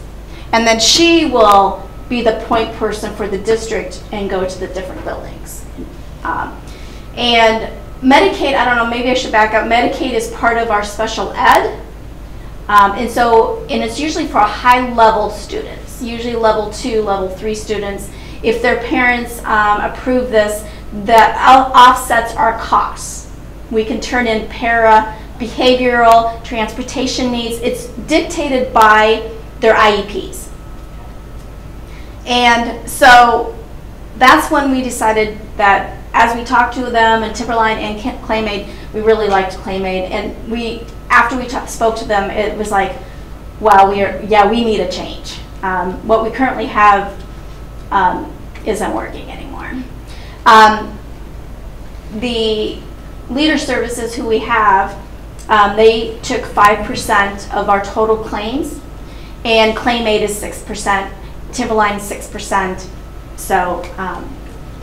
Speaker 2: And then she will be the point person for the district and go to the different buildings. And Medicaid, I don't know, maybe I should back up. Medicaid is part of our special ed. And it's usually for high-level students, usually level 2, level 3 students. If their parents approve this, that offsets our costs. We can turn in para, behavioral, transportation needs. It's dictated by their IEPs. And so that's when we decided that as we talked to them and Timberline and ClaimAid, we really liked ClaimAid. And after we spoke to them, it was like, wow, we need a change. What we currently have isn't working anymore. The leader services who we have, they took 5% of our total claims, and ClaimAid is 6%, Timberline 6%, so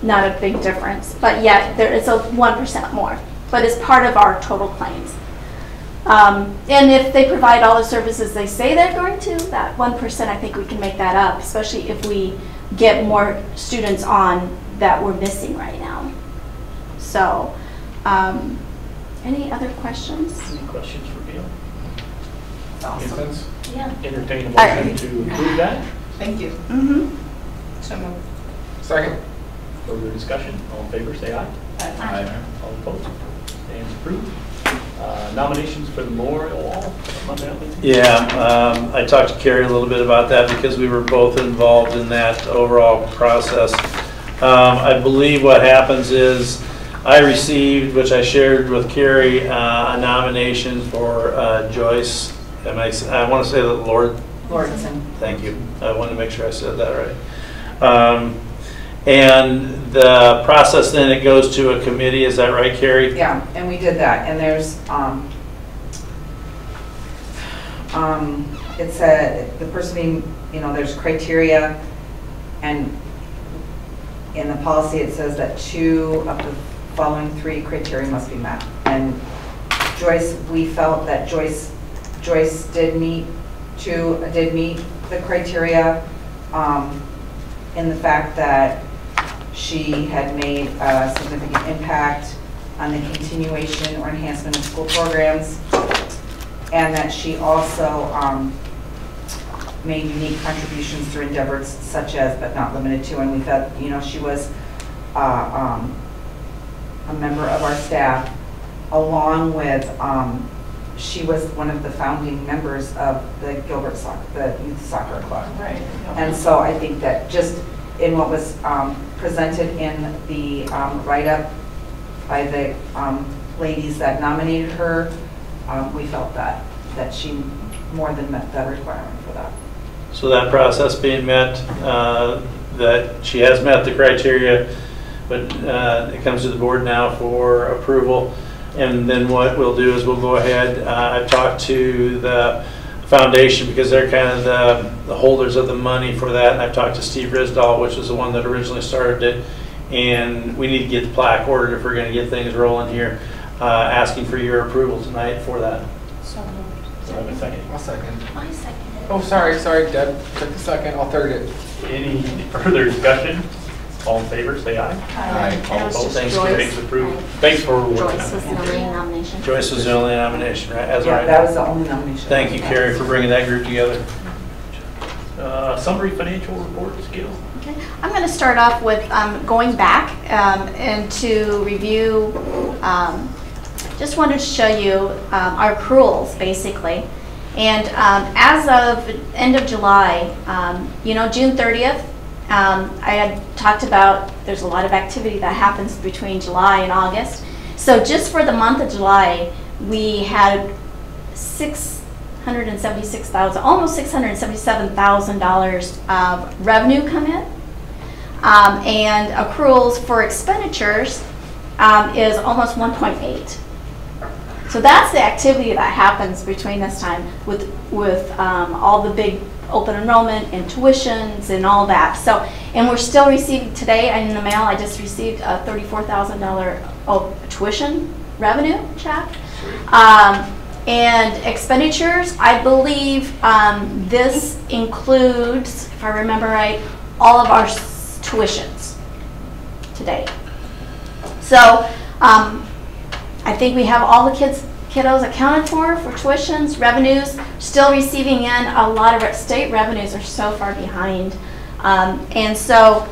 Speaker 2: not a big difference. But yet, there is a 1% more, but it's part of our total claims. And if they provide all the services they say they're going to, that 1%, I think we can make that up, especially if we get more students on that we're missing right now. So, any other questions?
Speaker 1: Any questions for Gail?
Speaker 14: Awesome.
Speaker 2: Yeah.
Speaker 1: Entertain a motion to approve that.
Speaker 14: Thank you.
Speaker 13: So moved.
Speaker 6: Second.
Speaker 1: Further discussion? All in favor, say aye.
Speaker 14: Aye.
Speaker 1: All opposed? Stands approved. Nominations for the memorial wall?
Speaker 12: Yeah, I talked to Carrie a little bit about that because we were both involved in that overall process. I believe what happens is I received, which I shared with Carrie, a nomination for Joyce. I want to say that
Speaker 19: Lordson.
Speaker 12: Thank you. I wanted to make sure I said that right. And the process then, it goes to a committee, is that right, Carrie?
Speaker 19: Yeah, and we did that, and there's, the person being, there's criteria, and in the policy it says that 2 of the following 3 criteria must be met. And Joyce, we felt that Joyce did meet the criteria in the fact that she had made a significant impact on the continuation or enhancement of school programs, and that she also made unique contributions through endeavors such as, but not limited to, and we felt, she was a member of our staff, along with, she was one of the founding members of the Gilbert the Youth Soccer Club.
Speaker 14: Right.
Speaker 19: And so I think that just in what was presented in the write-up by the ladies that nominated her, we felt that she more than met that requirement for that.
Speaker 12: So that process being met, that she has met the criteria, but it comes to the board now for approval. And then what we'll do is we'll go ahead, I've talked to the foundation because they're kind of the holders of the money for that, and I've talked to Steve Risdahl, which is the one that originally started it, and we need to get the plaque ordered if we're going to get things rolling here. Asking for your approval tonight for that.
Speaker 2: So moved.
Speaker 1: So I have a second.
Speaker 6: I'll second.
Speaker 2: I second it.
Speaker 6: Oh, sorry, Deb took the second, I'll third it.
Speaker 1: Any further discussion? All in favor, say aye.
Speaker 6: Aye.
Speaker 1: All opposed?
Speaker 12: Thanks,
Speaker 1: Thanks, approved. Thanks for working on
Speaker 2: Joyce was the only nomination.
Speaker 12: Joyce was the only nomination, right? As
Speaker 19: Yeah,
Speaker 12: right.
Speaker 19: that was the only nomination.
Speaker 12: Thank you, Carrie, for bringing that group together.
Speaker 1: Summary financial reports, Gil.
Speaker 2: Okay. I'm going to start off with going back and to review, just wanted to show you our accruals basically. And as of end of July, June 30th, I had talked about there's a lot of activity that happens between July and August. So just for the month of July, we had $676,000, almost $677,000 of revenue come in. And accruals for expenditures is almost 1.8. So that's the activity that happens between this time with all the big open enrollment and tuitions and all that. So, and we're still receiving today in the mail, I just received a $34,000 tuition revenue check. And expenditures, I believe this includes, if I remember right, all of our tuitions today. So I think we have all the kiddos accounted for tuitions, revenues, still receiving in. A lot of our state revenues are so far behind. And so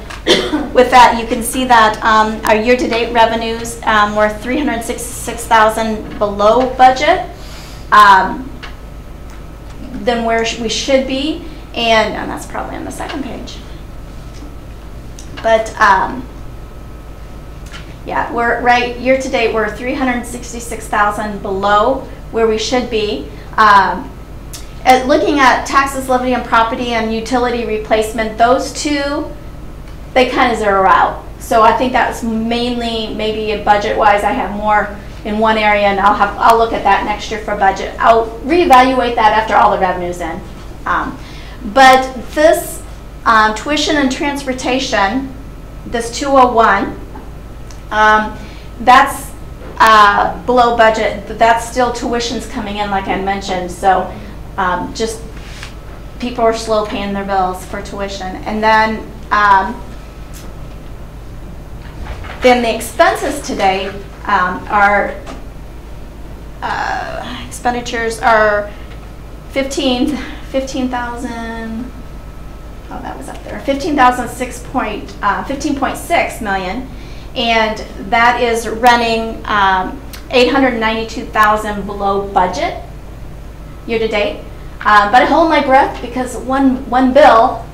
Speaker 2: with that, you can see that our year-to-date revenues were $366,000 below budget than where we should be, and that's probably on the second page. But yeah, we're right year-to-date we're $366,000 below where we should be. Looking at taxes, levy on property, and utility replacement, those two, they kind of zero out. So I think that's mainly maybe budget-wise. I have more in one area, and I'll look at that next year for budget. I'll reevaluate that after all the revenue's in. But this tuition and transportation, this 201, that's below budget, but that's still tuitions coming in, like I mentioned. So just people are slow paying their bills for tuition. And then the expenses today are expenditures are 15,000. Oh, that was up there. 15.6 million, and that is running $892,000 below budget year to date. But I hold my breath because one bill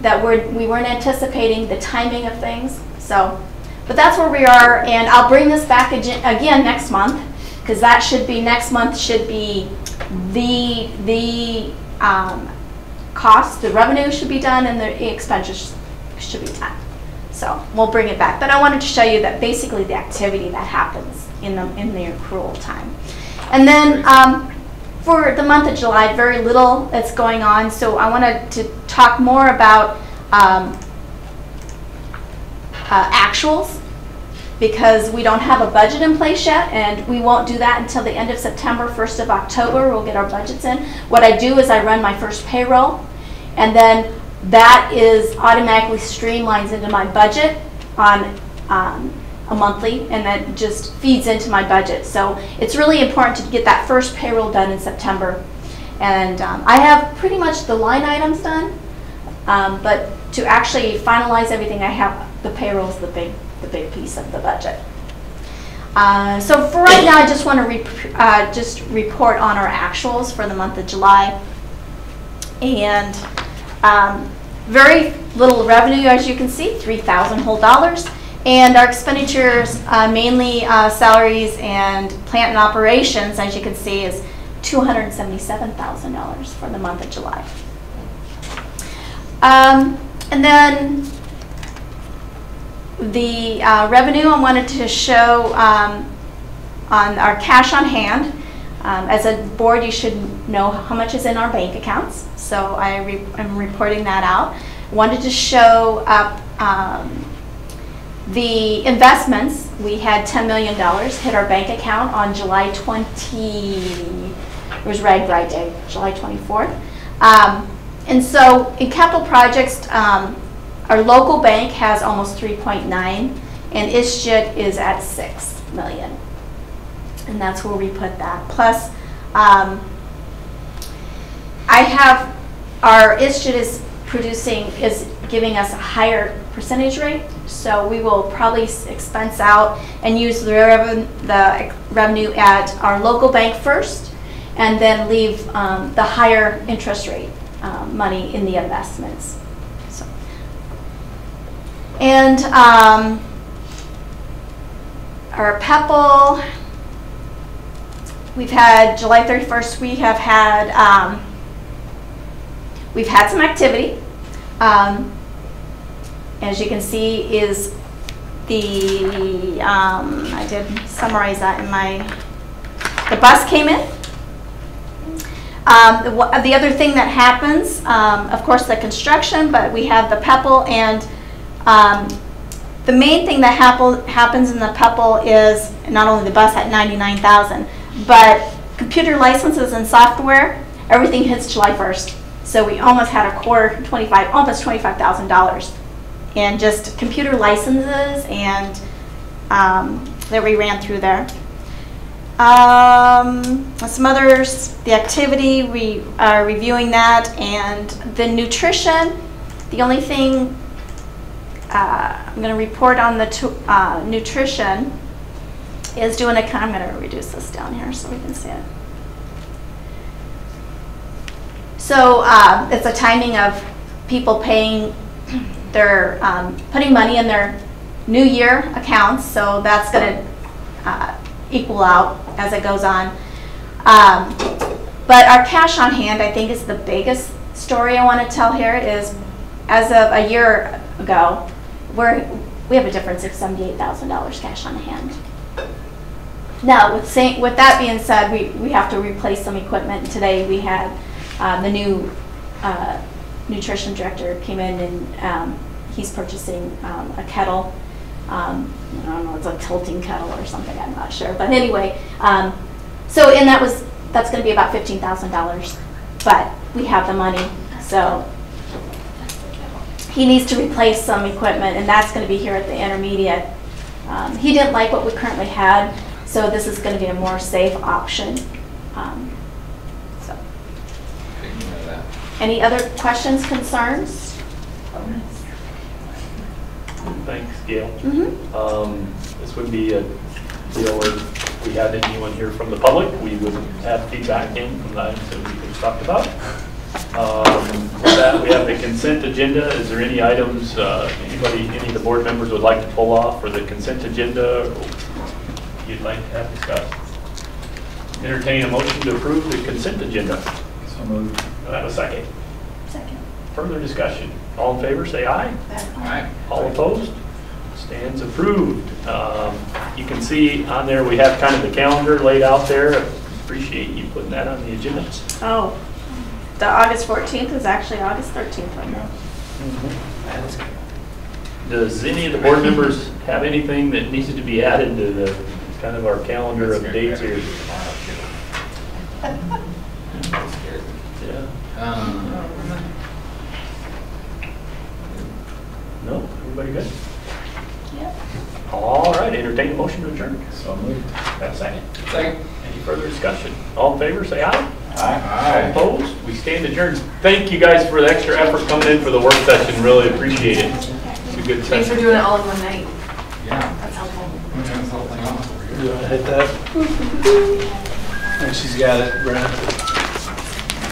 Speaker 2: that we weren't anticipating the timing of things. So, but that's where we are, and I'll bring this back again next month, because that should be, next month should be the cost, the revenue should be done, and the expenses should be done. So we'll bring it back. But I wanted to show you that basically the activity that happens in the accrual time. And then for the month of July, very little that's going on. So I wanted to talk more about actuals, because we don't have a budget in place yet, and we won't do that until the end of September, 1st of October, we'll get our budgets in. What I do is I run my first payroll, and then that is automatically streamlines into my budget on a monthly, and that just feeds into my budget. So it's really important to get that first payroll done in September. And I have pretty much the line items done, but to actually finalize everything, I have the payroll's the big piece of the budget. So for right now, I just want to just report on our actuals for the month of July. And very little revenue, as you can see, $3,000 whole dollars. And our expenditures, mainly salaries and plant and operations, as you can see, is $277,000 for the month of July. And then the revenue I wanted to show on our cash on hand. As a board, you should know how much is in our bank accounts, so I'm reporting that out. Wanted to show up the investments. We had $10 million hit our bank account on July 20, it was Rag Bright Day, July 24th. And so in capital projects, our local bank has almost 3.9, and ISJIT is at 6 million. And that's where we put that. Plus, I have, our ISJIT is giving us a higher percentage rate, so we will probably expense out and use the revenue at our local bank first, and then leave the higher interest rate money in the investments. So, and our PEPL, we've had July 31st. We've had some activity. As you can see, is the I did summarize that in the bus came in. The other thing that happens, of course, the construction, but we have the PEPL, and the main thing that happens in the PEPL is not only the bus at $99,000, but computer licenses and software, everything hits July 1st. So we almost had a quarter, almost $25,000 in just computer licenses and that we ran through there. Some others, the activity, we are reviewing that, and the nutrition, the only thing I'm going to report on the nutrition is doing I'm going to reduce this down here so we can see it. So it's a timing of people paying their, putting money in their new year accounts, so that's going to equal out as it goes on. But our cash on hand, I think, is the biggest story I want to tell here. Is as of a year ago, we have a difference of $78,000 cash on hand. Now, with that being said, we have to replace some equipment. Today we had the new nutrition director came in, and he's purchasing a kettle. I don't know, it's a tilting kettle or something, I'm not sure. But anyway, and that's going to be about $15,000. But we have the money, so he needs to replace some equipment, and that's going to be here at the intermediate. He didn't like what we currently had, so this is going to be a more safe option. Any other questions, concerns?
Speaker 1: Thanks, Gail. This would be a deal where if we had anyone here from the public, we would have feedback in from the items that we just talked about. With that, we have the consent agenda. Is there any items, any of the board members would like to pull off for the consent agenda you'd like to have discussed? Entertain a motion to approve the consent agenda.
Speaker 9: So moved.
Speaker 1: Do I have a second?
Speaker 8: Second.
Speaker 1: Further discussion. All in favor, say aye.
Speaker 6: Aye.
Speaker 1: All opposed? Stands approved. You can see on there, we have kind of the calendar laid out there. Appreciate you putting that on the agenda.
Speaker 2: Oh, the August 14th is actually August 13th right now.
Speaker 1: Does any of the board members have anything that needs to be added to the kind of our calendar of dates here? Yeah. No? Everybody good?
Speaker 2: Yep.
Speaker 1: All right, entertain a motion to adjourn.
Speaker 9: So moved.
Speaker 1: Got a second?
Speaker 6: Second.
Speaker 1: Any further discussion? All in favor, say aye.
Speaker 9: Aye.
Speaker 1: All opposed? We stand adjourned. Thank you guys for the extra effort coming in for the work session. Really appreciate it. It's a good
Speaker 14: Thanks for
Speaker 1: session.
Speaker 14: doing it all in one night.
Speaker 6: Yeah.
Speaker 14: That's helpful.
Speaker 6: We're doing this whole thing off.
Speaker 12: You want to hit that? I think she's got it, Brad.